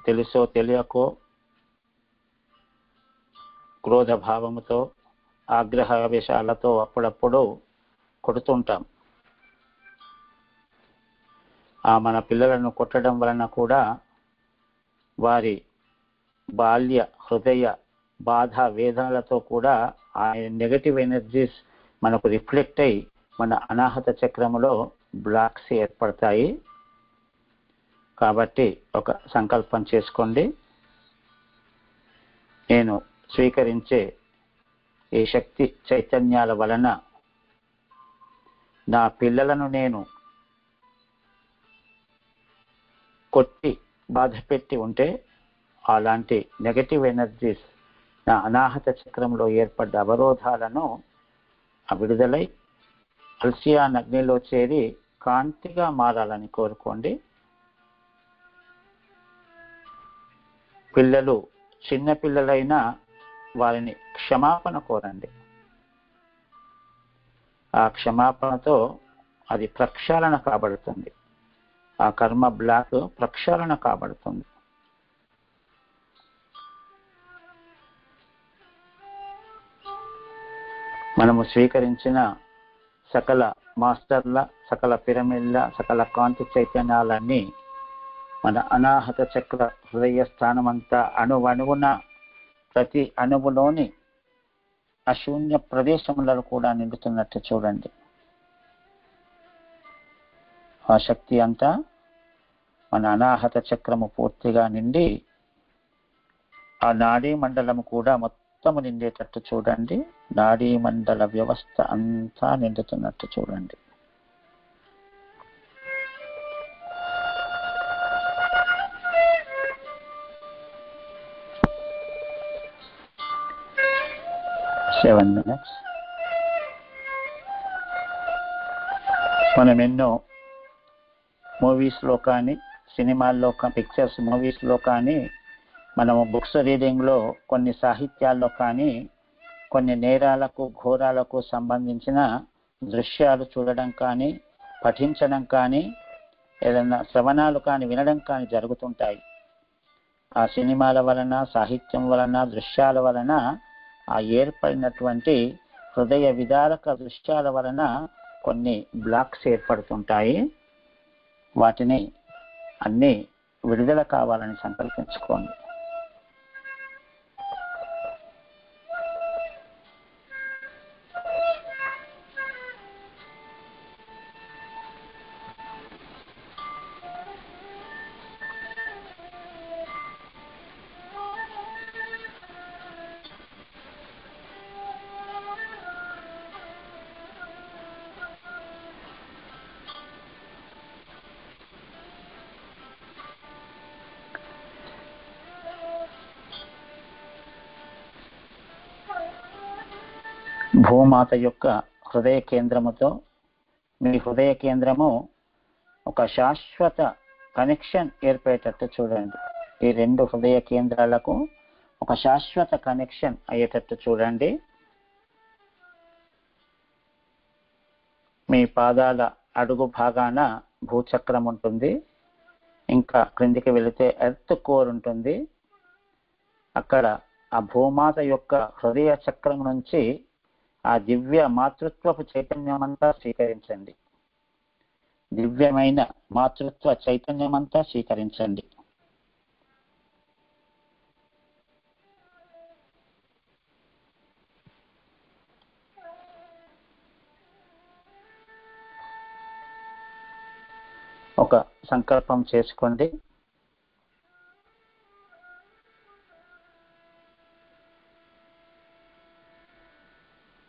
తెలుసో తెలియకో క్రోధ భావముతో, ఆగ్రహావేశాలతో అప్పుడప్పుడు కొడుతుంటాం. మన పిల్లలను కొట్టడం వలన కూడా వారి బాల్య హృదయ బాధ వేదనలతో కూడా ఆ నెగటివ్ ఎనర్జీస్ మనకు రిఫ్లెక్ట్ అయి మన అనాహత చక్రములో బ్లాక్స్ ఏర్పడతాయి. కాబట్టి ఒక సంకల్పం చేసుకోండి. నేను స్వీకరించే ఈ శక్తి చైతన్యాల వలన నా పిల్లలను నేను కొట్టి బాధ పెట్టి ఉంటే అలాంటి నెగటివ్ ఎనర్జీస్ నా అనాహత చక్రంలో ఏర్పడ్డ అవరోధాలను విడుదలై అల్సియాన్ అగ్నిలో చేరి కాంతిగా మారాలని కోరుకోండి. పిల్లలు చిన్న పిల్లలైనా వారిని క్షమాపణ కోరండి. ఆ క్షమాపణతో అది ప్రక్షాళన కాబడుతుంది. ఆ కర్మ బ్లాక్ ప్రక్షాళన కాబడుతుంది. మనము స్వీకరించిన సకల మాస్టర్ల, సకల పిరమిడ్ల, సకల కాంతి చైతన్యాలన్నీ మన అనాహత చక్ర హృదయ స్థానమంతా అణువణువున ప్రతి అణువులోని అశూన్య ప్రదేశములను కూడా నిండుతున్నట్టు చూడండి. ఆ శక్తి అంతా మన అనాహత చక్రము పూర్తిగా నిండి ఆ నాడీ మండలము కూడా మొత్తము నిండేటట్టు చూడండి. నాడీ మండల వ్యవస్థ అంతా నిండుతున్నట్టు చూడండి. మనం ఎన్నో మూవీస్లో కానీ, సినిమాల్లో, పిక్చర్స్ మూవీస్లో కానీ, మనము బుక్స్ రీడింగ్లో, కొన్ని సాహిత్యాల్లో కానీ, కొన్ని నేరాలకు, ఘోరాలకు సంబంధించిన దృశ్యాలు చూడడం కానీ, పఠించడం కానీ, ఏదైనా శ్రవణాలు కానీ వినడం కానీ జరుగుతుంటాయి. ఆ సినిమాల వలన, సాహిత్యం వలన, దృశ్యాల వలన, ఆ ఏర్పడినటువంటి హృదయ విదారక దృశ్యాల వలన కొన్ని బ్లాక్స్ ఏర్పడుతుంటాయి. వాటిని అన్నీ విడుదల కావాలని సంకల్పించుకోండి. భూమాత యొక్క హృదయ కేంద్రముతో మీ హృదయ కేంద్రము ఒక శాశ్వత కనెక్షన్ ఏర్పడేటట్టు చూడండి. ఈ రెండు హృదయ కేంద్రాలకు ఒక శాశ్వత కనెక్షన్ అయ్యేటట్టు చూడండి. మీ పాదాల అడుగు భాగాన భూచక్రం ఉంటుంది. ఇంకా క్రిందికి వెళితే ఎర్త్ కోర్ ఉంటుంది. అక్కడ ఆ భూమాత యొక్క హృదయ చక్రం నుంచి ఆ దివ్య మాతృత్వపు చైతన్యమంతా స్వీకరించండి. దివ్యమైన మాతృత్వ చైతన్యమంతా స్వీకరించండి. ఒక సంకల్పం చేసుకోండి.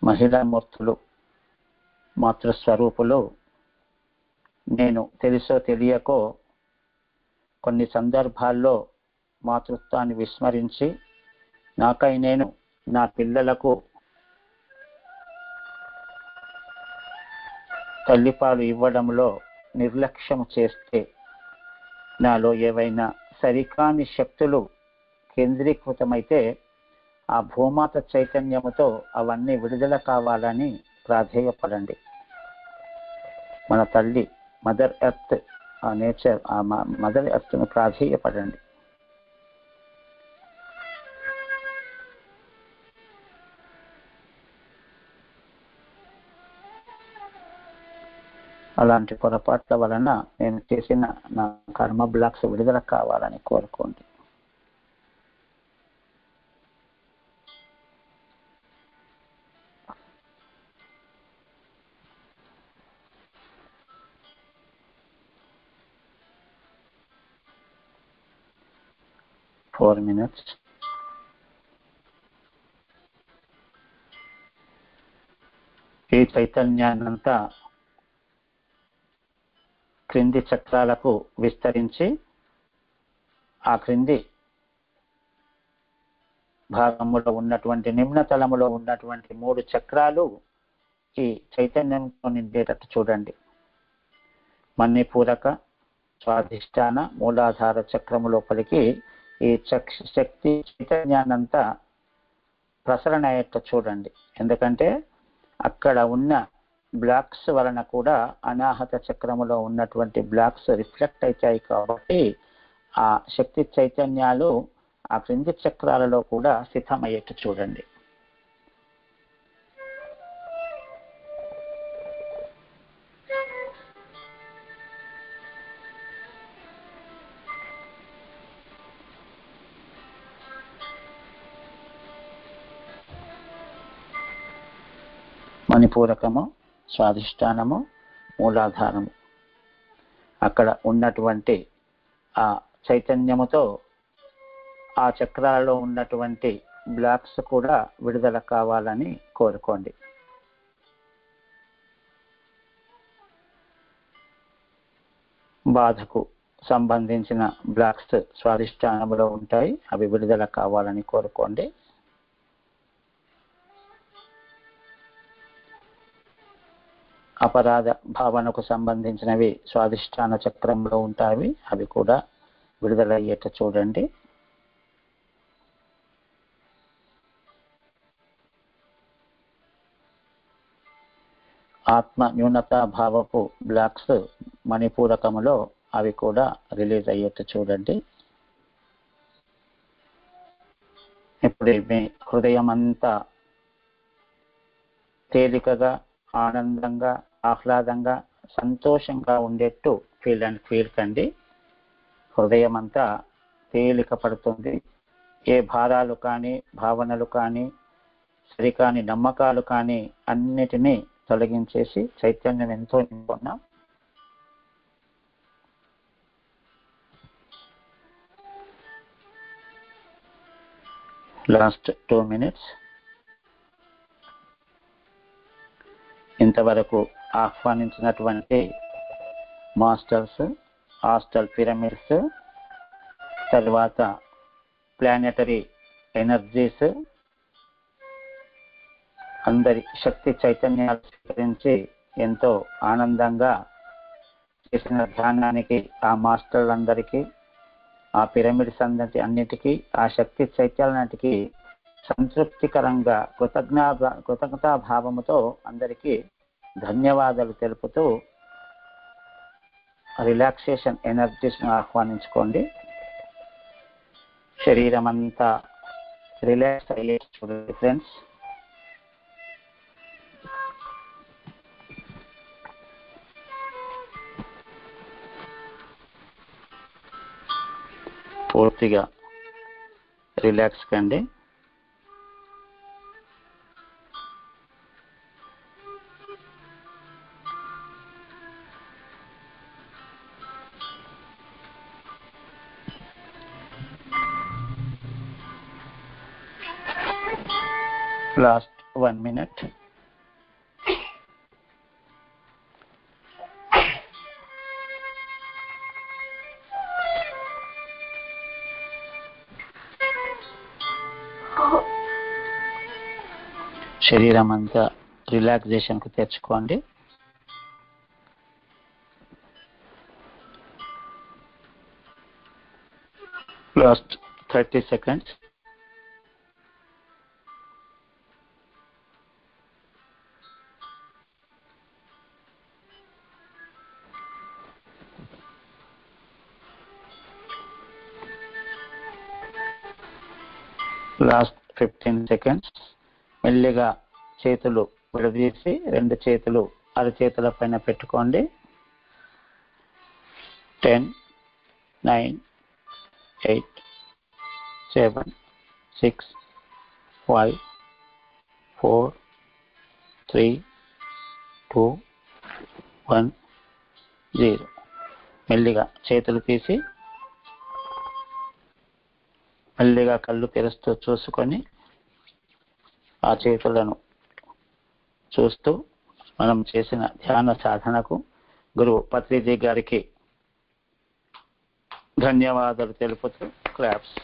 మహిళా మూర్తులు, మాతృస్వరూపులు, నేను తెలుసో తెలియకో కొన్ని సందర్భాల్లో మాతృత్వాన్ని విస్మరించి నాకై నేను నా పిల్లలకు తల్లిపాలు ఇవ్వడంలో నిర్లక్ష్యం చేస్తే నాలో ఏవైనా సరికాని శక్తులు కేంద్రీకృతమైతే ఆ భూమాత చైతన్యముతో అవన్నీ విడుదల కావాలని ప్రాధేయపడండి. మన తల్లి మదర్ ఎర్త్, ఆ నేచర్, ఆ మదర్ ఎర్త్ను ప్రాధేయపడండి. అలాంటి పొరపాట్ల వలన నేను చేసిన నా కర్మ బ్లాక్స్ విడుదల కావాలని కోరుకోండి. minutes. ఈ చైతన్యాన్నంతా క్రింది చక్రాలకు విస్తరించి ఆ క్రింది భాగములో ఉన్నటువంటి నిమ్న తలములో ఉన్నటువంటి 3 చక్రాలు ఈ చైతన్యంతో నిండేటట్టు చూడండి. మణిపూరక, స్వాధిష్టాన, మూలాధార చక్రము లోపలికి ఈ శక్తి చైతన్యాన్నంతా ప్రసరణ అయ్యేట్టు చూడండి. ఎందుకంటే అక్కడ ఉన్న బ్లాక్స్ వలన కూడా అనాహత చక్రములో ఉన్నటువంటి బ్లాక్స్ రిఫ్లెక్ట్ అవుతాయి. కాబట్టి ఆ శక్తి చైతన్యాలు ఆ క్రింది చక్రాలలో కూడా స్థితమయ్యేట్టు చూడండి. మణిపూరకము, స్వాధిష్టానము, మూలాధారము, అక్కడ ఉన్నటువంటి ఆ చైతన్యముతో ఆ చక్రాలలో ఉన్నటువంటి బ్లాక్స్ కూడా విడుదల కావాలని కోరుకోండి. బాధకు సంబంధించిన బ్లాక్స్ స్వాధిష్టానములో ఉంటాయి, అవి విడుదల కావాలని కోరుకోండి. అపరాధ భావనకు సంబంధించినవి స్వాధిష్టాన చక్రంలో ఉంటాయి, అవి కూడా విడుదలయ్యేట చూడండి. ఆత్మ న్యూనతా భావపు బ్లాక్స్ మణిపూరకములో అవి కూడా రిలీజ్ అయ్యేట చూడండి. ఇప్పుడు మీ హృదయం అంతా తేలికగా, ఆనందంగా, ఆహ్లాదంగా, సంతోషంగా ఉండేట్టు ఫీల్ కండి. హృదయం అంతా తేలిక పడుతుంది. ఏ భారాలు కానీ, భావనలు కానీ, సరికాని నమ్మకాలు కానీ అన్నిటినీ తొలగించేసి చైతన్యం ఎంతో నింపుకున్నాం. Last 2 minutes. ఇంతవరకు ఆహ్వానించినటువంటి మాస్టర్స్, ఆస్ట్రల్ పిరమిడ్స్, తర్వాత ప్లానెటరీ ఎనర్జీస్, అందరి శక్తి చైతన్యాలు స్వీకరించి ఎంతో ఆనందంగా చేసిన ధ్యానానికి ఆ మాస్టర్లందరికీ, ఆ పిరమిడ్స్ అన్నిటికీ, ఆ శక్తి చైతన్యానికి సంతృప్తికరంగా కృతజ్ఞతాభావముతో అందరికీ ధన్యవాదాలు తెలుపుతూ రిలాక్సేషన్ ఎనర్జీస్ను ఆహ్వానించుకోండి. శరీరం అంతా రిలాక్స్ అయ్యే చూడండి ఫ్రెండ్స్. పూర్తిగా రిలాక్స్ కండి. Last 1 minute. శరీరం అంతా రిలాక్సేషన్కు తెచ్చుకోండి. Last 30 seconds. Last 15 seconds. మెల్లిగా చేతులు విడదీసి 2 చేతులు అరచేతుల పైన పెట్టుకోండి. 10, 9, 8, 7, 6, 5, 4, 3, 2, 1, 0. మెల్లిగా చేతులు తీసి మెల్లిగా కళ్ళు తెరుస్తూ చూసుకొని ఆ చేతులను చూస్తూ మనం చేసిన ధ్యాన సాధనకు గురువు పత్రిజీ గారికి ధన్యవాదాలు తెలుపుతూ క్లాప్స్.